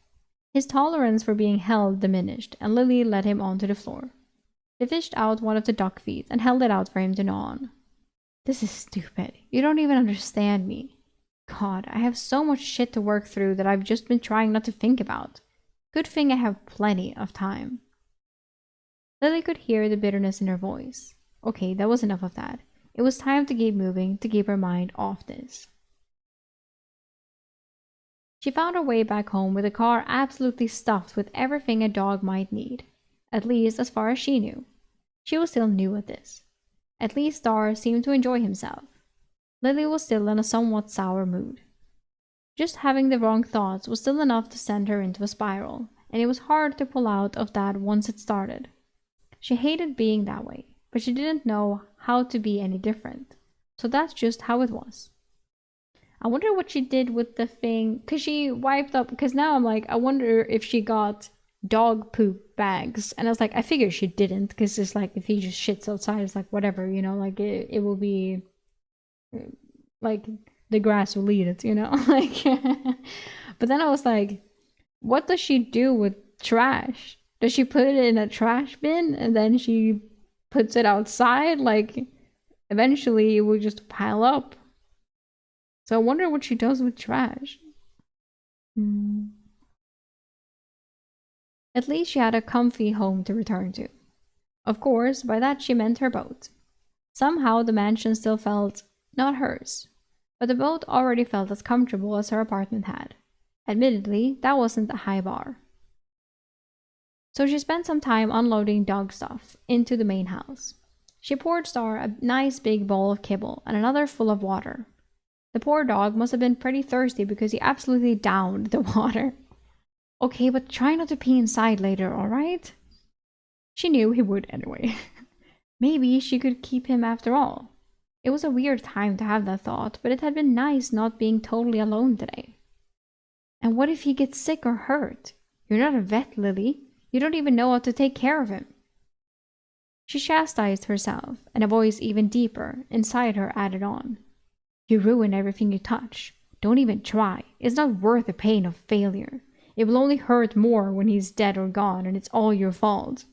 His tolerance for being held diminished, and Lily led him onto the floor. They fished out one of the duck feet and held it out for him to gnaw on. This is stupid. You don't even understand me. God, I have so much shit to work through that I've just been trying not to think about. Good thing I have plenty of time. Lily could hear the bitterness in her voice. Okay, that was enough of that. It was time to keep moving, to keep her mind off this. She found her way back home with the car absolutely stuffed with everything a dog might need. At least as far as she knew. She was still new at this. At least Star seemed to enjoy himself. Lily was still in a somewhat sour mood. Just having the wrong thoughts was still enough to send her into a spiral, and it was hard to pull out of that once it started. She hated being that way, but she didn't know how to be any different, so that's just how it was. I wonder what she did with the thing, because she wiped up, because now I'm like, I wonder if she got dog poop bags. And I was like, I figure she didn't, because it's like, if he just shits outside, it's like, whatever, you know, like, it will be, like, the grass will eat it, you know? Like, but then I was like, what does she do with trash? Does she put it in a trash bin and then she puts it outside? Like, eventually it will just pile up. So I wonder what she does with trash. At least she had a comfy home to return to. Of course, by that she meant her boat. Somehow the mansion still felt not hers, but the boat already felt as comfortable as her apartment had. Admittedly, that wasn't a high bar. So she spent some time unloading dog stuff into the main house. She poured Star a nice big bowl of kibble and another full of water. The poor dog must have been pretty thirsty because he absolutely downed the water. Okay, but try not to pee inside later, alright? She knew he would anyway. Maybe she could keep him after all. It was a weird time to have that thought, but it had been nice not being totally alone today. And what if he gets sick or hurt? You're not a vet, Lily. You don't even know how to take care of him. She chastised herself, and a voice even deeper inside her added on. You ruin everything you touch. Don't even try. It's not worth the pain of failure. It will only hurt more when he's dead or gone, and it's all your fault.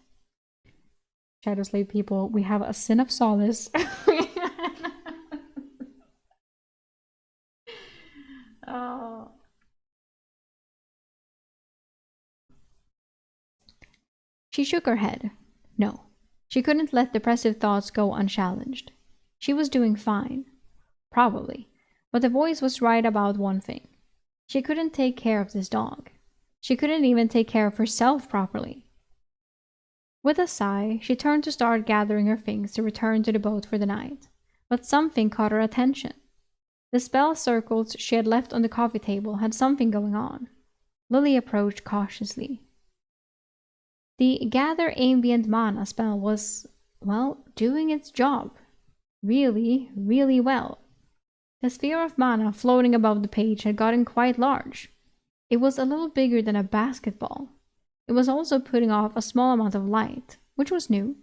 Shadow Slave people, we have a sin of solace. Oh. She shook her head. No, she couldn't let depressive thoughts go unchallenged. She was doing fine. Probably. But the voice was right about one thing. She couldn't take care of this dog. She couldn't even take care of herself properly. With a sigh, she turned to start gathering her things to return to the boat for the night. But something caught her attention. The spell circles she had left on the coffee table had something going on. Lily approached cautiously. The Gather Ambient Mana spell was, well, doing its job. Really, really well. The sphere of mana floating above the page had gotten quite large. It was a little bigger than a basketball. It was also putting off a small amount of light, which was new.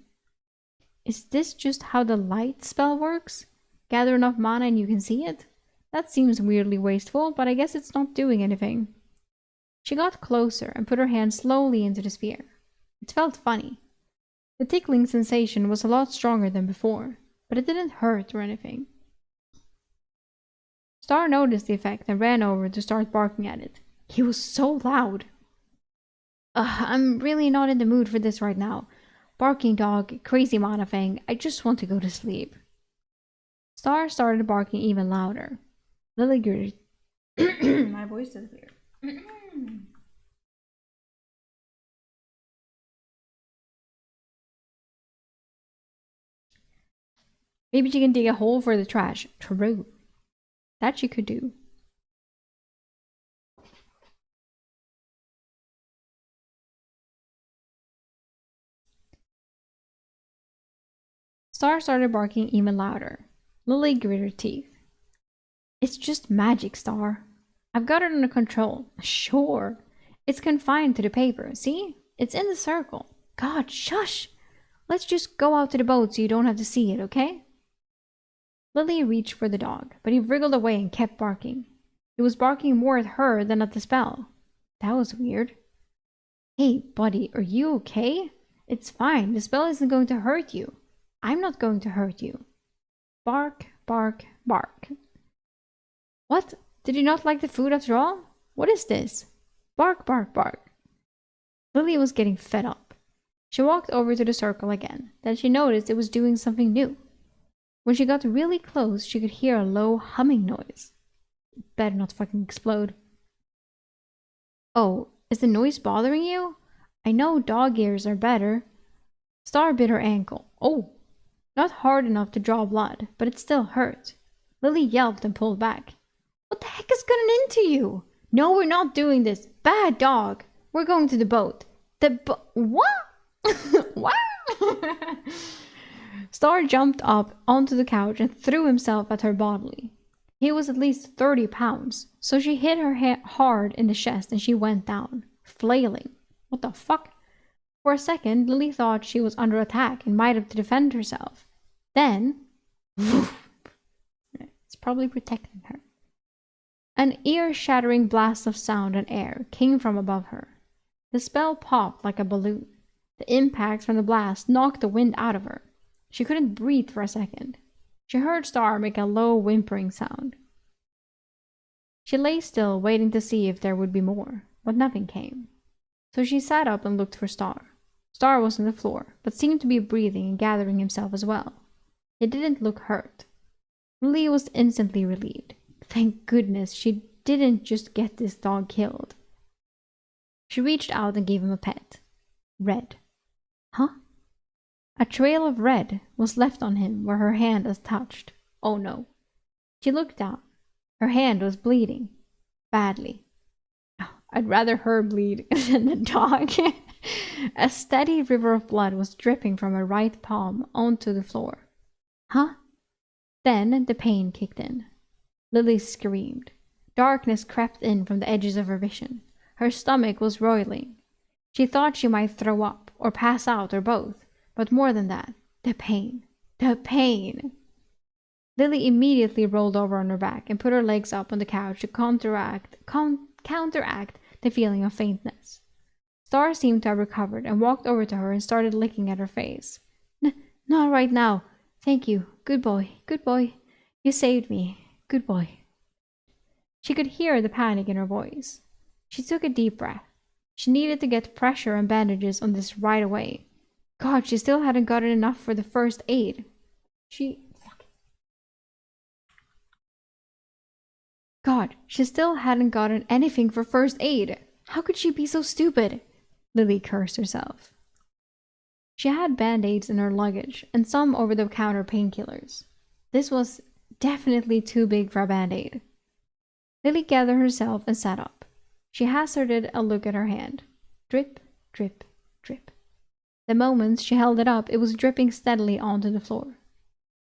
Is this just how the light spell works? Gather enough mana and you can see it? That seems weirdly wasteful, but I guess it's not doing anything. She got closer and put her hand slowly into the sphere. It felt funny. The tickling sensation was a lot stronger than before, but it didn't hurt or anything. Star noticed the effect and ran over to start barking at it. He was so loud. I'm really not in the mood for this right now. Barking dog, crazy mana thing, I just want to go to sleep. Star started barking even louder. Lily grew. My voice is weird. Maybe she can dig a hole for the trash. True. That she could do. Star started barking even louder. Lily gritted her teeth. It's just magic, Star. I've got it under control. Sure. It's confined to the paper. See? It's in the circle. God, shush! Let's just go out to the boat so you don't have to see it, okay? Lily reached for the dog, but he wriggled away and kept barking. He was barking more at her than at the spell. That was weird. Hey, buddy, are you okay? It's fine. The spell isn't going to hurt you. I'm not going to hurt you. Bark, bark, bark. What? Did you not like the food after all? What is this? Bark, bark, bark. Lily was getting fed up. She walked over to the circle again. Then she noticed it was doing something new. When she got really close, she could hear a low humming noise. Better not fucking explode. Oh, is the noise bothering you? I know dog ears are better. Star bit her ankle. Oh, not hard enough to draw blood, but it still hurt. Lily yelped and pulled back. What the heck has gotten into you? No, we're not doing this. Bad dog. We're going to the boat. What? What? Star jumped up onto the couch and threw himself at her bodily. He was at least 30 pounds, so she hit her hard in the chest and she went down, flailing. What the fuck? For a second, Lily thought she was under attack and might have to defend herself. Then, it's probably protecting her. An ear-shattering blast of sound and air came from above her. The spell popped like a balloon. The impact from the blast knocked the wind out of her. She couldn't breathe for a second. She heard Star make a low whimpering sound. She lay still, waiting to see if there would be more, but nothing came. So she sat up and looked for Star. Star was on the floor, but seemed to be breathing and gathering himself as well. He didn't look hurt. Lily was instantly relieved. Thank goodness she didn't just get this dog killed. She reached out and gave him a pet. Red. Huh? A trail of red was left on him where her hand had touched. Oh no. She looked down. Her hand was bleeding. Badly. Oh, I'd rather her bleed than the dog. A steady river of blood was dripping from her right palm onto the floor. Huh? Then the pain kicked in. Lily screamed. Darkness crept in from the edges of her vision. Her stomach was roiling. She thought she might throw up, or pass out, or both. But more than that, the pain. The pain! Lily immediately rolled over on her back and put her legs up on the couch to counteract the feeling of faintness. Star seemed to have recovered and walked over to her and started licking at her face. Not right now. Thank you. Good boy. Good boy. You saved me. Good boy. She could hear the panic in her voice. She took a deep breath. She needed to get pressure and bandages on this right away. God, she still hadn't gotten enough for the first aid. She still hadn't gotten anything for first aid. How could she be so stupid? Lily cursed herself. She had band-aids in her luggage and some over-the-counter painkillers. This was definitely too big for a band-aid. Lily gathered herself and sat up. She hazarded a look at her hand. Drip, drip, drip. The moment she held it up, it was dripping steadily onto the floor.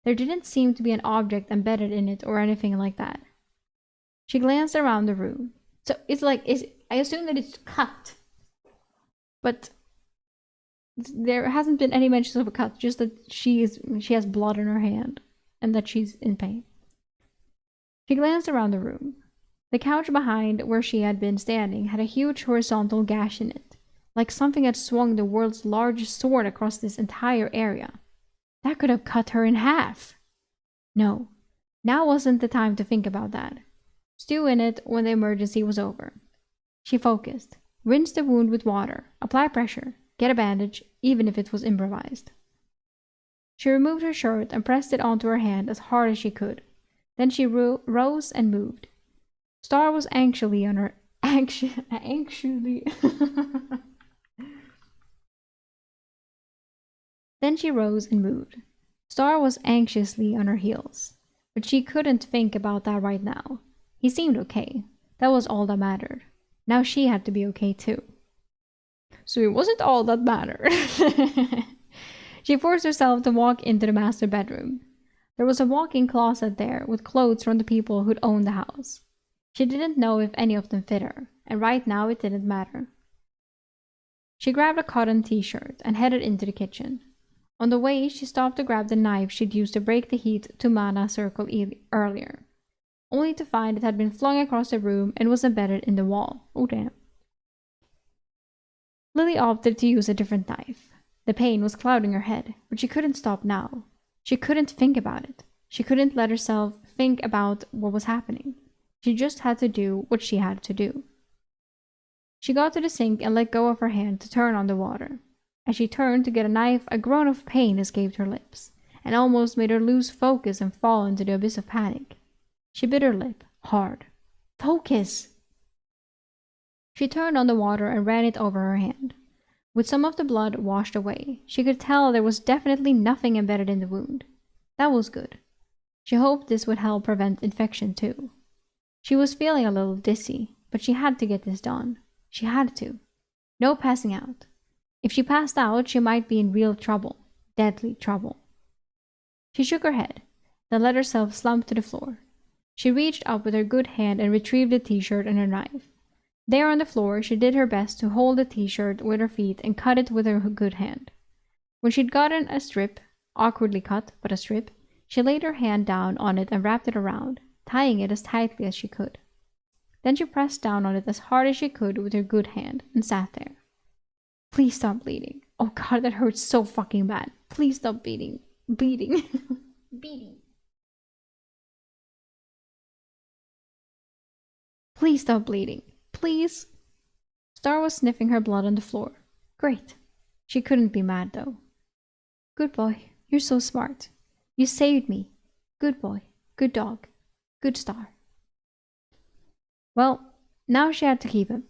There didn't seem to be an object embedded in it or anything like that. She glanced around the room. So I assume that it's cut. But there hasn't been any mention of a cut, just that she has blood in her hand and that she's in pain. She glanced around the room. The couch behind where she had been standing had a huge horizontal gash in it, like something had swung the world's largest sword across this entire area. That could have cut her in half. No, now wasn't the time to think about that. Stew in it when the emergency was over. She focused, rinsed the wound with water, apply pressure, get a bandage, even if it was improvised. She removed her shirt and pressed it onto her hand as hard as she could. Then she rose and moved. Star was anxiously on her Then she rose and moved. Star was anxiously on her heels, but she couldn't think about that right now. He seemed okay. That was all that mattered. Now she had to be okay too. So it wasn't all that mattered. She forced herself to walk into the master bedroom. There was a walk-in closet there with clothes from the people who'd owned the house. She didn't know if any of them fit her, and right now it didn't matter. She grabbed a cotton t-shirt and headed into the kitchen. On the way, she stopped to grab the knife she'd used to break the heat to Mana circle earlier, only to find it had been flung across the room and was embedded in the wall. Oh damn. Lily opted to use a different knife. The pain was clouding her head, but she couldn't stop now. She couldn't think about it. She couldn't let herself think about what was happening. She just had to do what she had to do. She got to the sink and let go of her hand to turn on the water. As she turned to get a knife, a groan of pain escaped her lips, and almost made her lose focus and fall into the abyss of panic. She bit her lip, hard. Focus! She turned on the water and ran it over her hand. With some of the blood washed away, she could tell there was definitely nothing embedded in the wound. That was good. She hoped this would help prevent infection too. She was feeling a little dizzy, but she had to get this done. She had to. No passing out. If she passed out, she might be in real trouble. Deadly trouble. She shook her head, then let herself slump to the floor. She reached up with her good hand and retrieved the t-shirt and her knife. There on the floor, she did her best to hold the t-shirt with her feet and cut it with her good hand. When she'd gotten a strip, awkwardly cut, but a strip, she laid her hand down on it and wrapped it around, tying it as tightly as she could. Then she pressed down on it as hard as she could with her good hand and sat there. Please stop bleeding. Oh god, that hurts so fucking bad. Please stop bleeding. Bleeding. Bleeding. Please stop bleeding. Please. Star was sniffing her blood on the floor. Great. She couldn't be mad though. Good boy. You're so smart. You saved me. Good boy. Good dog. Good Star. Well, now she had to keep him.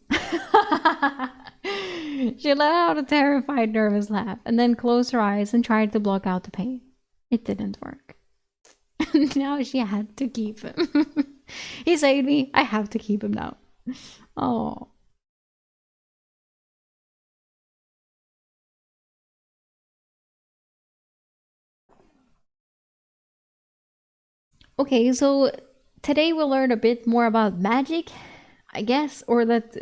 She let out a terrified, nervous laugh and then closed her eyes and tried to block out the pain. It didn't work. Now she had to keep him. He saved me. I have to keep him now. Oh. Okay, so today we'll learn a bit more about magic, I guess, or that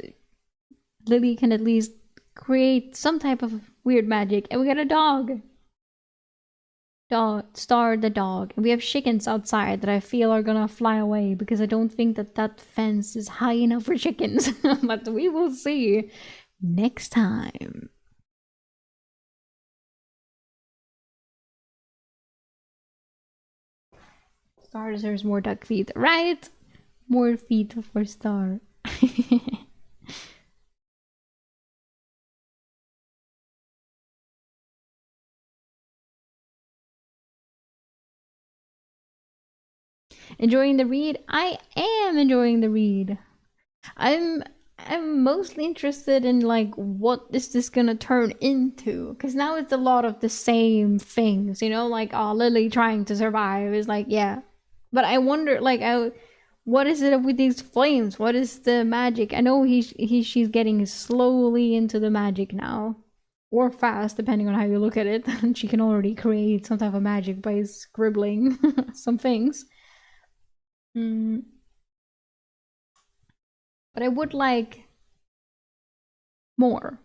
Lily can at least create some type of weird magic. And we got a dog. Star the dog. And we have chickens outside that I feel are gonna fly away because I don't think that that fence is high enough for chickens. But we will see next time. Star deserves more duck feet, right? More feet for Star. Enjoying the read? I am enjoying the read. I'm mostly interested in like what is this gonna turn into? Because now it's a lot of the same things, you know, like Lily trying to survive is like yeah, but I wonder like what is it with these flames? What is the magic? I know she's getting slowly into the magic now, or fast depending on how you look at it. And she can already create some type of magic by scribbling some things. Mm. But I would like more,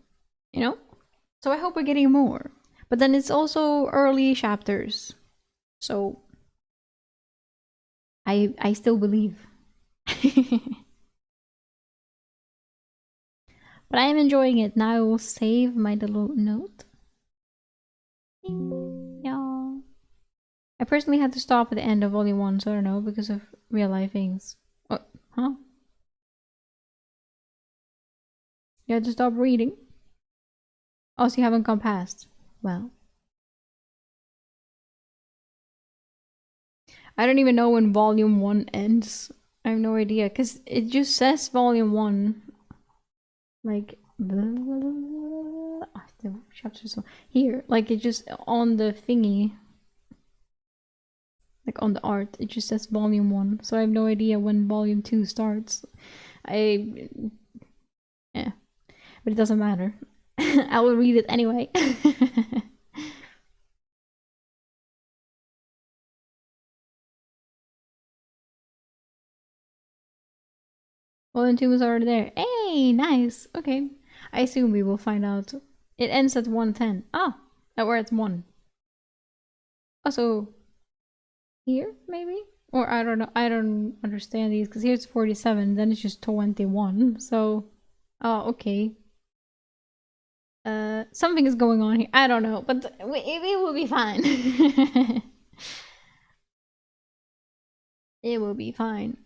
you know? So I hope we're getting more. But then it's also early chapters. So I still believe. But I am enjoying it. Now I will save my little note. Yeah. I personally had to stop at the end of volume 1, so I don't know, because of real life things. Oh, huh? You had to stop reading? Oh, so you haven't gone past. Well. I don't even know when volume 1 ends. I have no idea, because it just says volume 1. Like, blah, blah, blah, blah. The chapter so here, like it just on the thingy, like on the art, it just says volume 1. So I have no idea when volume 2 starts. Yeah, but it doesn't matter. I will read it anyway. Volume 2 was already there. Hey, nice. Okay. I assume we will find out. It ends at 110. Ah, that we're at 1. Also, here, maybe? Or I don't know. I don't understand these, because here's 47, then it's just 21. So, oh, okay. Something is going on here. I don't know, but it will be fine. It will be fine.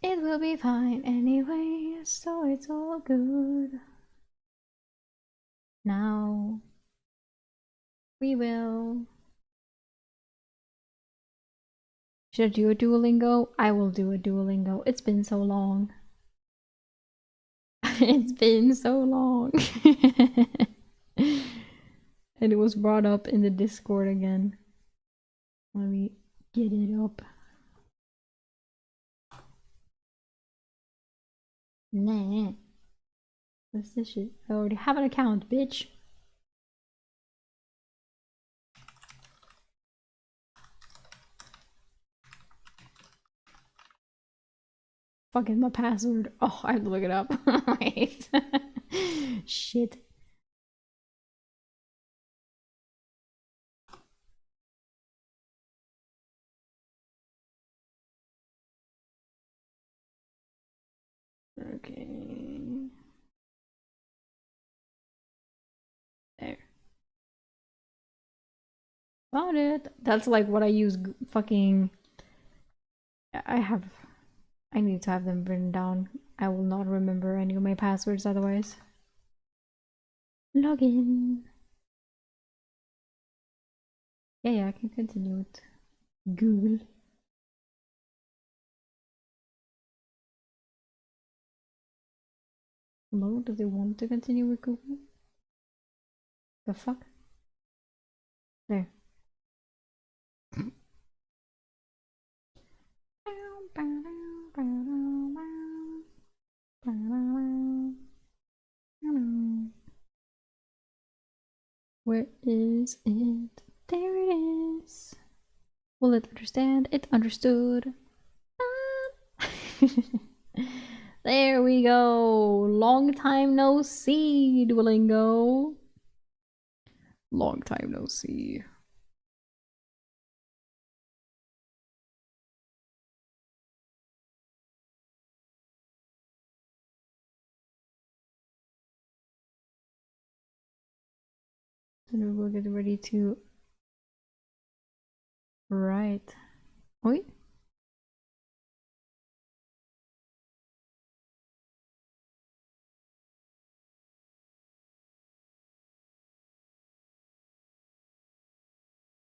It will be fine anyway, so it's all good. Now we will. Should I do a Duolingo? I will do a Duolingo. It's been so long. It's been so long. And it was brought up in the Discord again. Let me get it up. Nah. What's this shit? I already have an account, bitch. Fucking my password. Oh, I have to look it up. Wait. Shit. Okay. There. Found it. That's like what I use fucking... I need to have them written down. I will not remember any of my passwords otherwise. Login. Yeah, I can continue with Google. Hello, does it want to continue with Google? The fuck? There. Where is it? There it is. Will it understand? It understood. There we go. Long time no see, Duolingo. Long time no see. And we'll get ready to write. Wait.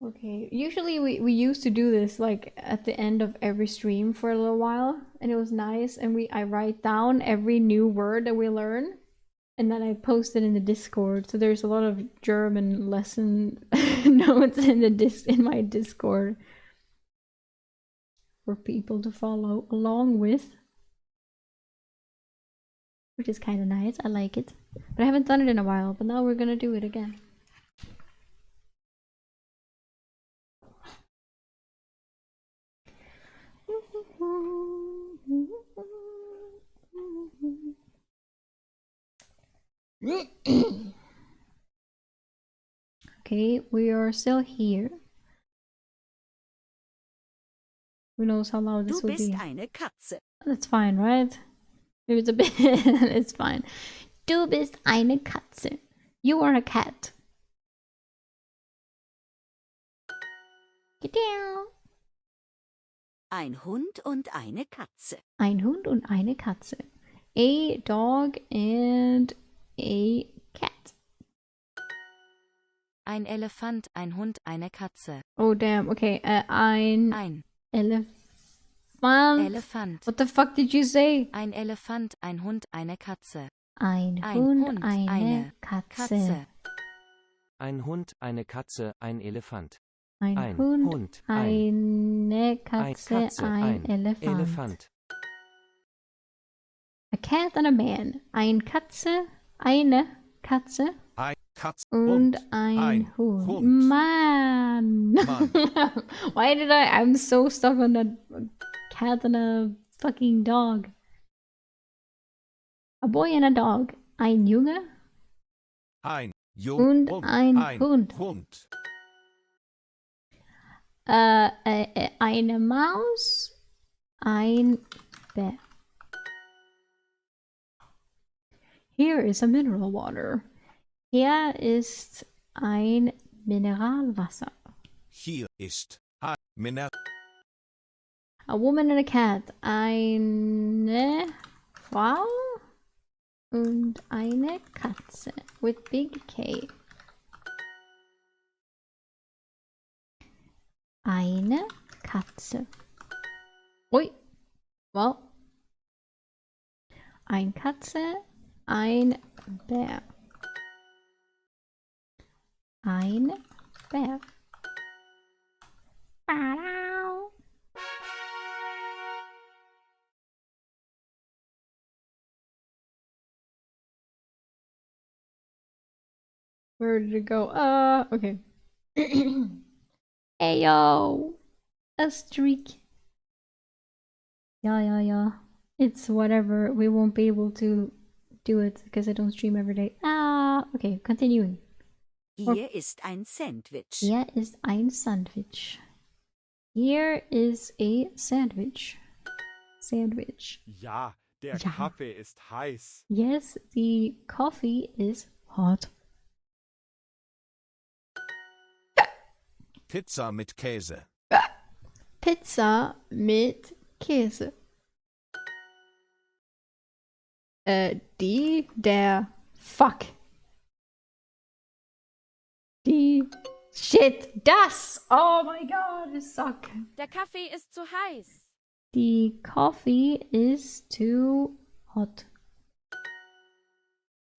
Okay, usually we used to do this like at the end of every stream for a little while, and it was nice, and I write down every new word that we learn, and then I post it in the Discord. So there's a lot of German lesson notes in in my Discord for people to follow along with, which is kind of nice. I like it, but I haven't done it in a while, but now we're gonna do it again. Okay, we are still here. Who knows how loud this will be? Eine Katze. That's fine, right? Maybe it's a bit... it's fine. Du bist eine Katze. You are a cat. Get down. Ein Hund und eine Katze. Ein Hund und eine Katze. A dog and a cat. Ein Elefant, ein Hund, eine Katze. Oh damn, okay. Ein Elephant. What the fuck did you say? Ein Elefant, ein Hund, eine Katze. Ein Hund, eine Katze. Ein Hund, eine Katze, ein Elefant. Ein Hund, eine Katze, ein Elefant. A cat and a man. Ein Katze, eine Katze. Ein Katze Und ein Hund. Man. Why did I'm so stuck on that cat and a fucking dog. A boy and a dog. Ein Junge. Ein Junge und ein Hund. Eine Maus. Ein Bär. Here is a mineral water. Hier ist ein Mineralwasser. Hier ist ein Mineral. A woman and a cat. Eine Frau und eine Katze with big K. Eine Katze. Ui. Well. Ein Katze, ein Bär. Ein Bär. Where did it go? Okay. Ayo! A streak. Yeah. It's whatever. We won't be able to do it because I don't stream every day. Okay, continuing. Hier ist ein Sandwich. Hier ist ein Sandwich. Here is a sandwich. Sandwich. Ja, der Ja. Kaffee ist heiß. Yes, the coffee is hot. Pizza mit Käse. Pizza mit Käse. Der Fuck. Das! Oh my god, I suck. Der Kaffee ist zu heiß. The coffee is too hot.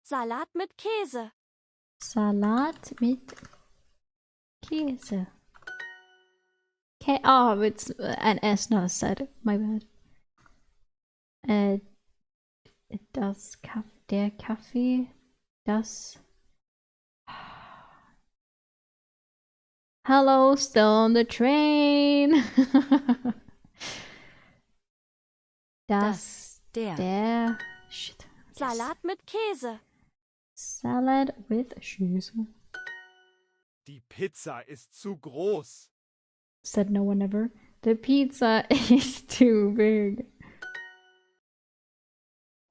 Salat mit Käse. Salat mit Käse. Oh, it's an S, not a Z. My bad. Der Kaffee, das. Hello, still on the train. Der. Shit. Salat mit Käse. Salad with cheese. Die Pizza ist zu groß. Said no one ever. The pizza is too big.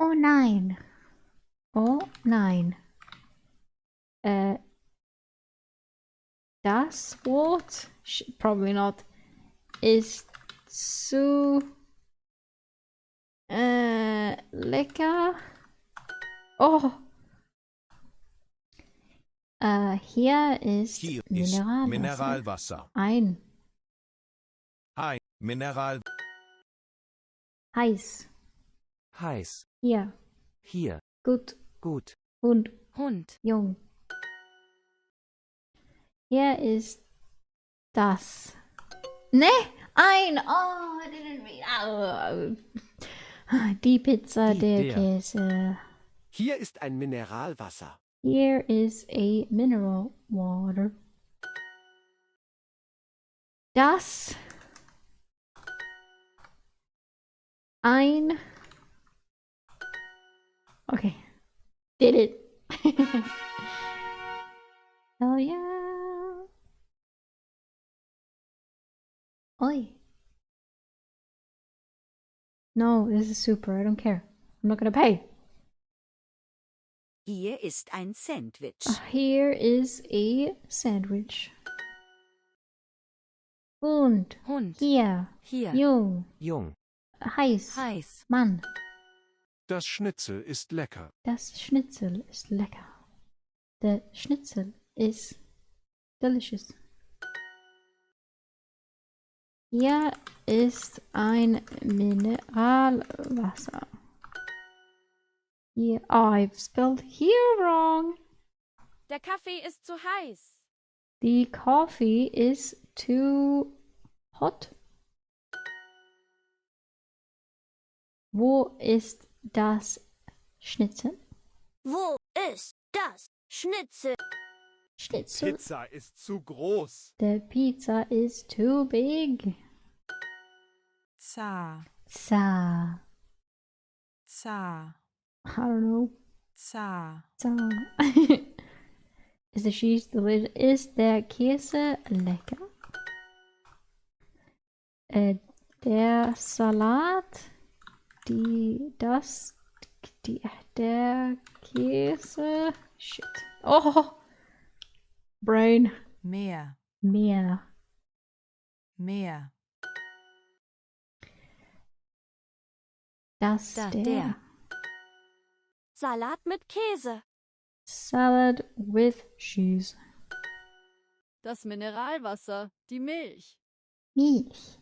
Oh nine. Das Wort, probably not, ist zu lecker. Oh. Hier ist Mineralwasser. Ein. Mineral. Heiß. Heiß. Hier. Hier. Gut. Gut. Hund. Hund. Jung. Hier ist das. Ne? Ein. Oh, I didn't read. Die Pizza, der Käse. Hier ist ein Mineralwasser. Here is a mineral water. Das. Ein. Okay. Did it. Hell yeah. Oi. No, this is super. I don't care. I'm not gonna pay. Hier ist ein Sandwich. Here is a sandwich. Hund. Hund. Hier. Hier. Jung. Jung. Heiß. Heiß. Mann. Das Schnitzel ist lecker. Das Schnitzel ist lecker. The Schnitzel is delicious. Hier ist ein Mineralwasser. Here, oh, I've spelled here wrong. Der Kaffee ist zu heiß. The coffee is too hot. Wo ist das Schnitzel? Wo ist das Schnitzel? Schnitzel. Pizza ist zu groß. The pizza is too big. Za, Sa. za, I don't know. za. Sa. Is the cheese delicious? Ist der Käse lecker? Der Salat, der Käse. Shit. Oh! Brain. Mehr, Mehr. mehr. Der. Salat mit Käse. Salad with cheese. Das Mineralwasser. Die Milch. Milch.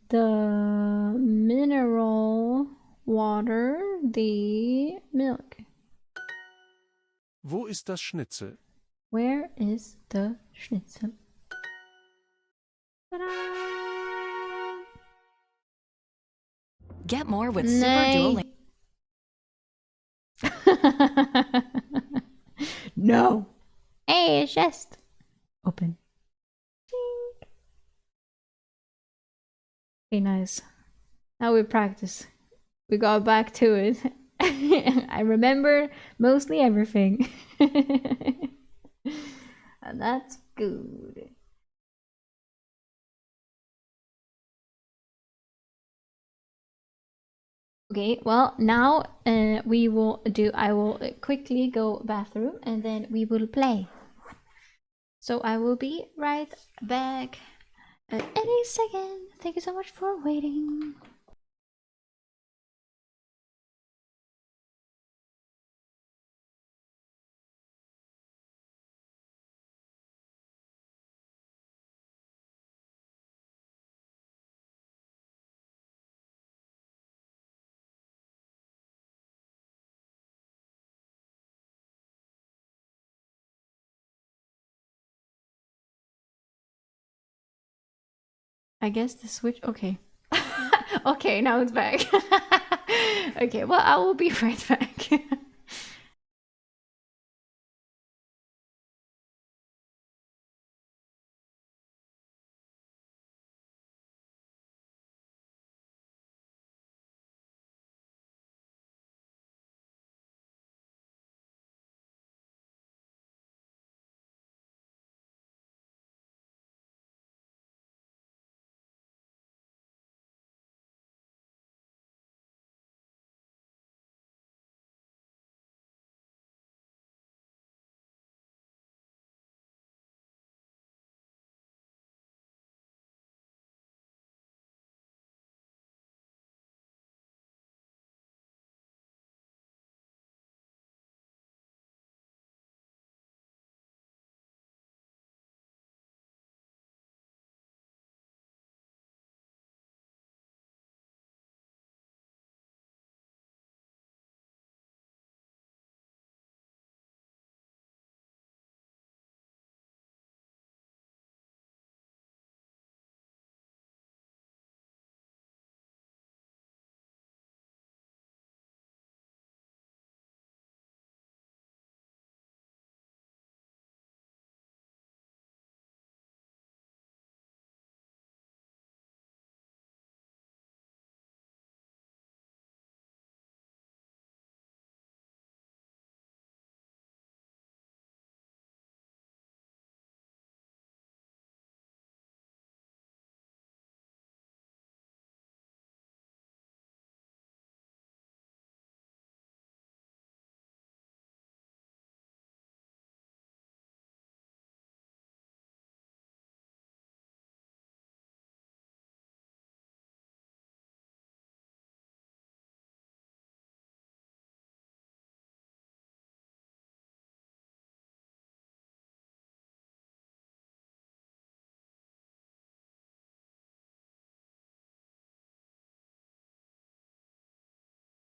The mineral water, the milk. Wo ist das Schnitzel? Where is the Schnitzel? Ta-da! Get more with Super Dual Nay. No. Hey, it's chest. Open. Ding. Okay, nice. Now we practice. We got back to it. I remember mostly everything. And that's good. Okay, well, now I will quickly go bathroom and then we will play. So I will be right back at any second. Thank you so much for waiting. I guess the switch. Okay. Okay, now it's back. Okay, well, I will be right back.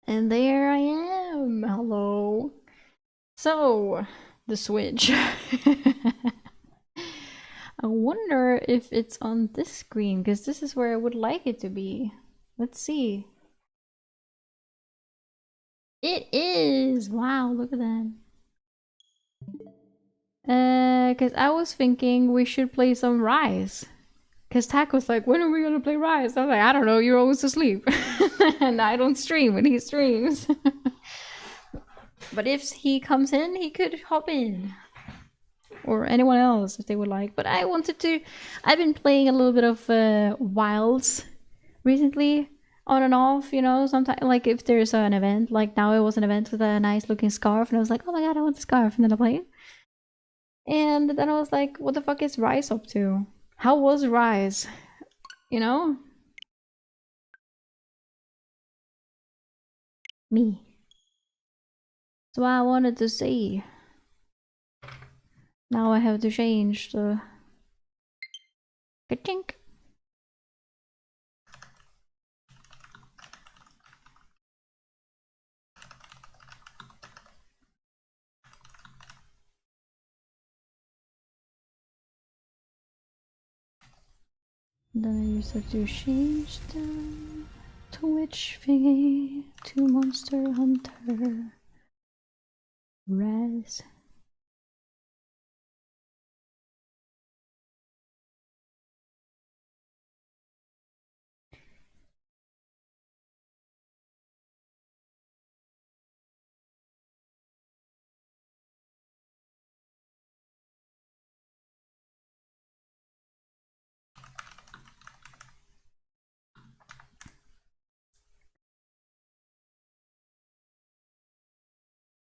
And there I am. Hello. So, the Switch. I wonder if it's on this screen, because this is where I would like it to be. Let's see. It is! Wow, look at that. Because I was thinking we should play some Rise. Because Tack was like, when are we gonna play Rise? I was like, I don't know, you're always asleep. And I don't stream when he streams. But if he comes in, he could hop in. Or anyone else if they would like. But I wanted to... I've been playing a little bit of Wilds recently. On and off, you know, sometimes, like if there's an event. Like now it was an event with a nice looking scarf. And I was like, oh my god, I want the scarf. And then I played. And then I was like, what the fuck is Rise up to? How was Rise? You know? Me. So I wanted to see. Now I have to change the... Ka-chink. Then I used to change the Twitch thingy to Monster Hunter Res.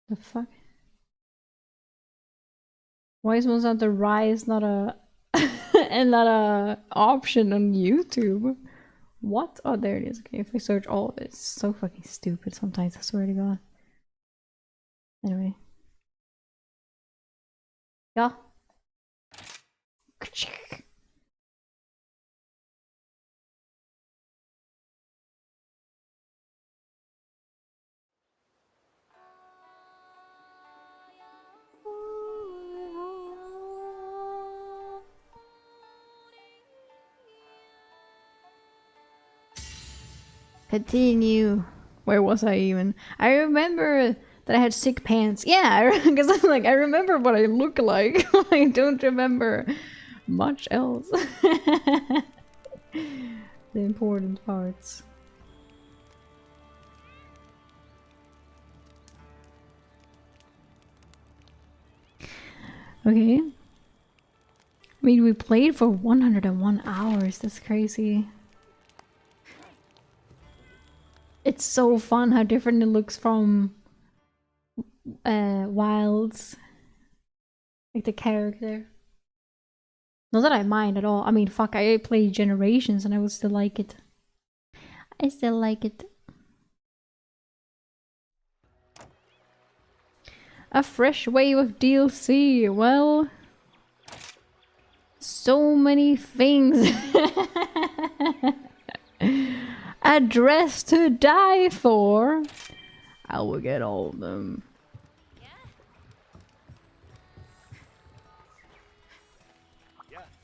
The fuck? Why is Monsanto Rise not a and not a option on YouTube? What? Oh, there it is. Okay, if I search all of it, it's so fucking stupid sometimes, I swear to God. Anyway. Yeah. Continue. Where was I even? I remember that I had sick pants. Yeah, because I'm like, I remember what I look like. I don't remember much else. The important parts. Okay. I mean, we played for 101 hours. That's crazy. It's so fun how different it looks from Wilds. Like the character. Not that I mind at all. I mean, fuck, I played Generations and I would still like it. I still like it. A fresh wave of DLC. Well, so many things. A dress to die for. I will get all of them.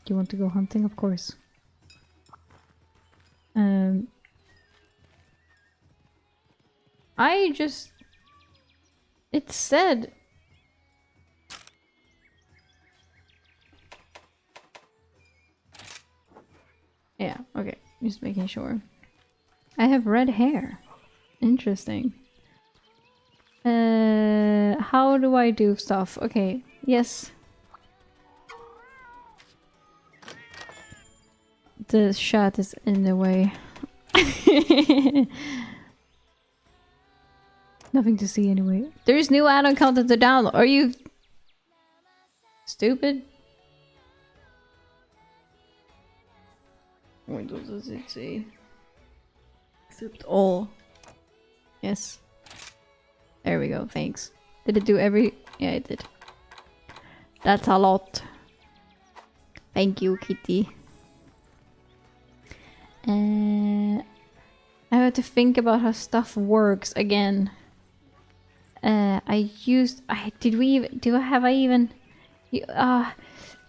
Do you want to go hunting? Of course. I just... It said... Yeah, okay. Just making sure. I have red hair. Interesting. How do I do stuff? Okay, yes. The shot is in the way. Nothing to see anyway. There's new add-on content to download. Are you stupid? What does it say? Except all. Yes. There we go, thanks. Did it do every... Yeah, it did. That's a lot. Thank you, Kitty. I have to think about how stuff works again. Have I even...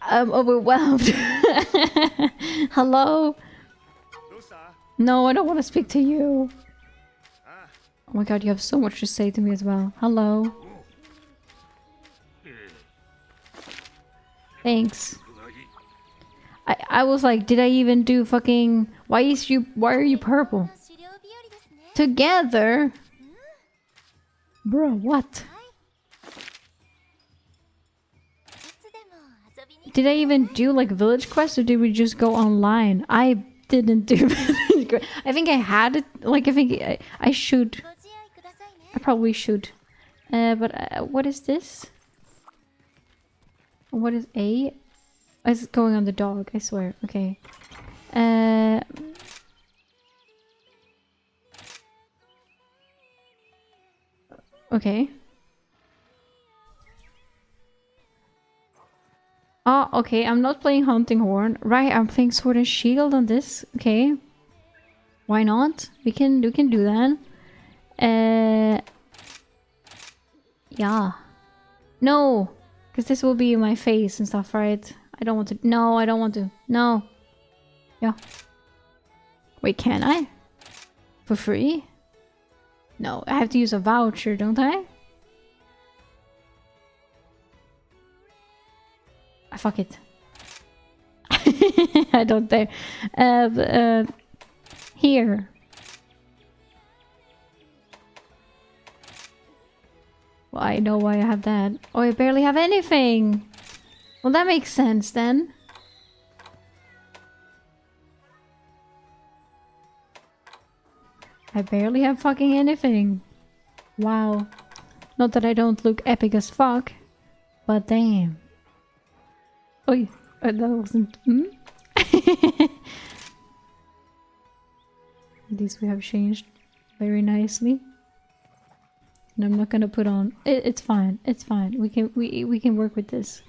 I'm overwhelmed. Hello? No, I don't want to speak to you. Oh my god, you have so much to say to me as well. Hello? Thanks. I was like, did I even do fucking... Why are you purple? Together? Bro, what? Did I even do like village quests or did we just go online? I didn't do village quests. I think I had it. Like, I think I should. I probably should. But what is this? What is A? Oh, it's going on the dog, I swear. Okay. Okay. Oh, okay, I'm not playing Hunting Horn. Right, I'm playing Sword and Shield on this. Okay. Why not? We can do that. Yeah. No! Because this will be my face and stuff, right? I don't want to. No, I don't want to. No. Yeah. Wait, can I? For free? No, I have to use a voucher, don't I? Fuck it. I don't dare. Here. Well, I know why I have that. Oh, I barely have anything. Well, that makes sense then. I barely have fucking anything. Wow. Not that I don't look epic as fuck, but damn. Oi, that wasn't. These we have changed very nicely. And I'm not gonna put on. It's fine. It's fine. We can work with this.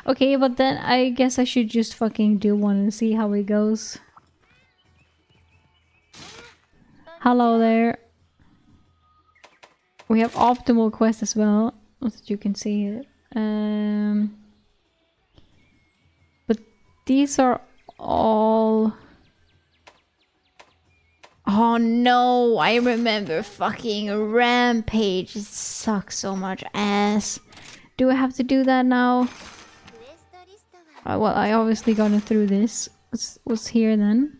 Okay, but then I guess I should just fucking do one and see how it goes. Hello there. We have optimal quest as well, so that you can see it. But these are all. Oh no, I remember fucking Rampage. It sucks so much ass. Do I have to do that now? Well, I obviously got it through this. What's here then?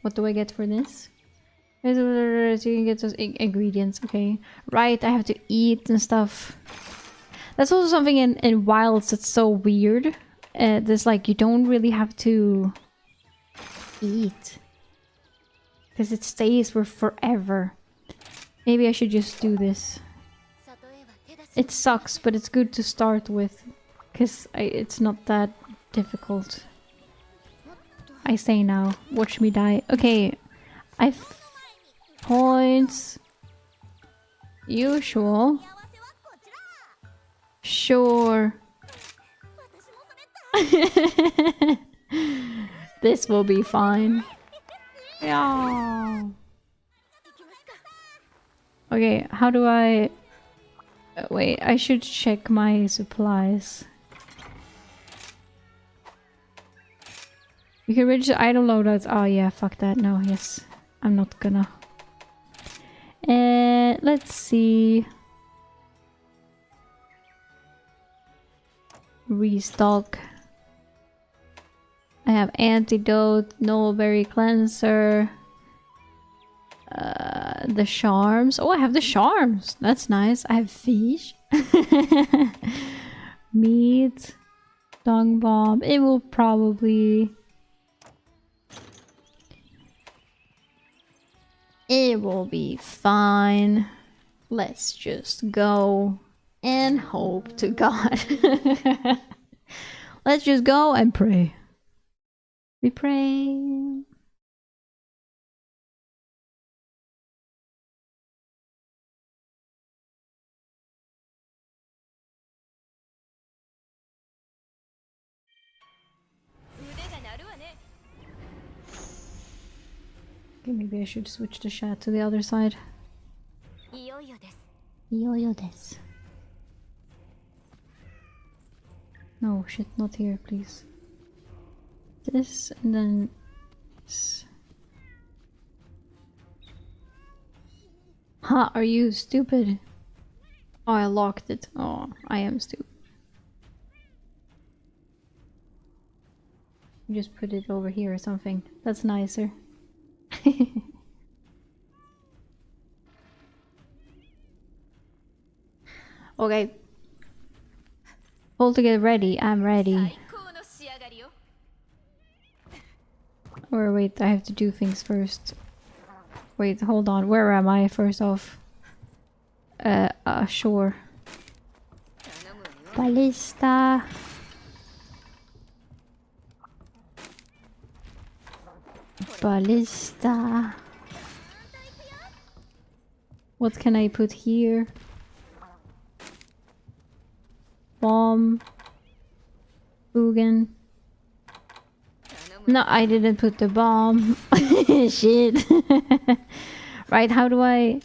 What do I get for this? You can get those ingredients, okay. Right, I have to eat and stuff. That's also something in Wilds that's so weird. There's like, you don't really have to eat. Because it stays for forever. Maybe I should just do this. It sucks, but it's good to start with. Because it's not that difficult. I say now. Watch me die. Okay. Points. Usual. Sure. This will be fine. Yeah. Okay, how do I... wait, I should check my supplies. You can register item loadouts. Oh yeah, fuck that. No, yes. I'm not gonna. And let's see. Restock. I have antidote, nullberry cleanser, the charms. Oh, I have the charms. That's nice. I have fish, meat, dung bomb. It will probably. It will be fine. Let's just go and hope to God. Let's just go and pray. We pray. Okay, maybe I should switch the chat to the other side. Yo des. No, shit, not here, please. This and then this. Ha, are you stupid? Oh, I locked it. Oh, I am stupid. Just put it over here or something. That's nicer. Okay. Hold to get ready. I'm ready. Or wait, I have to do things first. Wait, hold on. Where am I first off? Sure. Ballista. Ballista. What can I put here? Bomb. Boogan. No, I didn't put the bomb. Shit. Right, how do I...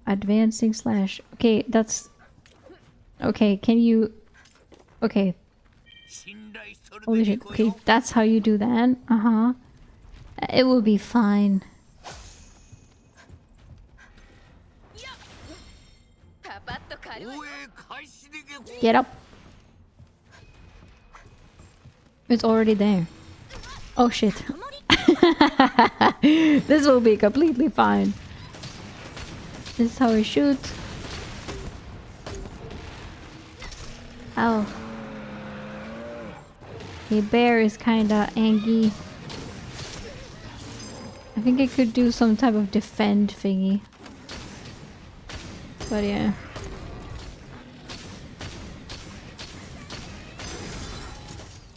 Advancing slash... Okay, that's... Okay, can you... Okay. Holy shit. Okay, that's how you do that. Uh-huh. It will be fine. Get up. It's already there. Oh shit. This will be completely fine. This is how I shoot. Oh. The bear is kinda angry. I think I could do some type of defend thingy. But yeah.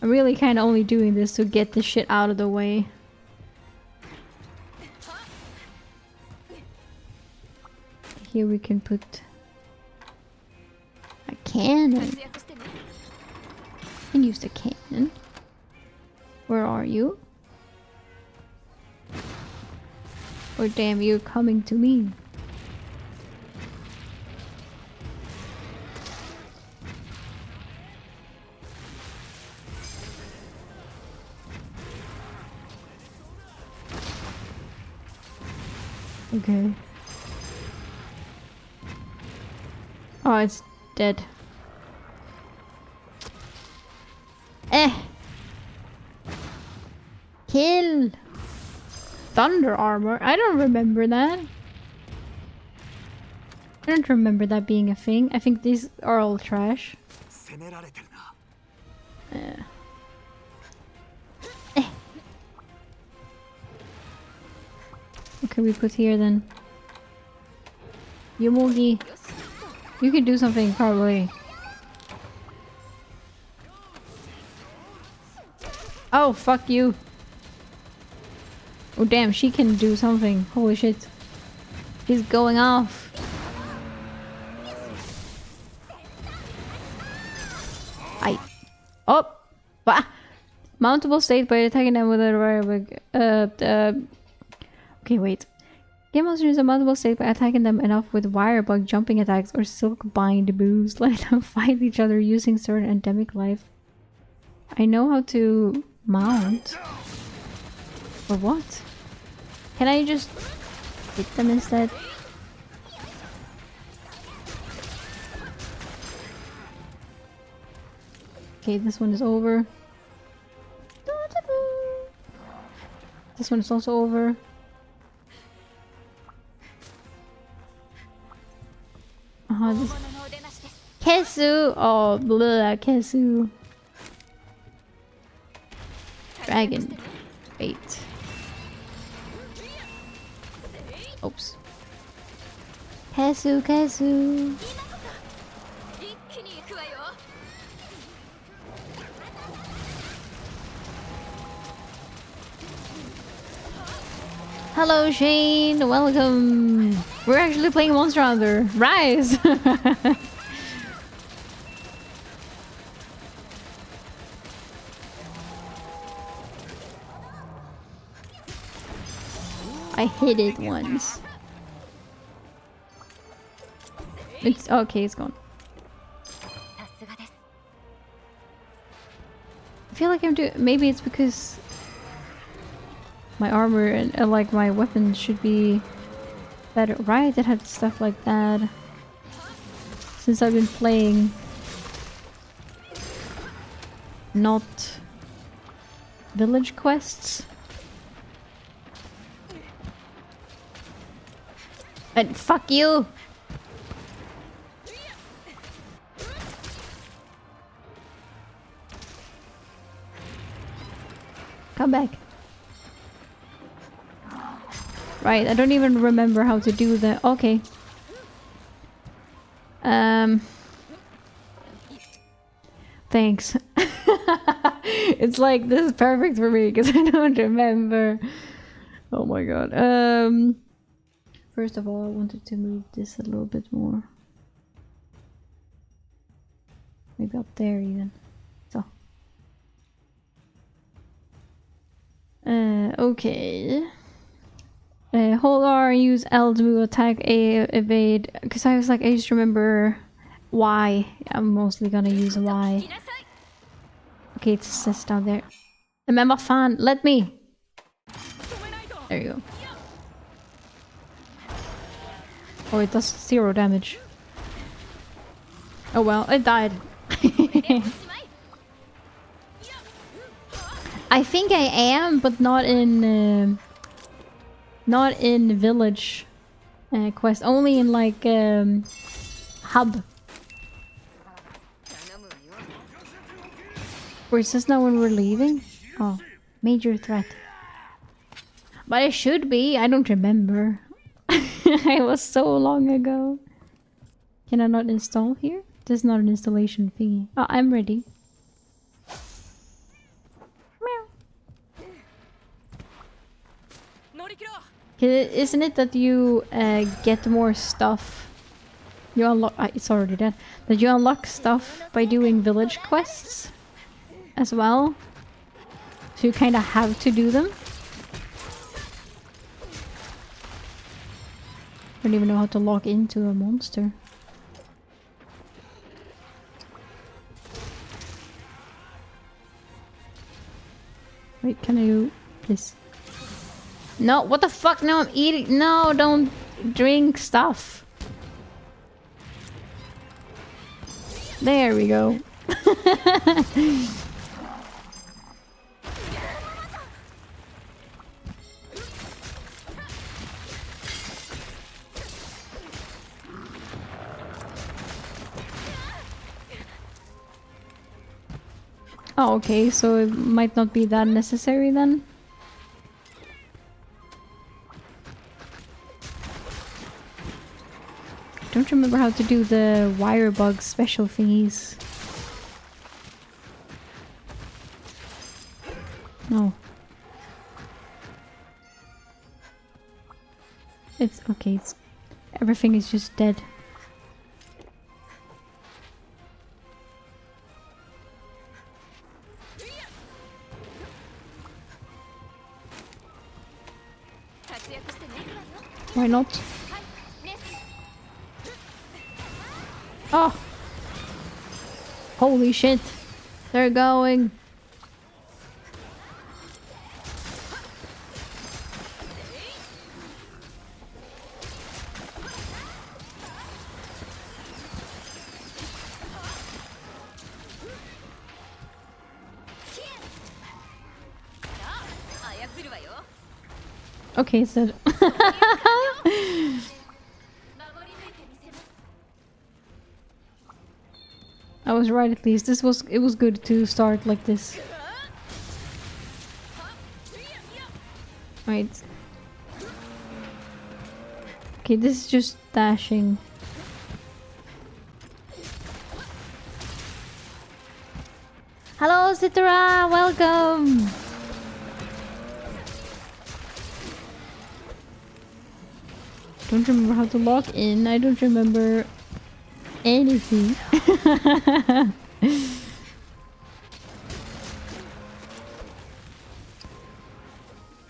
I'm really kind of only doing this to get this shit out of the way. Here we can put a cannon. Can use the cannon. Where are you? Or damn, you're coming to me. Okay. Oh, it's dead. Kill! Thunder armor? I don't remember that. I don't remember that being a thing. I think these are all trash. What can we put here then? Yomogi. You can do something probably. Oh, fuck you. Oh damn, she can do something. Holy shit. She's going off. Oh! Bah! Mountable state by attacking them with a okay, wait. Game monsters use a mountable state by attacking them enough with wire bug jumping attacks or silk bind moves. Let them fight each other using certain endemic life. I know how to mount. Or what? Can I just hit them instead? Okay, this one is over. This one is also over. This Kesu! Oh, blah, Kesu. Dragon bait. Oops. Kesu, Kesu. Hello Shane, welcome! We're actually playing Monster Hunter. Rise! I hit it once. It's okay, it's gone. I feel like I'm doing. Maybe it's because my armor and like my weapons should be better, right? It had stuff like that. Since I've been playing not village quests. And fuck you! Come back. Right, I don't even remember how to do that. Okay. Thanks. It's like, this is perfect for me because I don't remember. Oh my god. First of all, I wanted to move this a little bit more. Maybe up there even. So. Okay. Hold R, use L to move, attack A, evade. Because I was like, I just remember Y. I'm mostly gonna use Y. Okay, it says down there. Remember fan, let me! There you go. Oh, it does 0 damage. Oh well, it died. I think I am, but not in village quest. Only in like hub. Or is this not when we're leaving? Oh, major threat. But it should be. I don't remember. It was so long ago. Can I not install here? There's not an installation fee. Oh, I'm ready. Isn't it that you get more stuff? You unlock. It's already dead. That you unlock stuff by doing village quests as well. So you kind of have to do them. I don't even know how to log into a monster. Wait, can you please? No, what the fuck? No, I'm eating. No, don't drink stuff. There we go. Oh, okay, so it might not be that necessary then. Don't remember how to do the wire bug special thingies. No. It's okay, it's everything is just dead. Why not? Oh! Holy shit! They're going! Okay, so I was right at least. It was good to start like this. Right. Okay, this is just dashing. Hello, Citra! Welcome! Don't remember how to log in. I don't remember anything.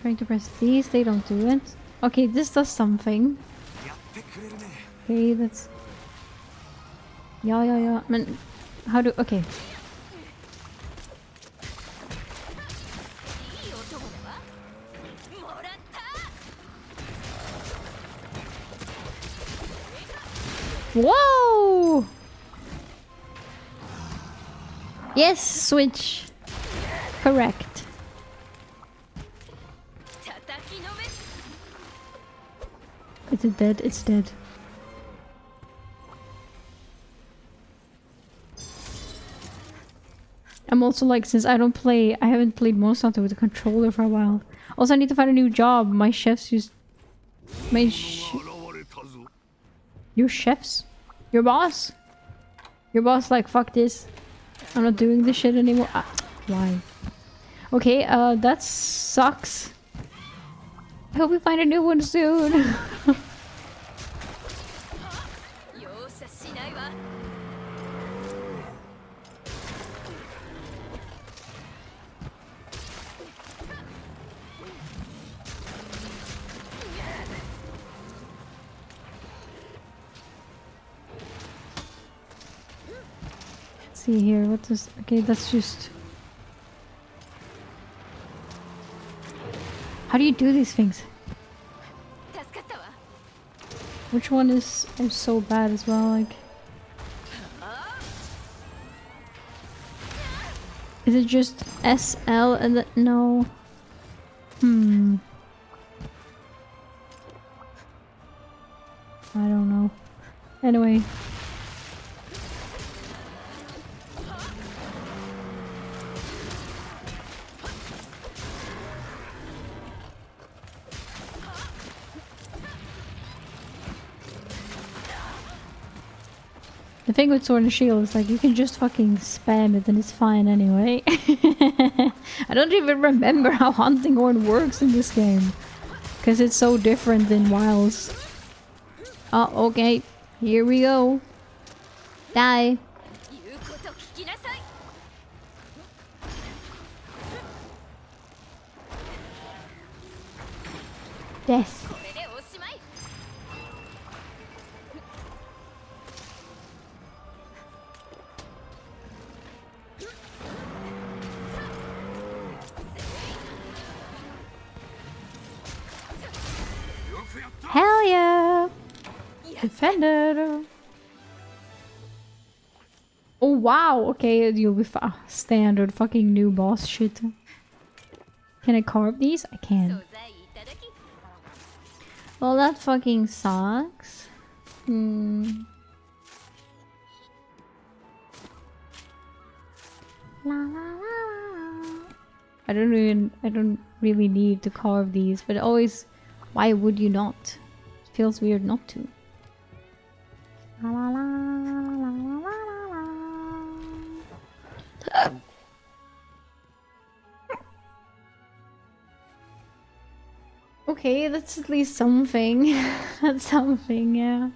Trying to press these, they don't do it. Okay, this does something. Okay, that's... Yeah. Man, how do... Okay. Whoa! Yes, switch. Correct. Is it dead? It's dead. I'm also like, since I haven't played Monster Hunter with a controller for a while. Also, I need to find a new job. My chefs used... Your chefs? Your boss? Your boss like, fuck this. I'm not doing this shit anymore. Ah, why? Okay, that sucks. I hope we find a new one soon. See here, what is... Okay, that's just... How do you do these things? Which one is so bad as well, like... Is it just SL and the... No. I don't know. Anyway. The thing with Sword and Shield is like you can just fucking spam it and it's fine anyway. I don't even remember how Hunting Horn works in this game. Because it's so different than Wilds. Oh, okay. Here we go. Die. Death. Hell yeah! Defended! Oh wow, okay, you'll be standard fucking new boss shit. Can I carve these? I can. Well, that fucking sucks. La, la, la. I don't really need to carve these, but always, why would you not? It feels weird not to. La, la, la, la, la, la, la. Okay, that's at least something. That's something, yeah.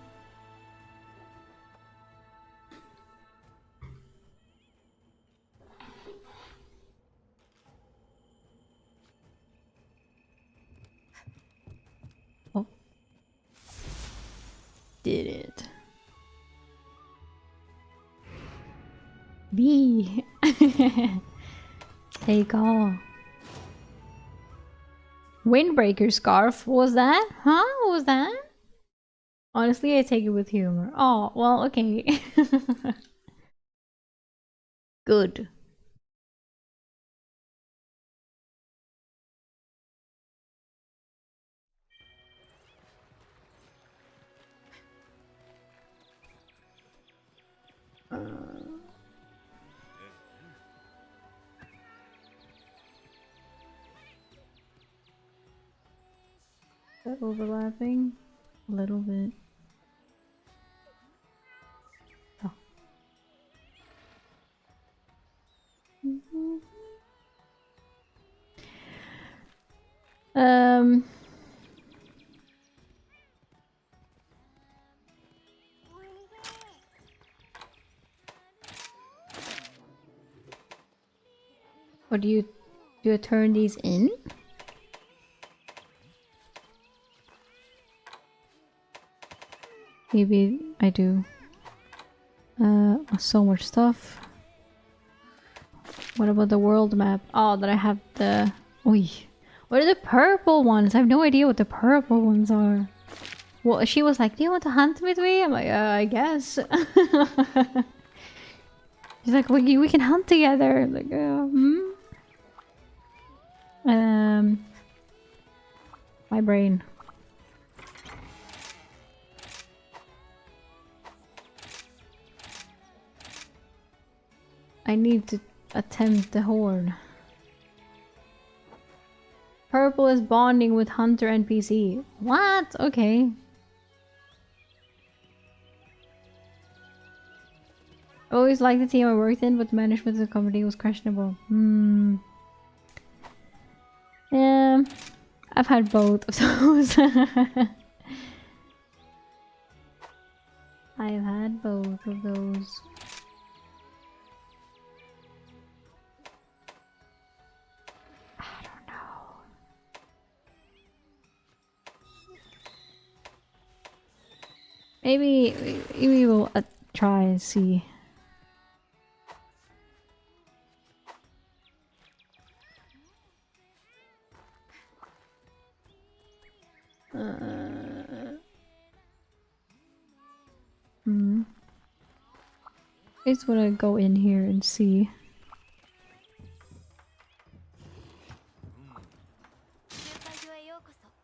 Oh. Did it. B. Take all. Windbreaker scarf. What was that? Huh? What was that? Honestly, I take it with humor. Oh, well, okay. Good. Is that overlapping? A little bit. Oh. What do you turn these in? Maybe I do. So much stuff. What about the world map? Oh, that I have the... Oi. What are the purple ones? I have no idea what the purple ones are. Well, she was like, do you want to hunt with me? I'm like, I guess. She's like, we can hunt together. I'm like, my brain. I need to attempt the horn. Purple is bonding with Hunter NPC. What? Okay. I always liked the team I worked in, but the management of the company was questionable. Yeah, I've had both of those. I've had both of those. I don't know. Maybe we'll try and see. I just want to go in here and see.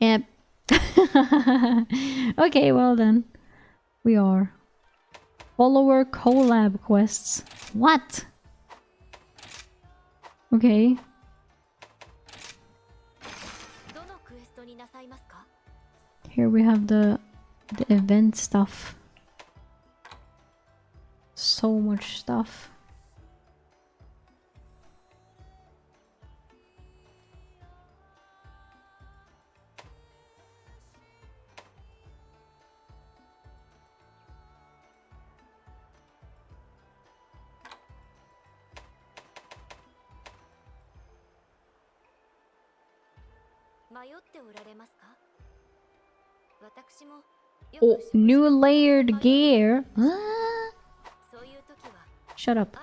Yep. Okay, well then. We are. Follower collab quests. What? Okay. Here we have the event stuff. so much stuff. Oh, new layered gear. Shut up.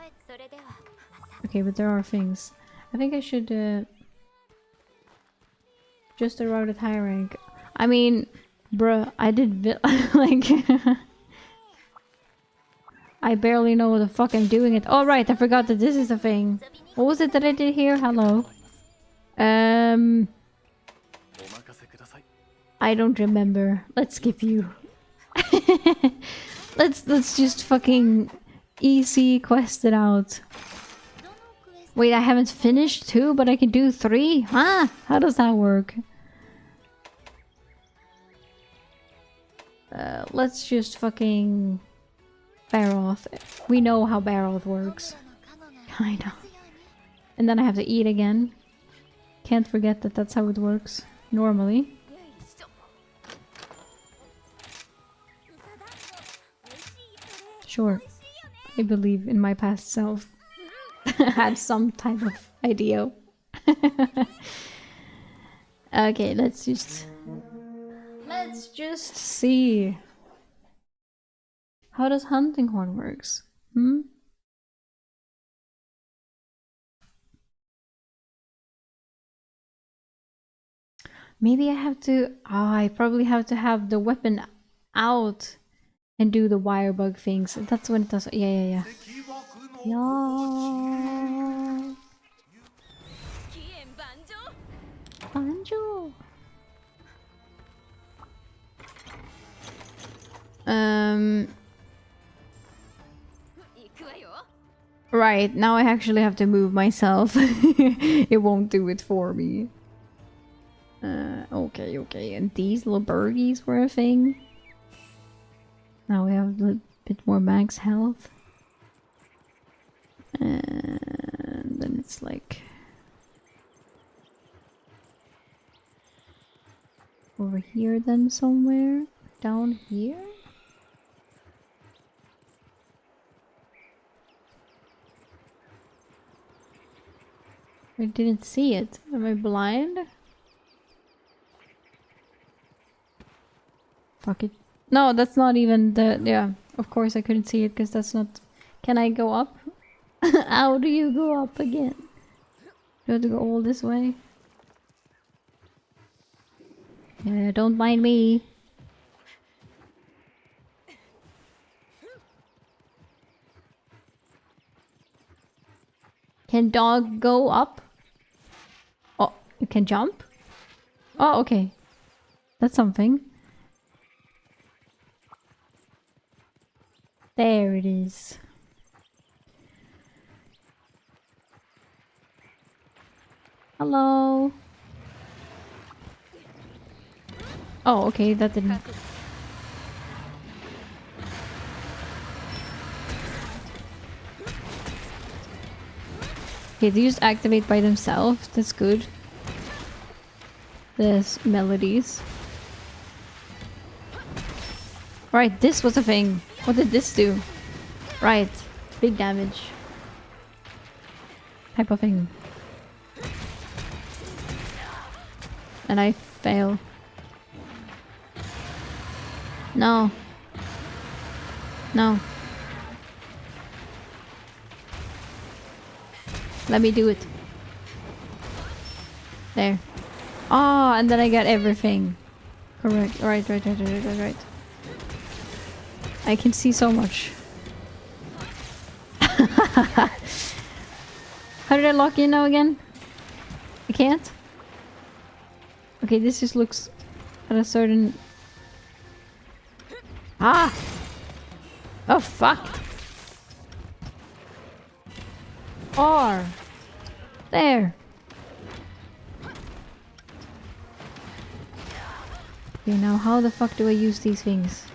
Okay, but there are things. I think I should just arrived at high rank. I mean, bruh, I did like I barely know what the fuck I'm doing it. Oh right, I forgot that this is a thing. What was it that I did here? Hello. I don't remember. Let's skip you. let's just fucking easy quest it out. Wait, I haven't finished 2, but I can do 3? Huh? How does that work? Let's just fucking Baroth. We know how Baroth works. I know. And then I have to eat again. Can't forget that that's how it works normally. Sure. I believe in my past self. Had some type of idea. Okay, let's just see. How does hunting horn works? Maybe I have to... I probably have to have the weapon out and do the wire bug things. That's when it does... Yeah. Banjo! Right, now I actually have to move myself. It won't do it for me. Okay. And these little birdies were a thing. Now we have a little bit more max health. And then it's like... over here then somewhere? Down here? I didn't see it. Am I blind? Fuck it. No, that's not even the... Yeah, of course I couldn't see it because that's not... Can I go up? How do you go up again? Do I have to go all this way? Yeah, don't mind me. Can dog go up? Oh, you can jump? Oh, okay. That's something. There it is. Hello. Oh, okay, that didn't... Okay, they just activate by themselves. That's good. There's melodies. Right, this was a thing. What did this do? Right, big damage. Type of thing. And I fail. No. No. Let me do it. There. Oh, and then I got everything. Correct. Right. I can see so much. How did I lock in now again? I can't? Okay, this just looks at a certain... Ah! Oh, fuck! R! There! Okay, now how the fuck do I use these things?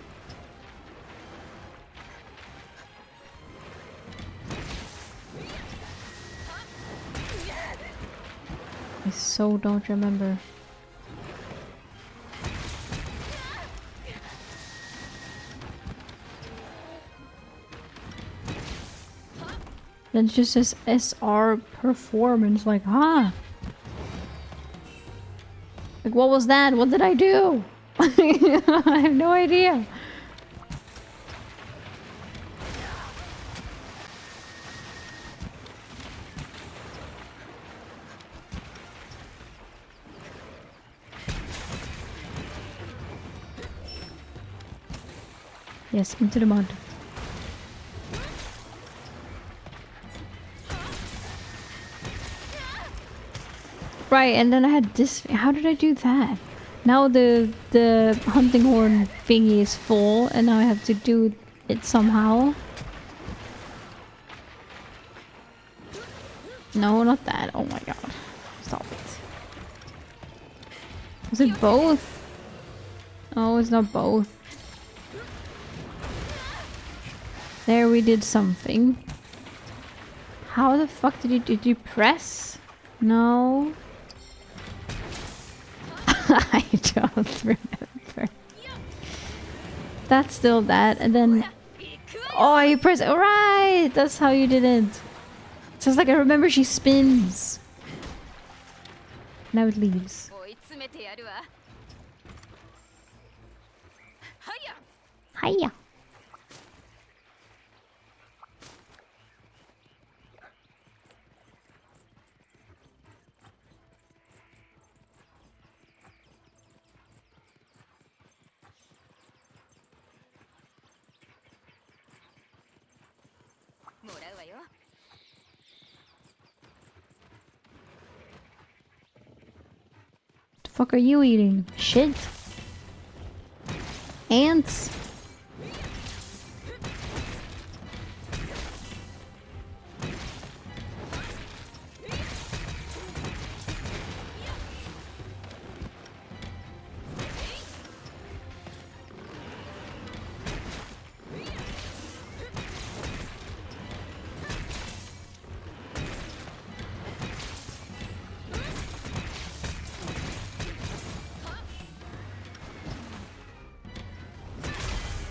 I so don't remember. Then it just says SR performance, like, huh? Like, what was that? What did I do? I have no idea. Yes, into the mud. Right, and then I had this. How did I do that? Now the hunting horn thingy is full, and now I have to do it somehow. No, not that. Oh my god. Stop it. Was it both? Oh, it's not both. There we did something. How the fuck did you press? No. I don't remember. That's still that, and then... Oh, you press... Alright! That's how you did it. So it's like I remember she spins. Now it leaves. Hiya! The fuck are you eating? Shit. Ants?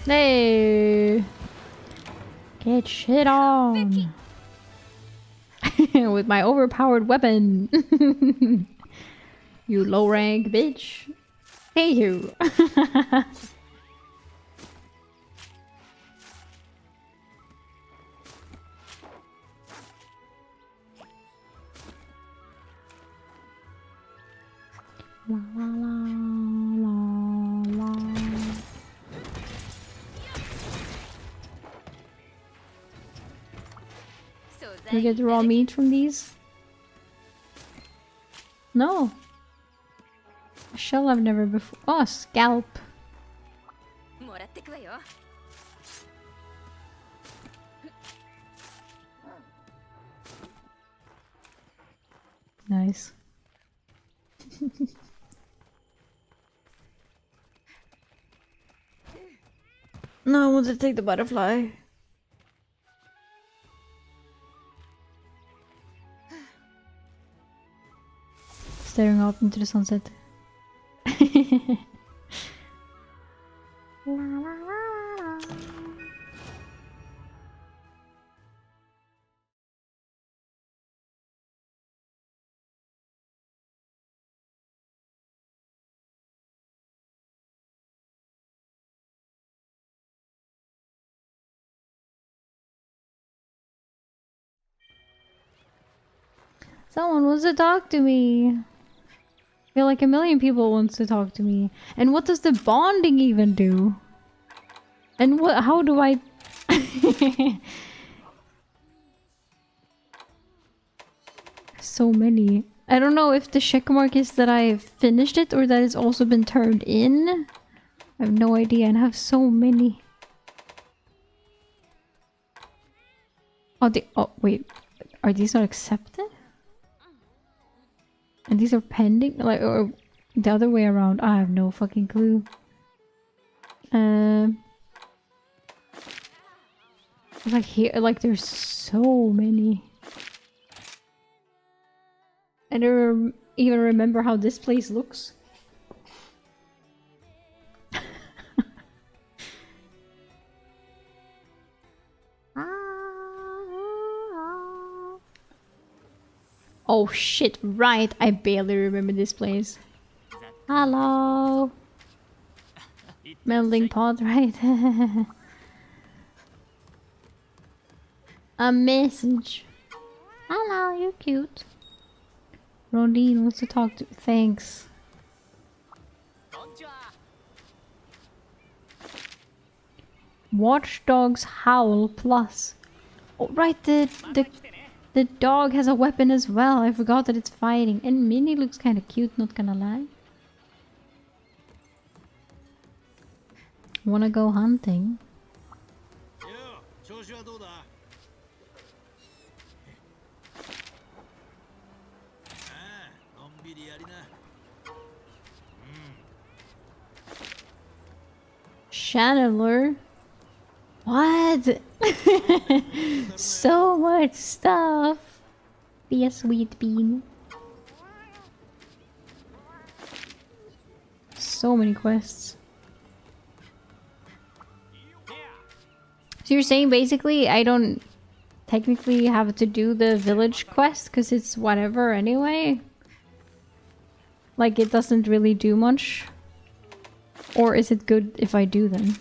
Hey! Get shit on! With my overpowered weapon! You low rank bitch! Hey you! La la la la la. Do you get raw meat from these? No. A shell I've never before. Oh, a scalp. Nice. No, I want to take the butterfly. Staring out into the sunset. Someone wants to talk to me. I feel like a million people wants to talk to me. And what does the bonding even do? And what? How do I? So many. I don't know if the check mark is that I finished it or that it's also been turned in. I have no idea, and I have so many. Oh, oh wait, are these not accepted? And these are pending, like, or the other way around? I have no fucking clue. Like here, like there's so many. And even remember how this place looks. Oh shit, right, I barely remember this place. Hello! Melting pot, right? A message. Hello, you're cute. Rodine wants to talk to. Thanks. Watch Dogs Howl Plus. Oh, right, the dog has a weapon as well. I forgot that it's fighting. And Minnie looks kind of cute, not gonna lie. Wanna go hunting? Chandler? What? So much stuff. Be a sweet bean. So many quests. So you're saying basically I don't technically have to do the village quest because it's whatever anyway? Like it doesn't really do much? Or is it good if I do them?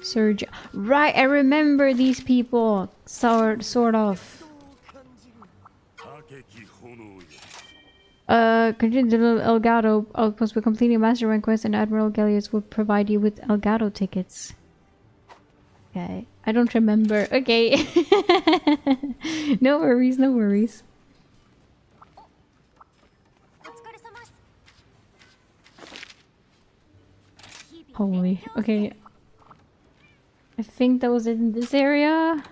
Surge. Right, I remember these people. Sort of. Continue the Elgato outpost by completing a master rank quest, and Admiral Gallius will provide you with Elgato tickets. Okay, I don't remember. Okay. No worries, no worries. Holy, okay. I think that was it in this area.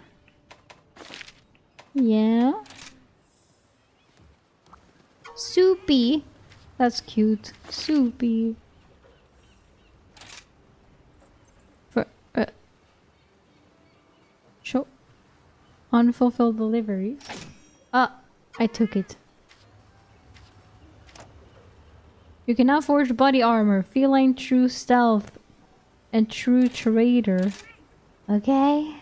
Yeah. Soupy. That's cute. Soupy. For show unfulfilled deliveries. Ah, I took it. You can now forge body armor, feline true stealth, and true trader. Okay.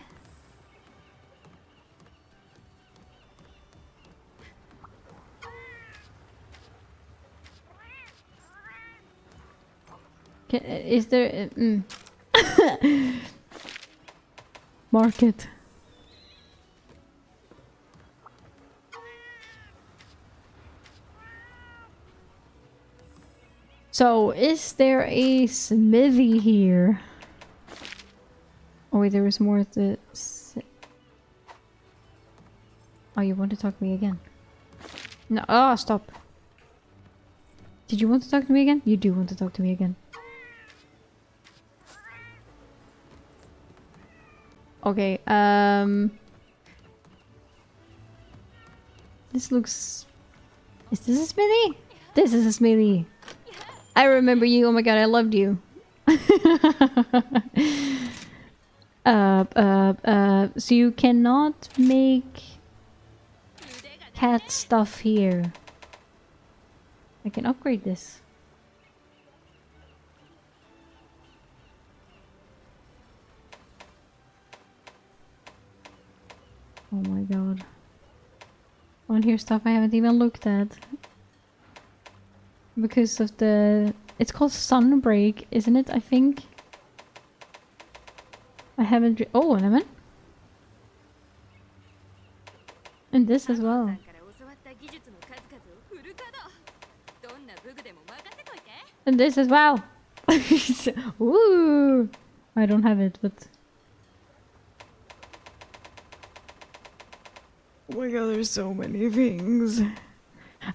Is there... Market. So, is there a smithy here? Oh wait, there was more to... Oh, you want to talk to me again? No, oh, stop. Did you want to talk to me again? You do want to talk to me again. Okay, this looks... Is this a smithy? This is a smithy. I remember you. Oh my god, I loved you. So you cannot make cat stuff here. I can upgrade this. Oh my god. On here stuff I haven't even looked at. Because of the... It's called Sunbreak, isn't it? I think. I haven't... Oh, and I mean. And this as well. And this as well. Ooh. I don't have it, but... Oh my god, there's so many things.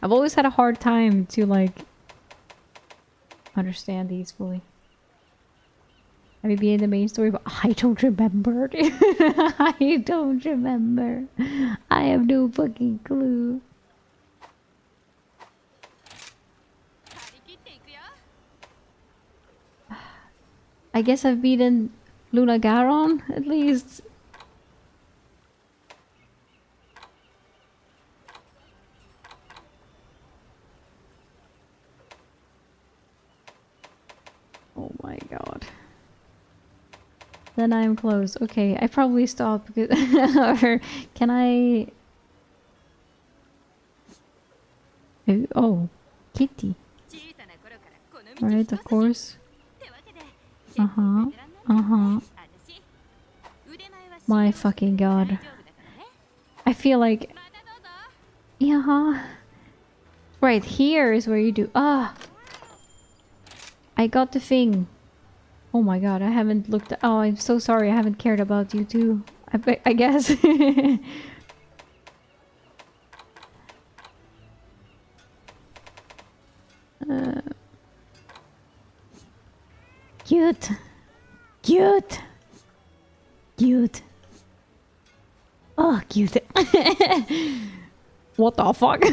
I've always had a hard time to, like, understand these fully. I may be in the main story, but I don't remember. I don't remember. I have no fucking clue. I guess I've beaten Luna Garon, at least. Oh my god. Then I'm close. Okay, I probably stopped because... or can I... Oh, kitty. Alright, of course. Uh-huh. Uh-huh. My fucking god. I feel like... Yeah. Right, here is where you do... Ah! I got the thing. Oh my god, I haven't looked... Oh, I'm so sorry, I haven't cared about you too. I guess. Cute. Cute. Cute. Oh, cute. What the fuck?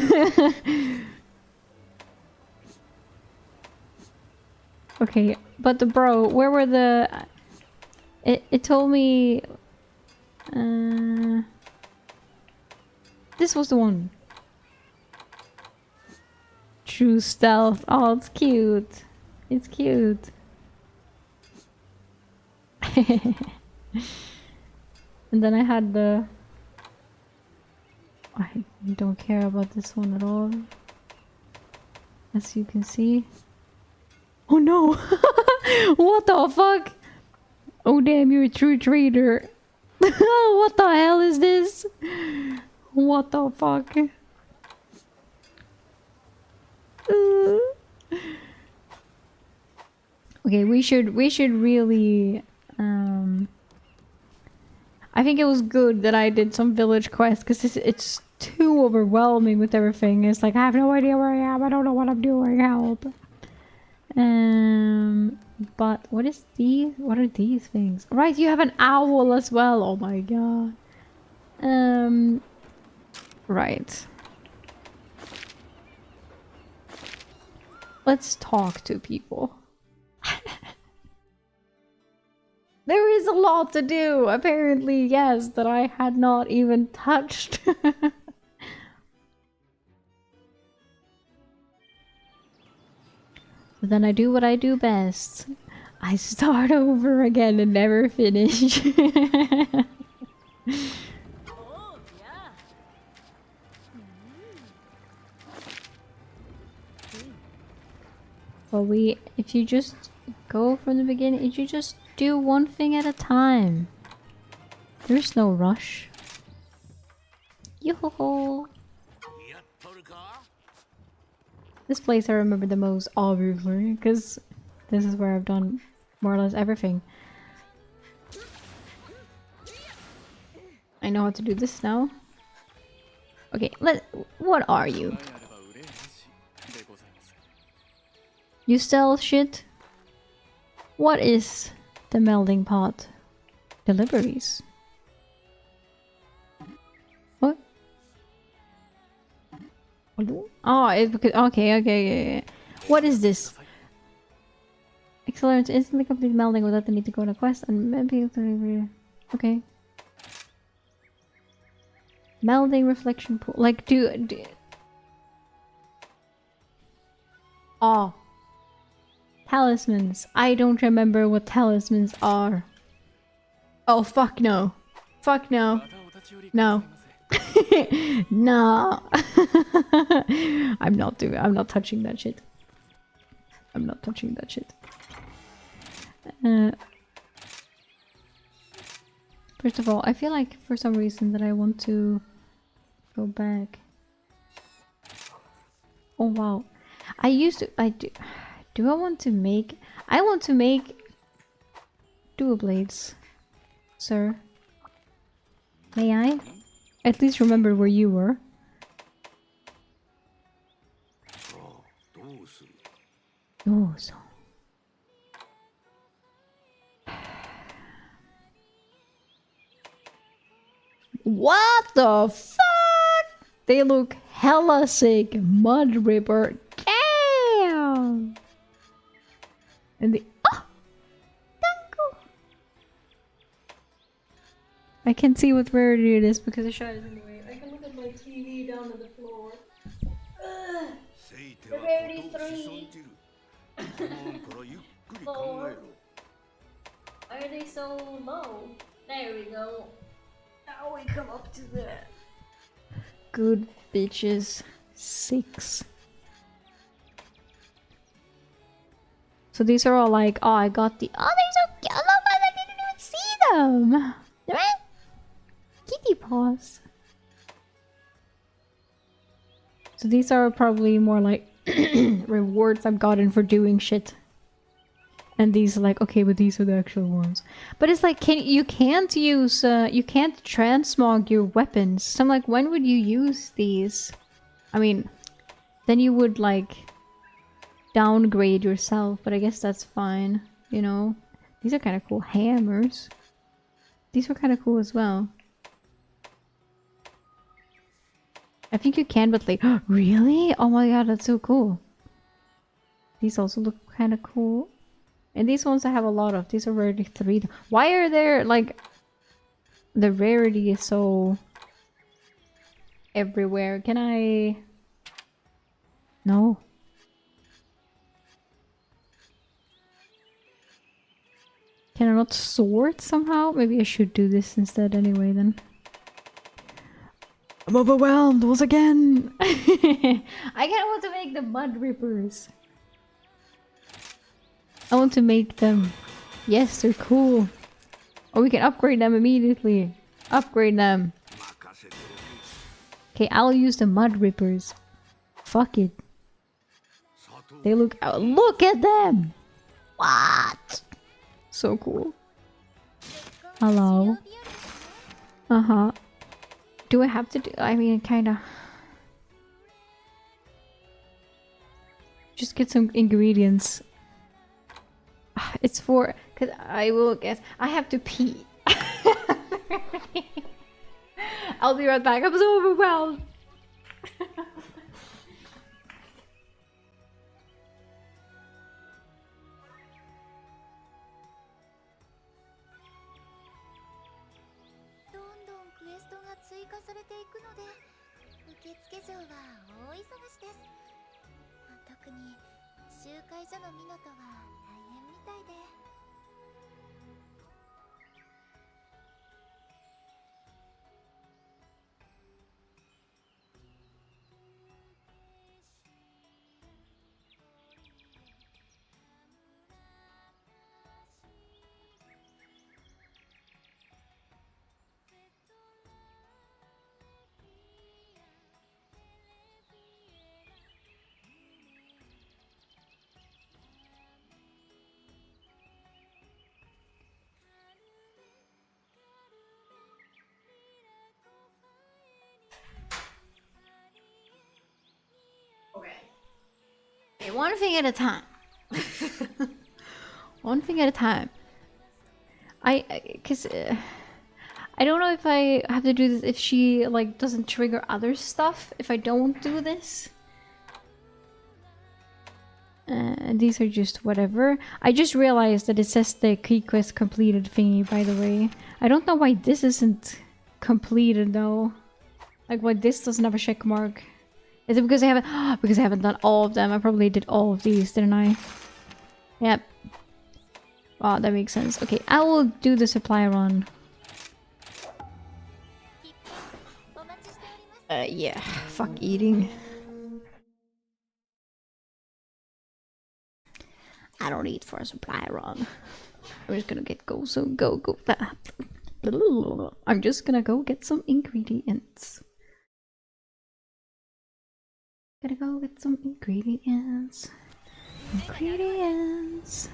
Okay, but the bro, where were the... It told me... This was the one. True stealth. Oh, it's cute. It's cute. And then I had the... I don't care about this one at all. As you can see. Oh no! What the fuck? Oh damn, you're a true traitor. What the hell is this? What the fuck? Okay, we should really I think it was good that I did some village quests because it's too overwhelming with everything. It's like I have no idea where I am. I don't know what I'm doing. Help. But what is these? What are these things? Right, you have an owl as well. Oh my god. Right. Let's talk to people. There is a lot to do, apparently, yes, that I had not even touched. But then I do what I do best. I start over again and never finish. Well, if you just go from the beginning, if you just do one thing at a time. There's no rush. Yo-ho-ho! This place I remember the most, obviously, because this is where I've done more or less everything. I know how to do this now. Okay, what are you? You sell shit? What is the melding pot? Deliveries. What? Oh, it's because okay. What is this? Accelerate instantly complete melding without the need to go on a quest and maybe okay. Melding reflection pool. Like do oh. Talismans. I don't remember what talismans are. Oh fuck no. Fuck no. No. No. I'm not touching that shit. I'm not touching that shit. First of all, I feel like for some reason that I want to go back. Oh wow. Do I want to make... I want to make dual blades, sir. May I? At least remember where you were. Oh, so... What the fuck? They look hella sick. Mud Ripper. Damn! And the... Oh! I can see what rarity it is because it shines anyway. I can look at my TV down on the floor. The rarity 3. Four. Why are they so low? There we go. Now we come up to the good bitches 6. So these are all like, oh, I got the. Oh, they're so cute! Oh, I didn't even see them. Right? Kitty paws. So these are probably more like rewards I've gotten for doing shit. And these are like, okay, but these are the actual ones. But it's like, you can't use, you can't transmog your weapons. So I'm like, when would you use these? I mean, then you would like downgrade yourself, but I guess that's fine, you know? These are kind of cool. Hammers. These were kind of cool as well. I think you can, but like, really? Oh my god, that's so cool. These also look kind of cool. And these ones I have a lot of. These are rarity 3. Why are there, like, the rarity is so everywhere? Can I... No. Can I not sort somehow? Maybe I should do this instead anyway then. I'm overwhelmed once again! I kind of want to make the mud rippers. I want to make them. Yes, they're cool. Oh, we can upgrade them immediately. Upgrade them. Okay, I'll use the mud rippers. Fuck it. They look out. Look at them! What? So cool. Hello. Uh-huh. Do I have to do... I mean, kinda... Just get some ingredients. It's for... Cause I will guess... I have to pee. I'll be right back. I'm so overwhelmed. Okay, one thing at a time. One thing at a time. Cause I don't know if I have to do this if she like doesn't trigger other stuff if I don't do this. These are just whatever. I just realized that it says the key quest completed thingy, by the way. I don't know why this isn't completed though. Like why this doesn't have a check mark. Is it because I haven't because I haven't done all of them? I probably did all of these, didn't I? Yep. Wow, that makes sense. Okay, I will do the supply run. Yeah. Fuck eating. I don't eat for a supply run. I'm just gonna go. I'm just gonna go get some ingredients. Gotta go get some ingredients. Ingredients.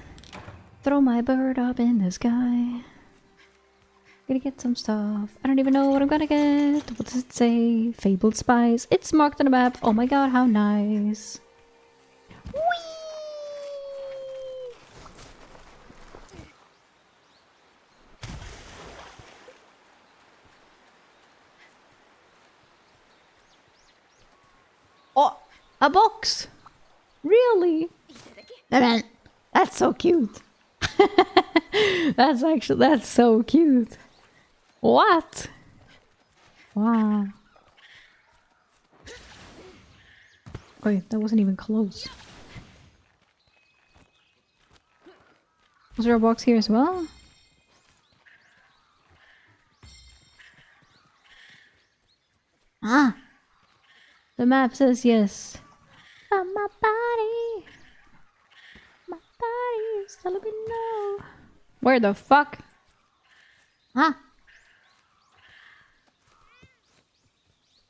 Throw my bird up in the sky. Gonna get some stuff. I don't even know what I'm gonna get. What does it say? Fabled spice. It's marked on the map. Oh my god, how nice. Whee! Oh, a box! Really? That's so cute. That's so cute. What? Wow. Wait, that wasn't even close. Was there a box here as well? Ah! The map says yes. But my body is telling me no. Where the fuck? Ah!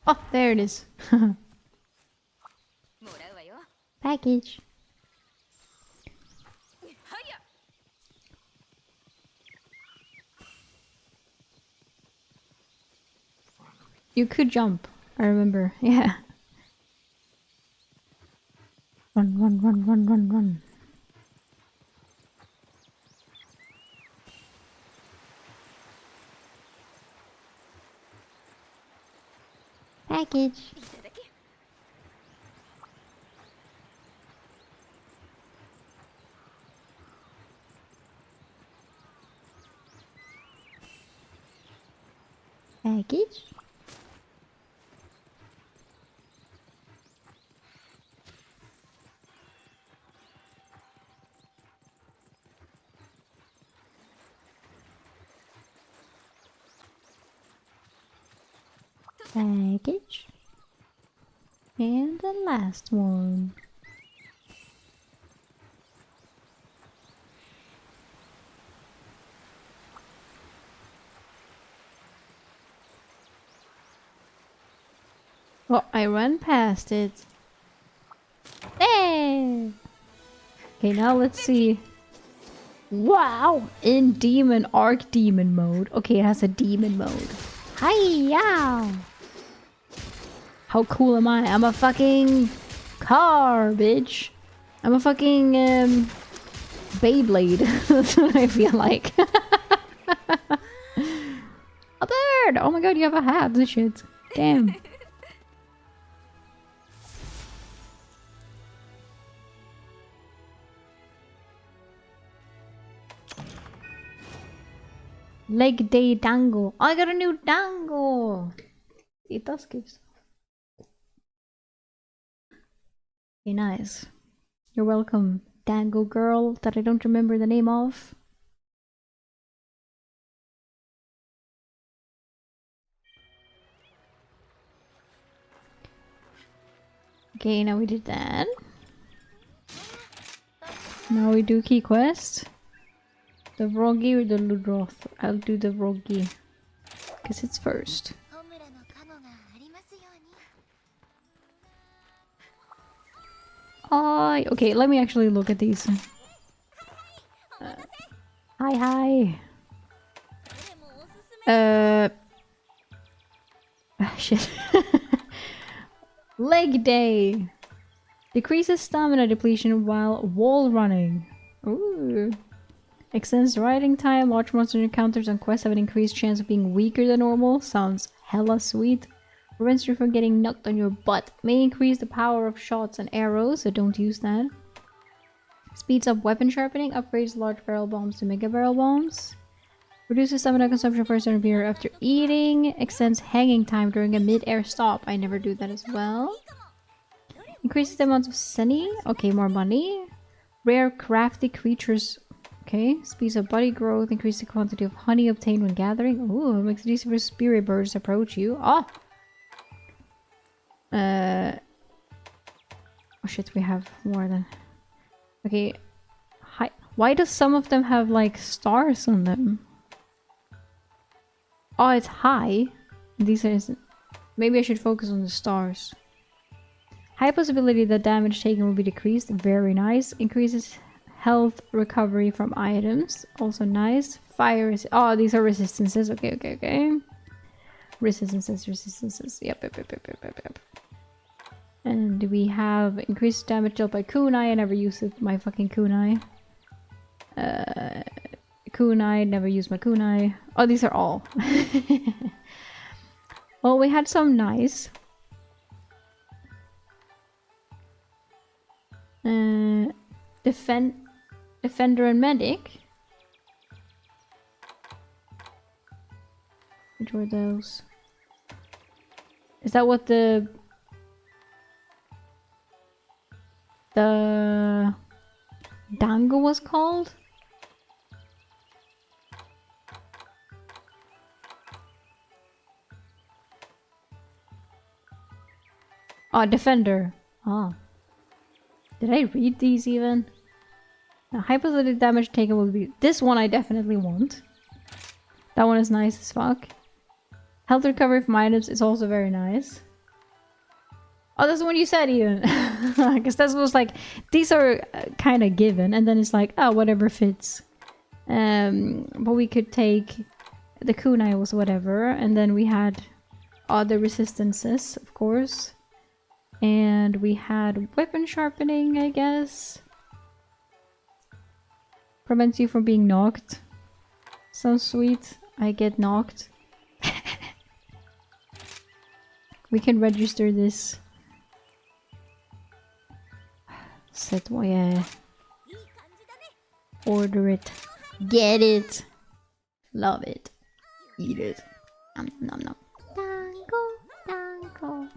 Oh, there it is. Package. You could jump. I remember. Yeah. Run, run, run, run, run, run. Package. Package. Package. And the last one. Oh, I ran past it. Hey! Okay, now let's see. Wow! In demon arc demon mode. Okay, it has a demon mode. Hi-ya! How cool am I? I'm a fucking car, bitch. I'm a fucking Beyblade. That's what I feel like. A bird! Oh my god, you have a hat. This shit. Damn. Leg day dango. I got a new dango. It does give stuff. Okay, nice. You're welcome, dango girl that I don't remember the name of. Okay, now we did that. Now we do key quest. The Vrogi or the Ludroth? I'll do the Vrogi. Because it's first. Okay, let me actually look at these. Hi. Shit. Leg day. Decreases stamina depletion while wall running. Ooh. Extends riding time. Large monster encounters on quests have an increased chance of being weaker than normal. Sounds hella sweet. Prevents you from getting knocked on your butt. May increase the power of shots and arrows, so don't use that. Speeds up weapon sharpening. Upgrades large barrel bombs to mega barrel bombs. Reduces stamina consumption for a certain period after eating. Extends hanging time during a mid-air stop. I never do that as well. Increases the amount of sunny. Okay, more money. Rare crafty creatures. Okay, speeds up body growth. Increase the quantity of honey obtained when gathering. Ooh, makes it easy for spirit birds to approach you. Oh! Oh shit, we have more than... Okay. Hi. Why does some of them have like stars on them? Oh, it's high. These are... Maybe I should focus on the stars. High possibility that damage taken will be decreased. Very nice. Increases health recovery from items. Also nice. Fire is... Oh, these are resistances. Okay. Resistances. Yep. And we have increased damage dealt by kunai. I never used it, my fucking kunai. Kunai, never used my kunai. Oh, these are all. Well, we had some nice. Defender and medic. Which were those? Is that what the dango was called? Oh, defender. Ah. Did I read these even? The hypothetical damage taken will be... This one I definitely want. That one is nice as fuck. Health recovery from items is also very nice. Oh, that's the one you said, Ian. Because that was like... These are kind of given. And then it's like, oh, whatever fits. But we could take... The kunai was whatever. And then we had other resistances, of course. And we had weapon sharpening, I guess. Prevents you from being knocked. Sounds sweet. I get knocked. We can register this. Set my order it. Get it. Love it. Eat it. Nom nom nom. Dango, dango.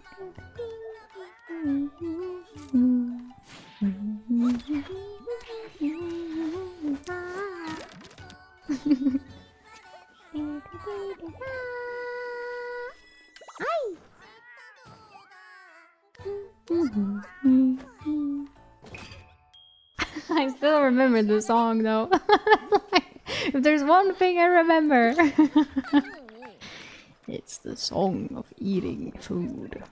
I still remember the song though. If there's one thing I remember, it's the song of eating food.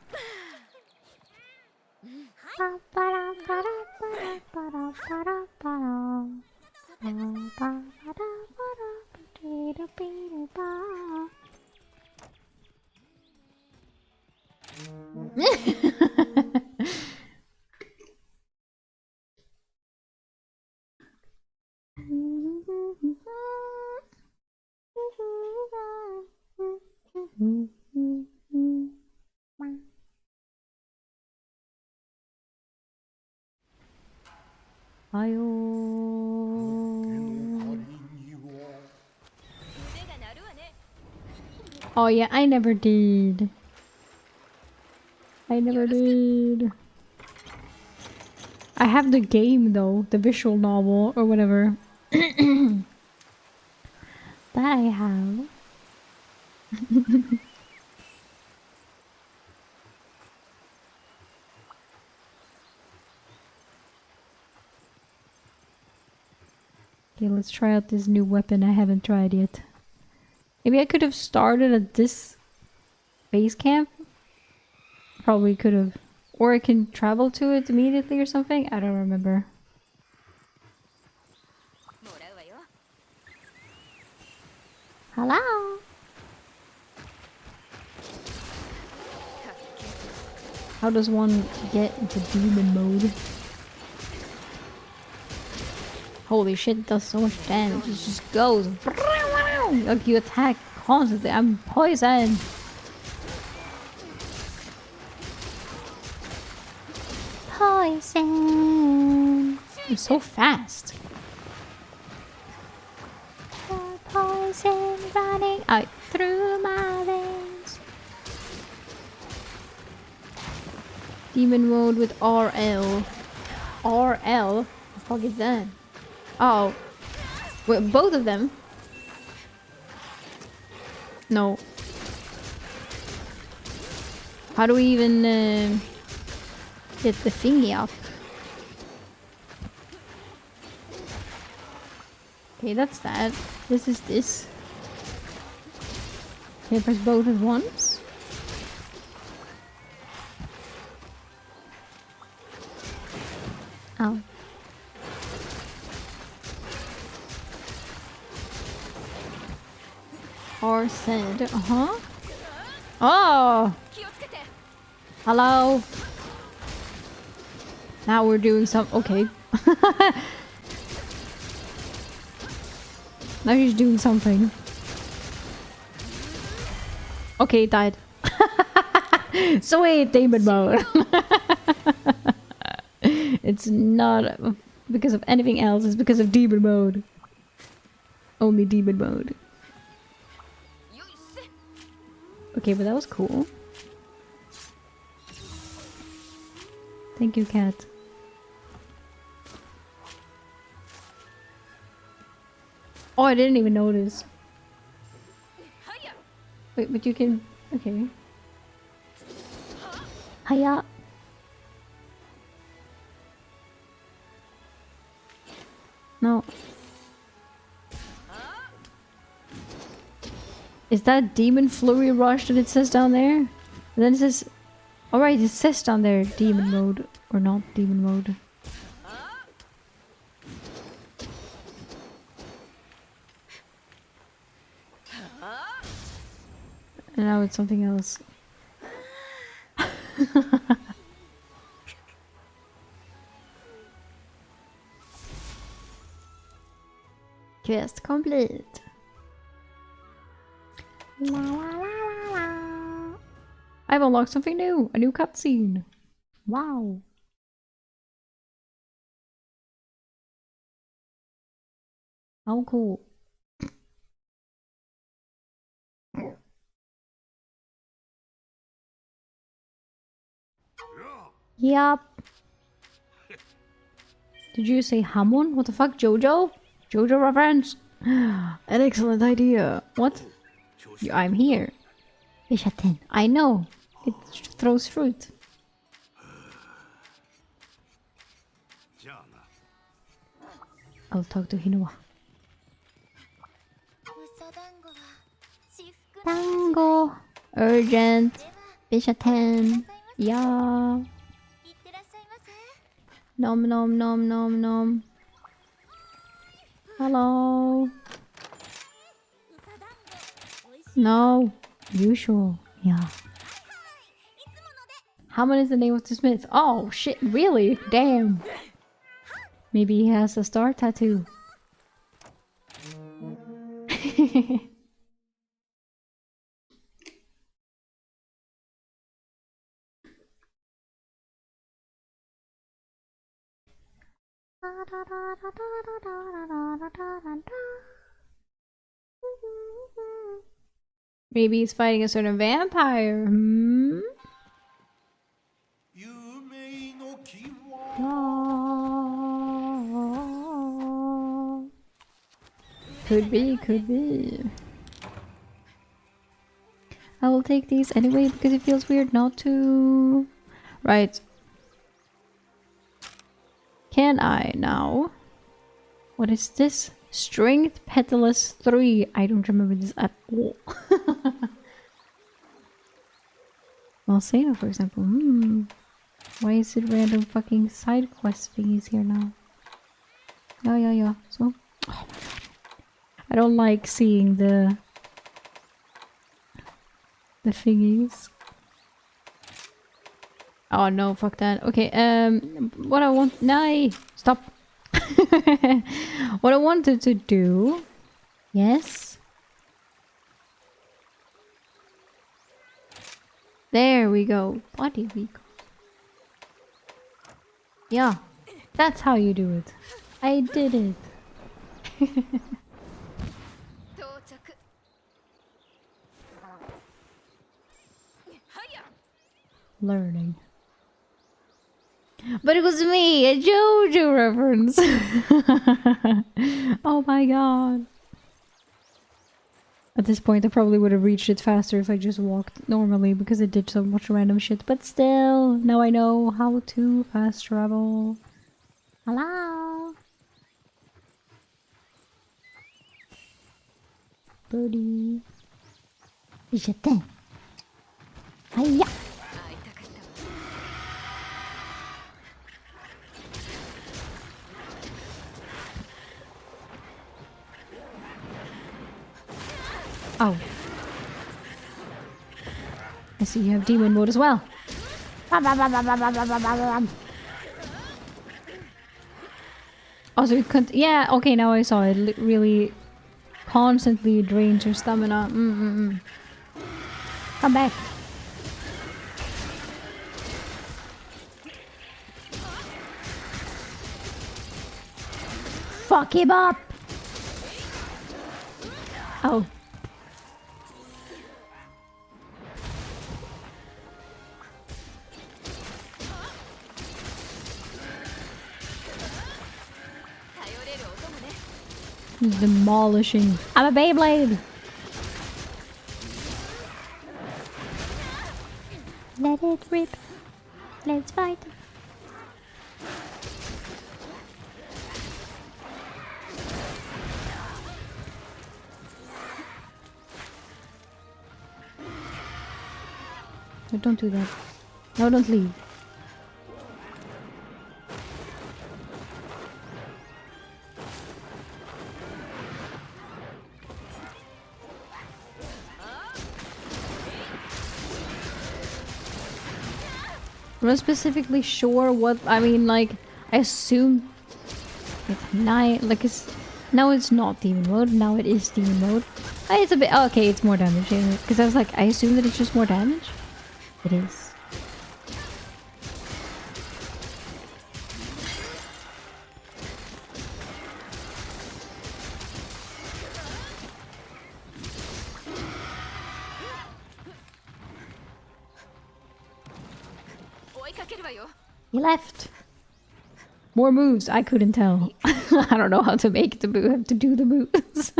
Oh yeah, I never did. I never did. I have the game though, the visual novel or whatever. That I have. Okay, let's try out this new weapon I haven't tried yet. Maybe I could have started at this base camp. Probably could have. Or I can travel to it immediately or something? I don't remember. Hello? How does one get into demon mode? Holy shit, it does so much damage. It just goes. Like you attack constantly. I'm poisoned. Poison. I'm so fast. Poison running out through my veins. Demon mode with RL. RL? What the fuck is that? Oh. Wait, both of them? No. How do we even get the thingy up? Okay, that's that. This is this. Okay, press both at once. Oh. Or said, Oh! Hello? Now we're doing some. Okay. Now she's doing something. Okay, it died. Sweet demon mode. It's not because of anything else, it's because of demon mode. Only demon mode. Okay, but that was cool. Thank you, cat. Oh, I didn't even notice. Wait, but you can... Okay. Hiya! No. Is that Demon Flurry Rush that it says down there? And then it says... Alright, it says down there Demon Mode. Or not Demon Mode. And now it's something else. Quest complete. La, la, la, la, la. I've unlocked something new. A new cutscene. Wow. How cool. Yup. Did you say Hamon? What the fuck, Jojo? Jojo reference? An excellent idea. What? I'm here. Bishaten. I know. It throws fruit. I'll talk to Hinoa. Tango. Urgent. Bishaten. Yeah. Nom nom nom nom nom. Hello. No. Usual. Yeah. Hamon is the name of the smith. Oh shit, really? Damn. Maybe he has a star tattoo. Maybe he's fighting a certain vampire. Hmm? Could be, could be. I will take these anyway because it feels weird not to. Right. Can I now? What is this? Strength Petalus 3. I don't remember this at all. Malsena, for example. Why is it random fucking side quest thingies here now? Yeah. So, oh my god. I don't like seeing the thingies. Oh no, fuck that. Okay, what I want... No! Stop! What I wanted to do... Yes? There we go. Body weak. Yeah, that's how you do it. I did it. Learning. But it was me, a JoJo reference. Oh my god. At this point I probably would have reached it faster if I just walked normally because it did so much random shit. But still, now I know how to fast travel. Hello? Birdie. J'attends. Hiya! Oh. I see you have demon mode as well. Oh, so you can't... Yeah, okay, now I saw it. Really constantly drains your stamina. Come back. Fuck him up! Oh. Demolishing. I'm a Beyblade! Let it rip. Let's fight. No, don't do that. No, don't leave. I'm not specifically sure what I mean. Like, I assume it's night. Like, it's now it's not demon mode. Now it is demon mode. It's a bit okay. It's more damage because I was like, I assume that it's just more damage. It is. He left. More moves. I couldn't tell. I don't know how to make the move to do the moves.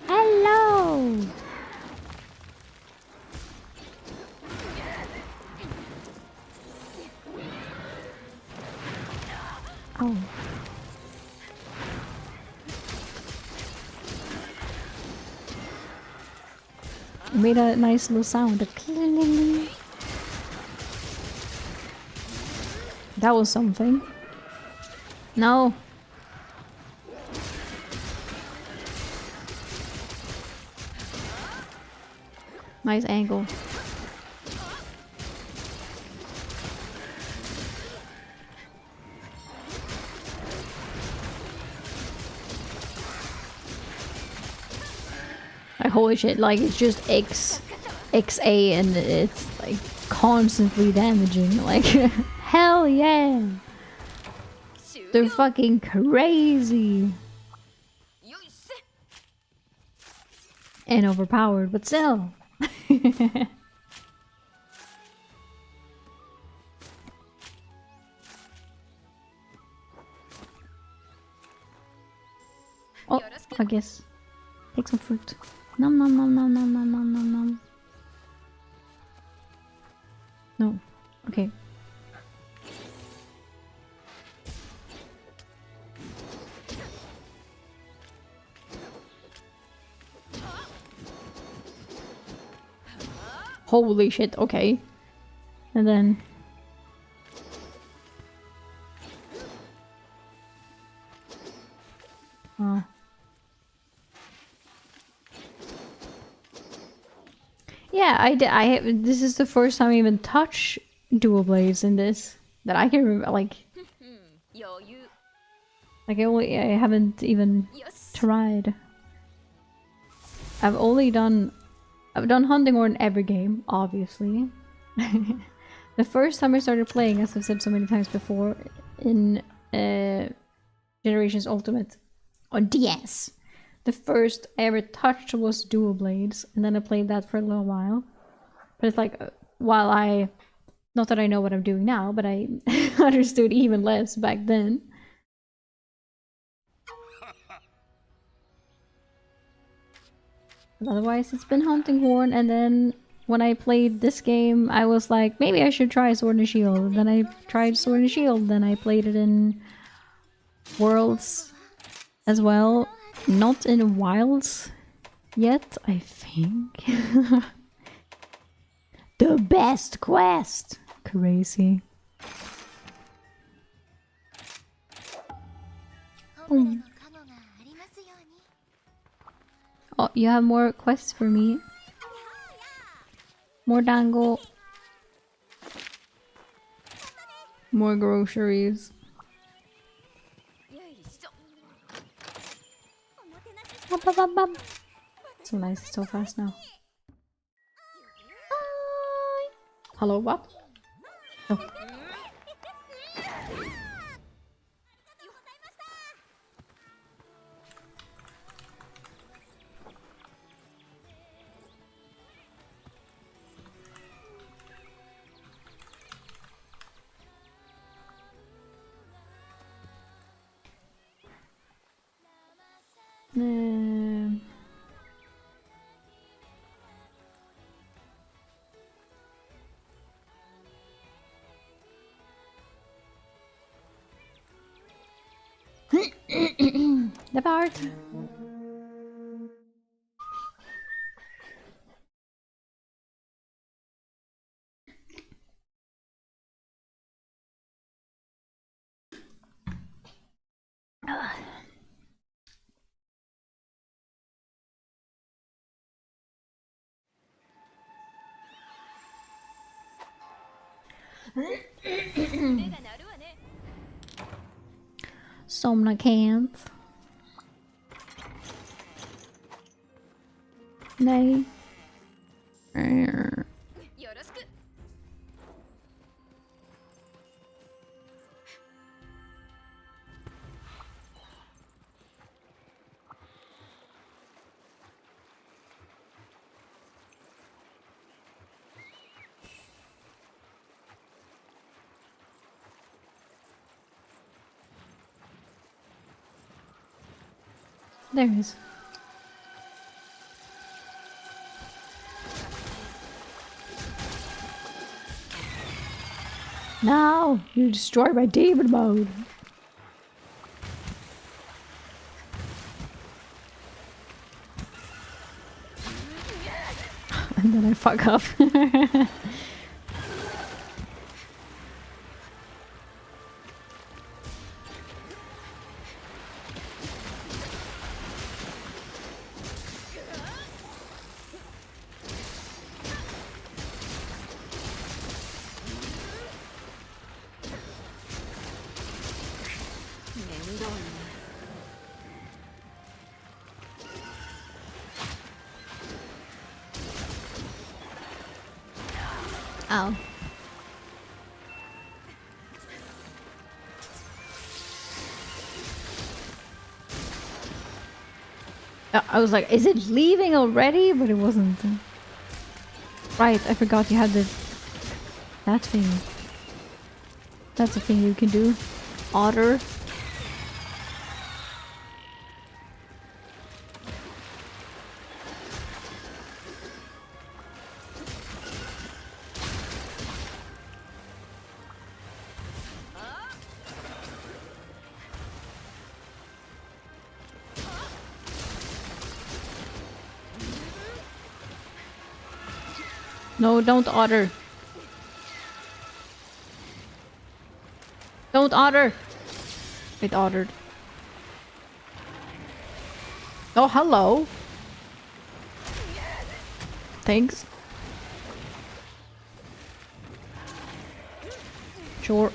Hello. Oh. It made a nice little sound. That was something. No. Nice angle. Like, holy shit, like it's just XA and it's like constantly damaging. Like, hell yeah! They're fucking crazy! And overpowered, but still! Oh, I guess. Take some fruit. Nom nom nom nom nom nom nom nom nom. No. Okay. Holy shit, okay. And then... Yeah, this is the first time I even touch dual blades in this. That I can remember, like... Like, I haven't even tried. I've done hunting horn every game, obviously. The first time I started playing, as I've said so many times before, in Generations Ultimate on DS. The first I ever touched was dual blades, and then I played that for a little while. But it's like, while I... Not that I know what I'm doing now, but I understood even less back then. But otherwise, it's been Hunting Horn, and then when I played this game, I was like, maybe I should try Sword and Shield. Then I tried Sword and Shield, then I played it in Worlds as well. Not in Wilds yet, I think. The best quest! Crazy. Oh. Oh, you have more quests for me. More dango. More groceries. So nice, it's so fast now. Hello, what? Oh. The part. Somna can't. Nej. There it is. Now you're destroyed by demon mode. And then I fuck up. Oh. I was like, is it leaving already? But it wasn't. Right, I forgot you had that thing. That's a thing you can do. Otter. No, don't otter. Don't otter. It ottered. Oh, hello. Thanks. Sure.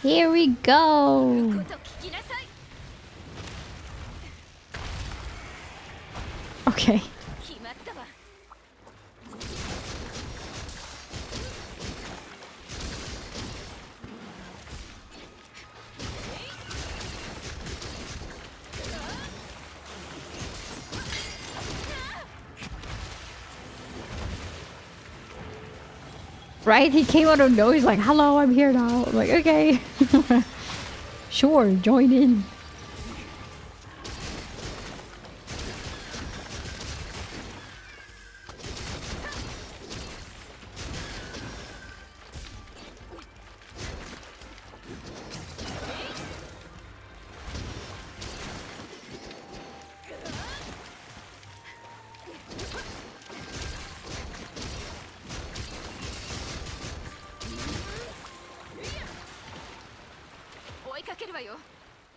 Here we go. Okay. Right? He came out of nowhere. He's like, hello, I'm here now. I'm like, okay. Sure, join in.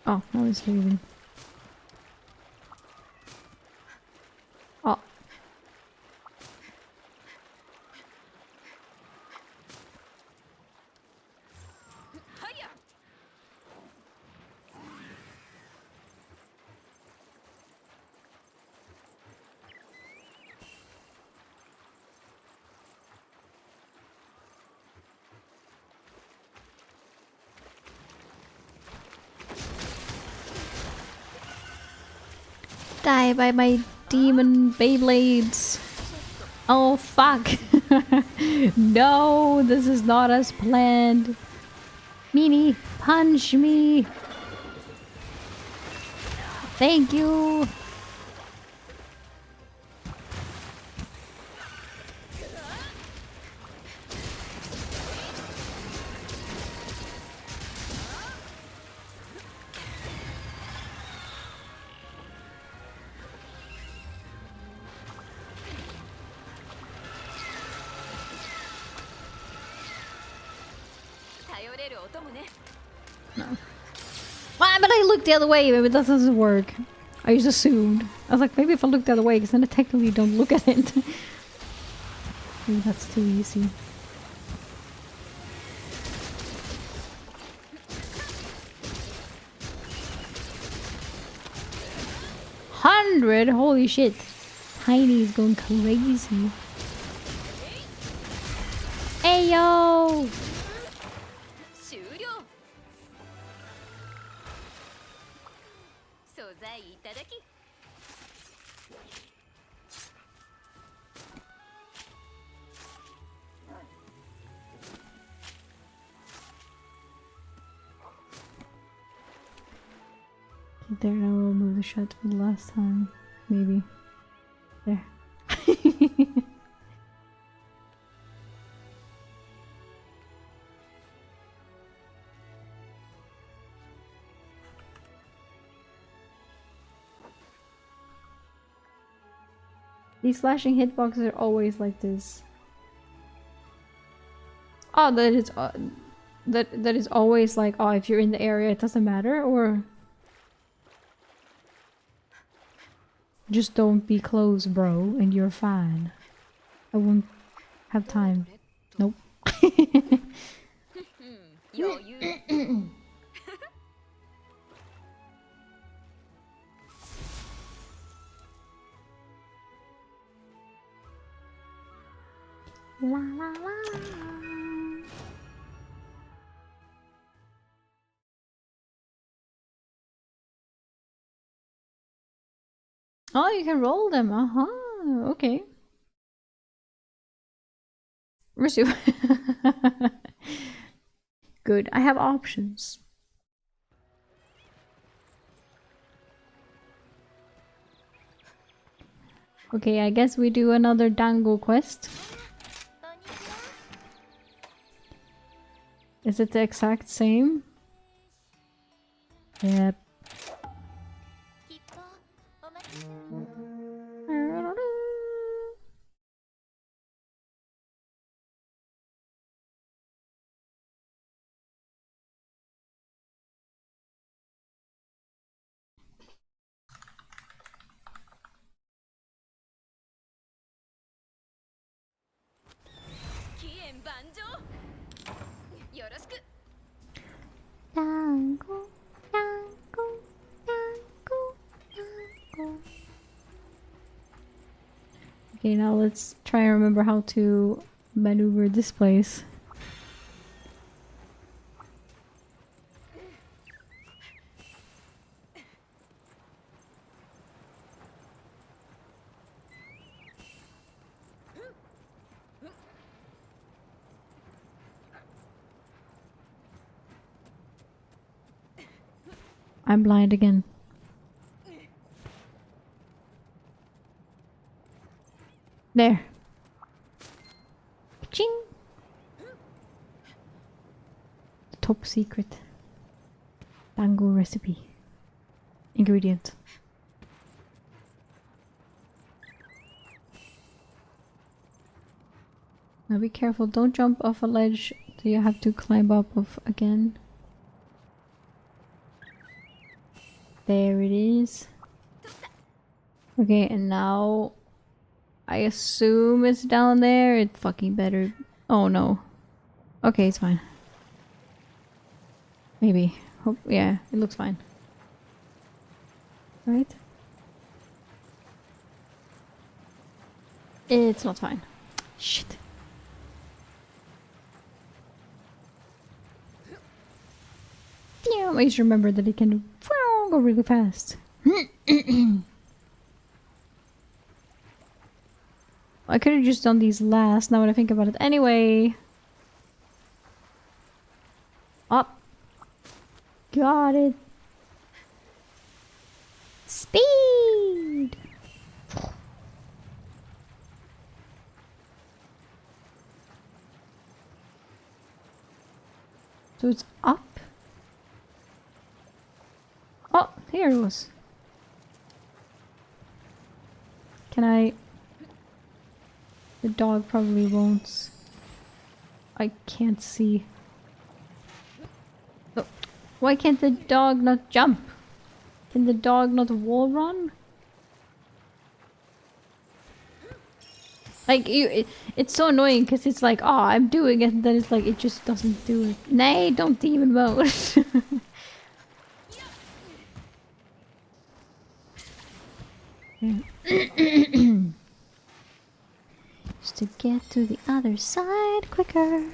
Oh, now he's leaving. Oh. Die by my demon Beyblades. Oh fuck. No, this is not as planned. Meanie, punch me. Thank you. Ah, but I looked the other way. Maybe that doesn't work. I just assumed. I was like, maybe if I look the other way, because then I technically don't look at it. Maybe that's too easy. $100? Holy shit. Tiny is going crazy. Hey yo! There, now we'll move the shot for the last time. Maybe. There. These flashing hitboxes are always like this. Oh, that is that is always like, oh, if you're in the area, it doesn't matter, or just don't be close, bro, and you're fine. I won't have time. Nope. La la la. Oh, you can roll them. Uh-huh. Okay. Resume. Good. I have options. Okay, I guess we do another dango quest. Is it the exact same? Yep. Dango, dango, dango, dango. Okay, now let's try and remember how to maneuver this place. I'm blind again. There. Ching. The top secret dango recipe. Ingredient. Now be careful, don't jump off a ledge so you have to climb up of again. There it is. Okay, and now I assume it's down there. It fucking better. Oh no. Okay, it's fine. Maybe. Hope. Yeah, it looks fine. Right? It's not fine. Shit. Damn, I just remember that it can go really fast. I could have just done these last, now when I think about it. Anyway. Up. Got it. Speed! So it's up. Oh, here it was. Can I... The dog probably won't. I can't see. Why can't the dog not jump? Can the dog not wall run? Like, it's so annoying because it's like, oh, I'm doing it, and then it's like, it just doesn't do it. Nay, don't demon mode. Just to get to the other side quicker.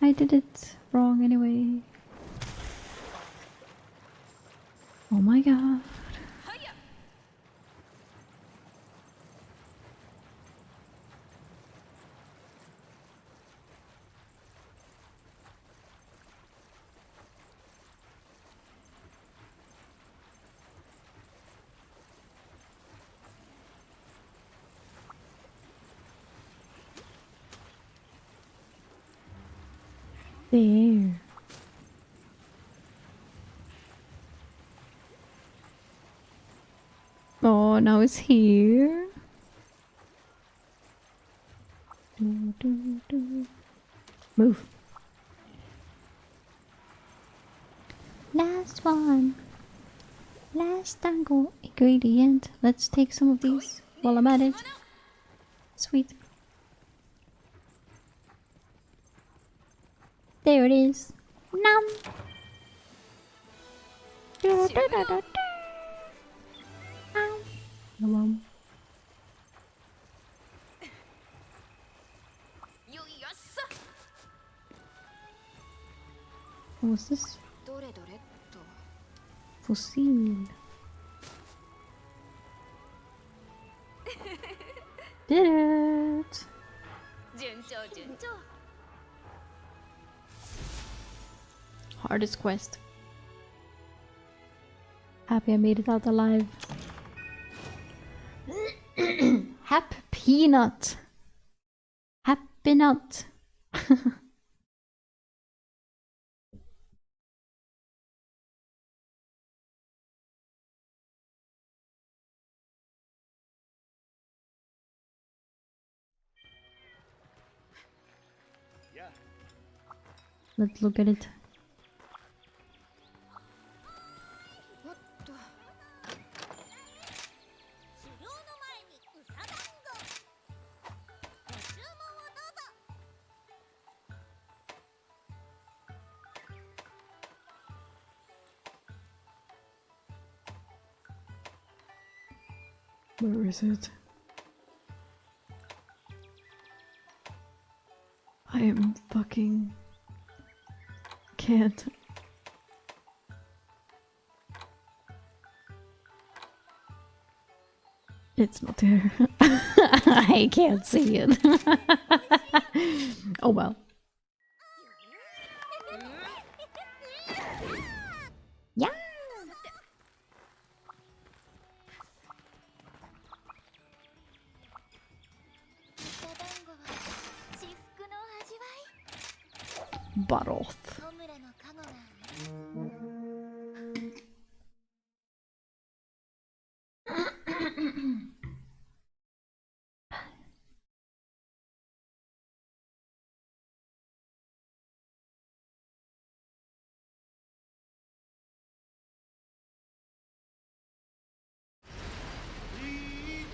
I did it wrong anyway. Oh my god. There. Oh, now it's here. Move. Last one. Last tango ingredient. Let's take some of these while I'm at it. Sweet. There it is. Nom. Nom. What's this? Fossil. Did it! Hardest quest. Happy I made it out alive. Happy peanut. Happy nut. Let's look at it. Where is it? I am fucking can't. It's not there. I can't see it. Oh well. Yeah. Baroth.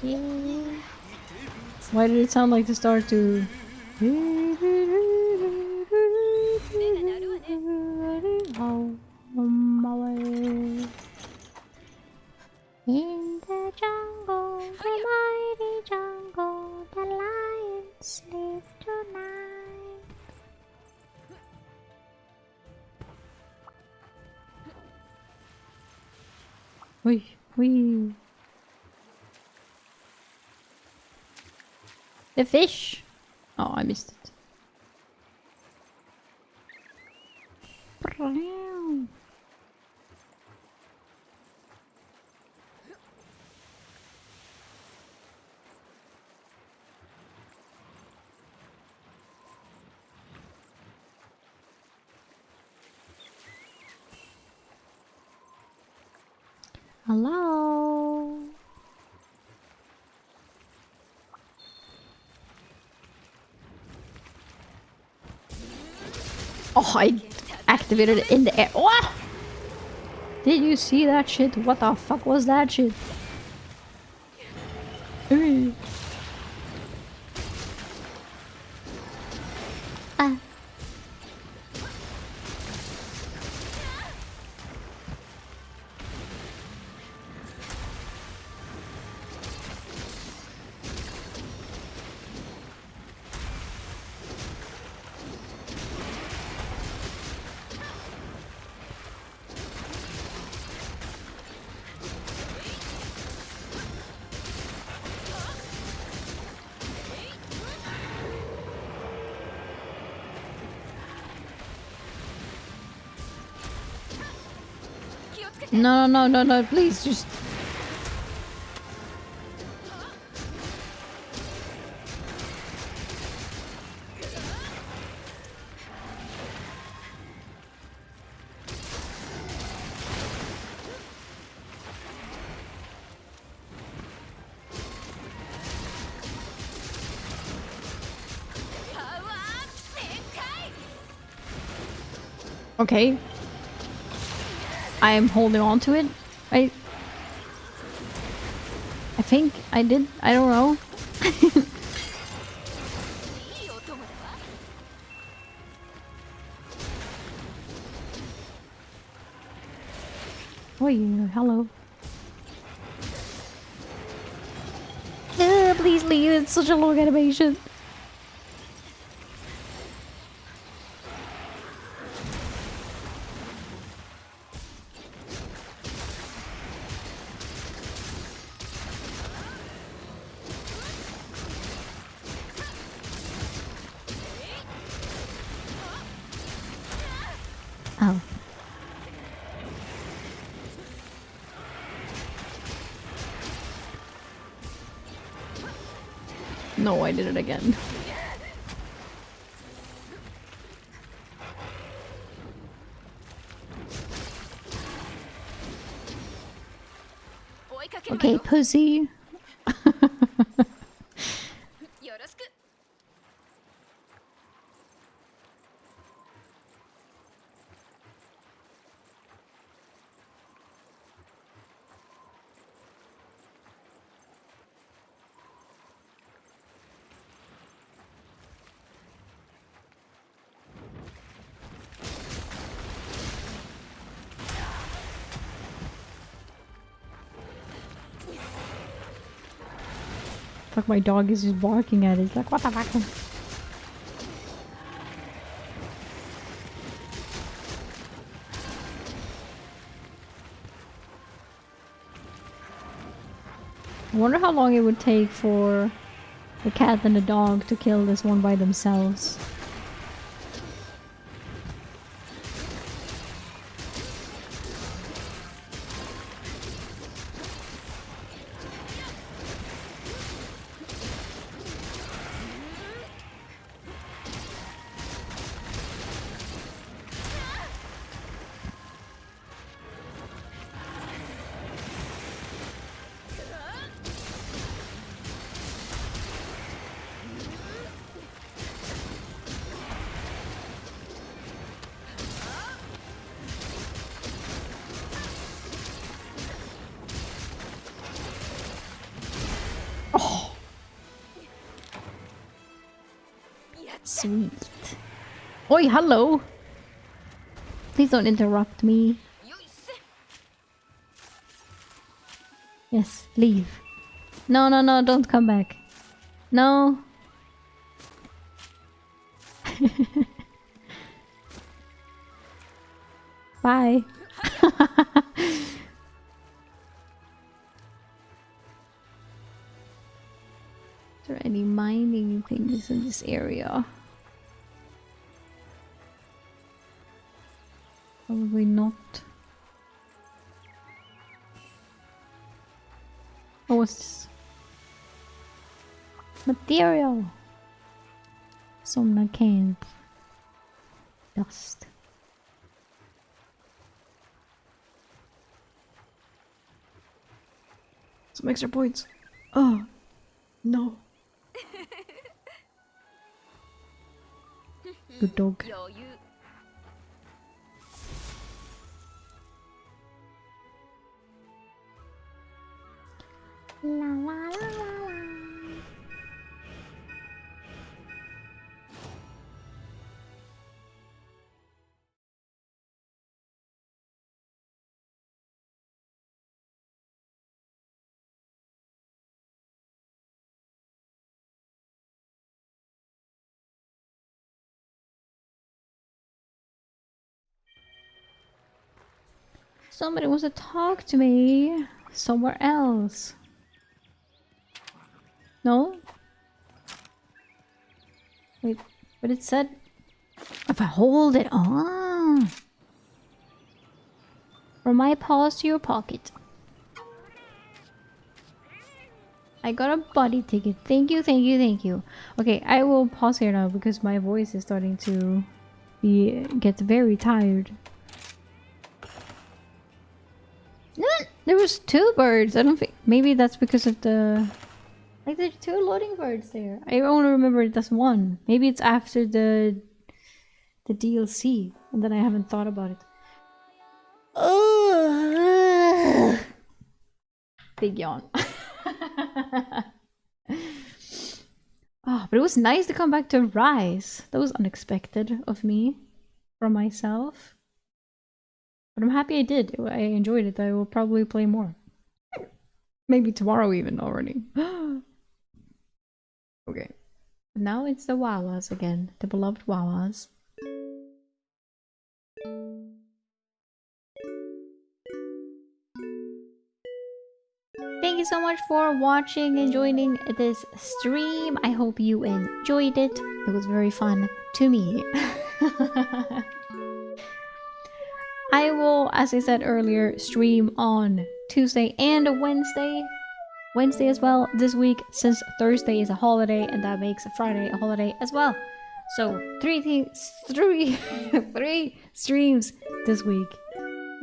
Yeah. Why did it sound like the start to? In the jungle, the mighty jungle, the lions sleep tonight. Wee, wee. The fish. Oh, I missed it. Hello. Oh, I activated it in the air. What? Did you see that shit? What the fuck was that shit? Ooh. Ah. No, no, no, no, please, just... Okay. I am holding on to it. I think I did. I don't know. Oh yeah, hello. Please leave. It's such a long animation. Oh. No, I did it again. Okay, pussy. Fuck, my dog is just barking at it. It's like, what the fuck? I wonder how long it would take for the cat and the dog to kill this one by themselves. Oh. Sweet. Oi, hello. Please don't interrupt me. Yes, leave. No, no, no, don't come back. No. Bye. Is there any mining things in this area? Probably not. Oh, what's this? Material! Somna can't. Dust. Some extra points. Oh, no. Good dog. Somebody wants to talk to me somewhere else. No? Wait, but it said if I hold it on. From my paws to your pocket. I got a body ticket. Thank you, thank you, thank you. Okay, I will pause here now because my voice is starting to get very tired. There was 2 birds. I don't think maybe that's because of the like there's 2 loading birds there. I only remember that's 1. Maybe it's after the DLC and then I haven't thought about it. Ugh. Big yawn. Oh, but it was nice to come back to Rise. That was unexpected of me from myself. But I'm happy I did. I enjoyed it. I will probably play more. Maybe tomorrow even already. Okay. Now it's the Wawas again. The beloved Wawas. Thank you so much for watching and joining this stream. I hope you enjoyed it. It was very fun to me. I will, as I said earlier, stream on Tuesday and Wednesday. Wednesday as well this week, since Thursday is a holiday and that makes Friday a holiday as well. So 3 streams this week,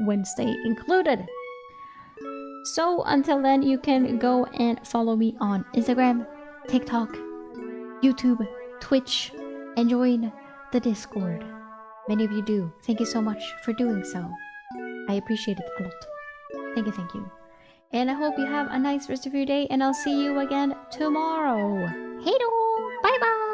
Wednesday included. So until then, you can go and follow me on Instagram, TikTok, YouTube, Twitch, and join the Discord. Many of you do. Thank you so much for doing so. I appreciate it a lot. Thank you, thank you. And I hope you have a nice rest of your day, and I'll see you again tomorrow. Hey do! Bye bye!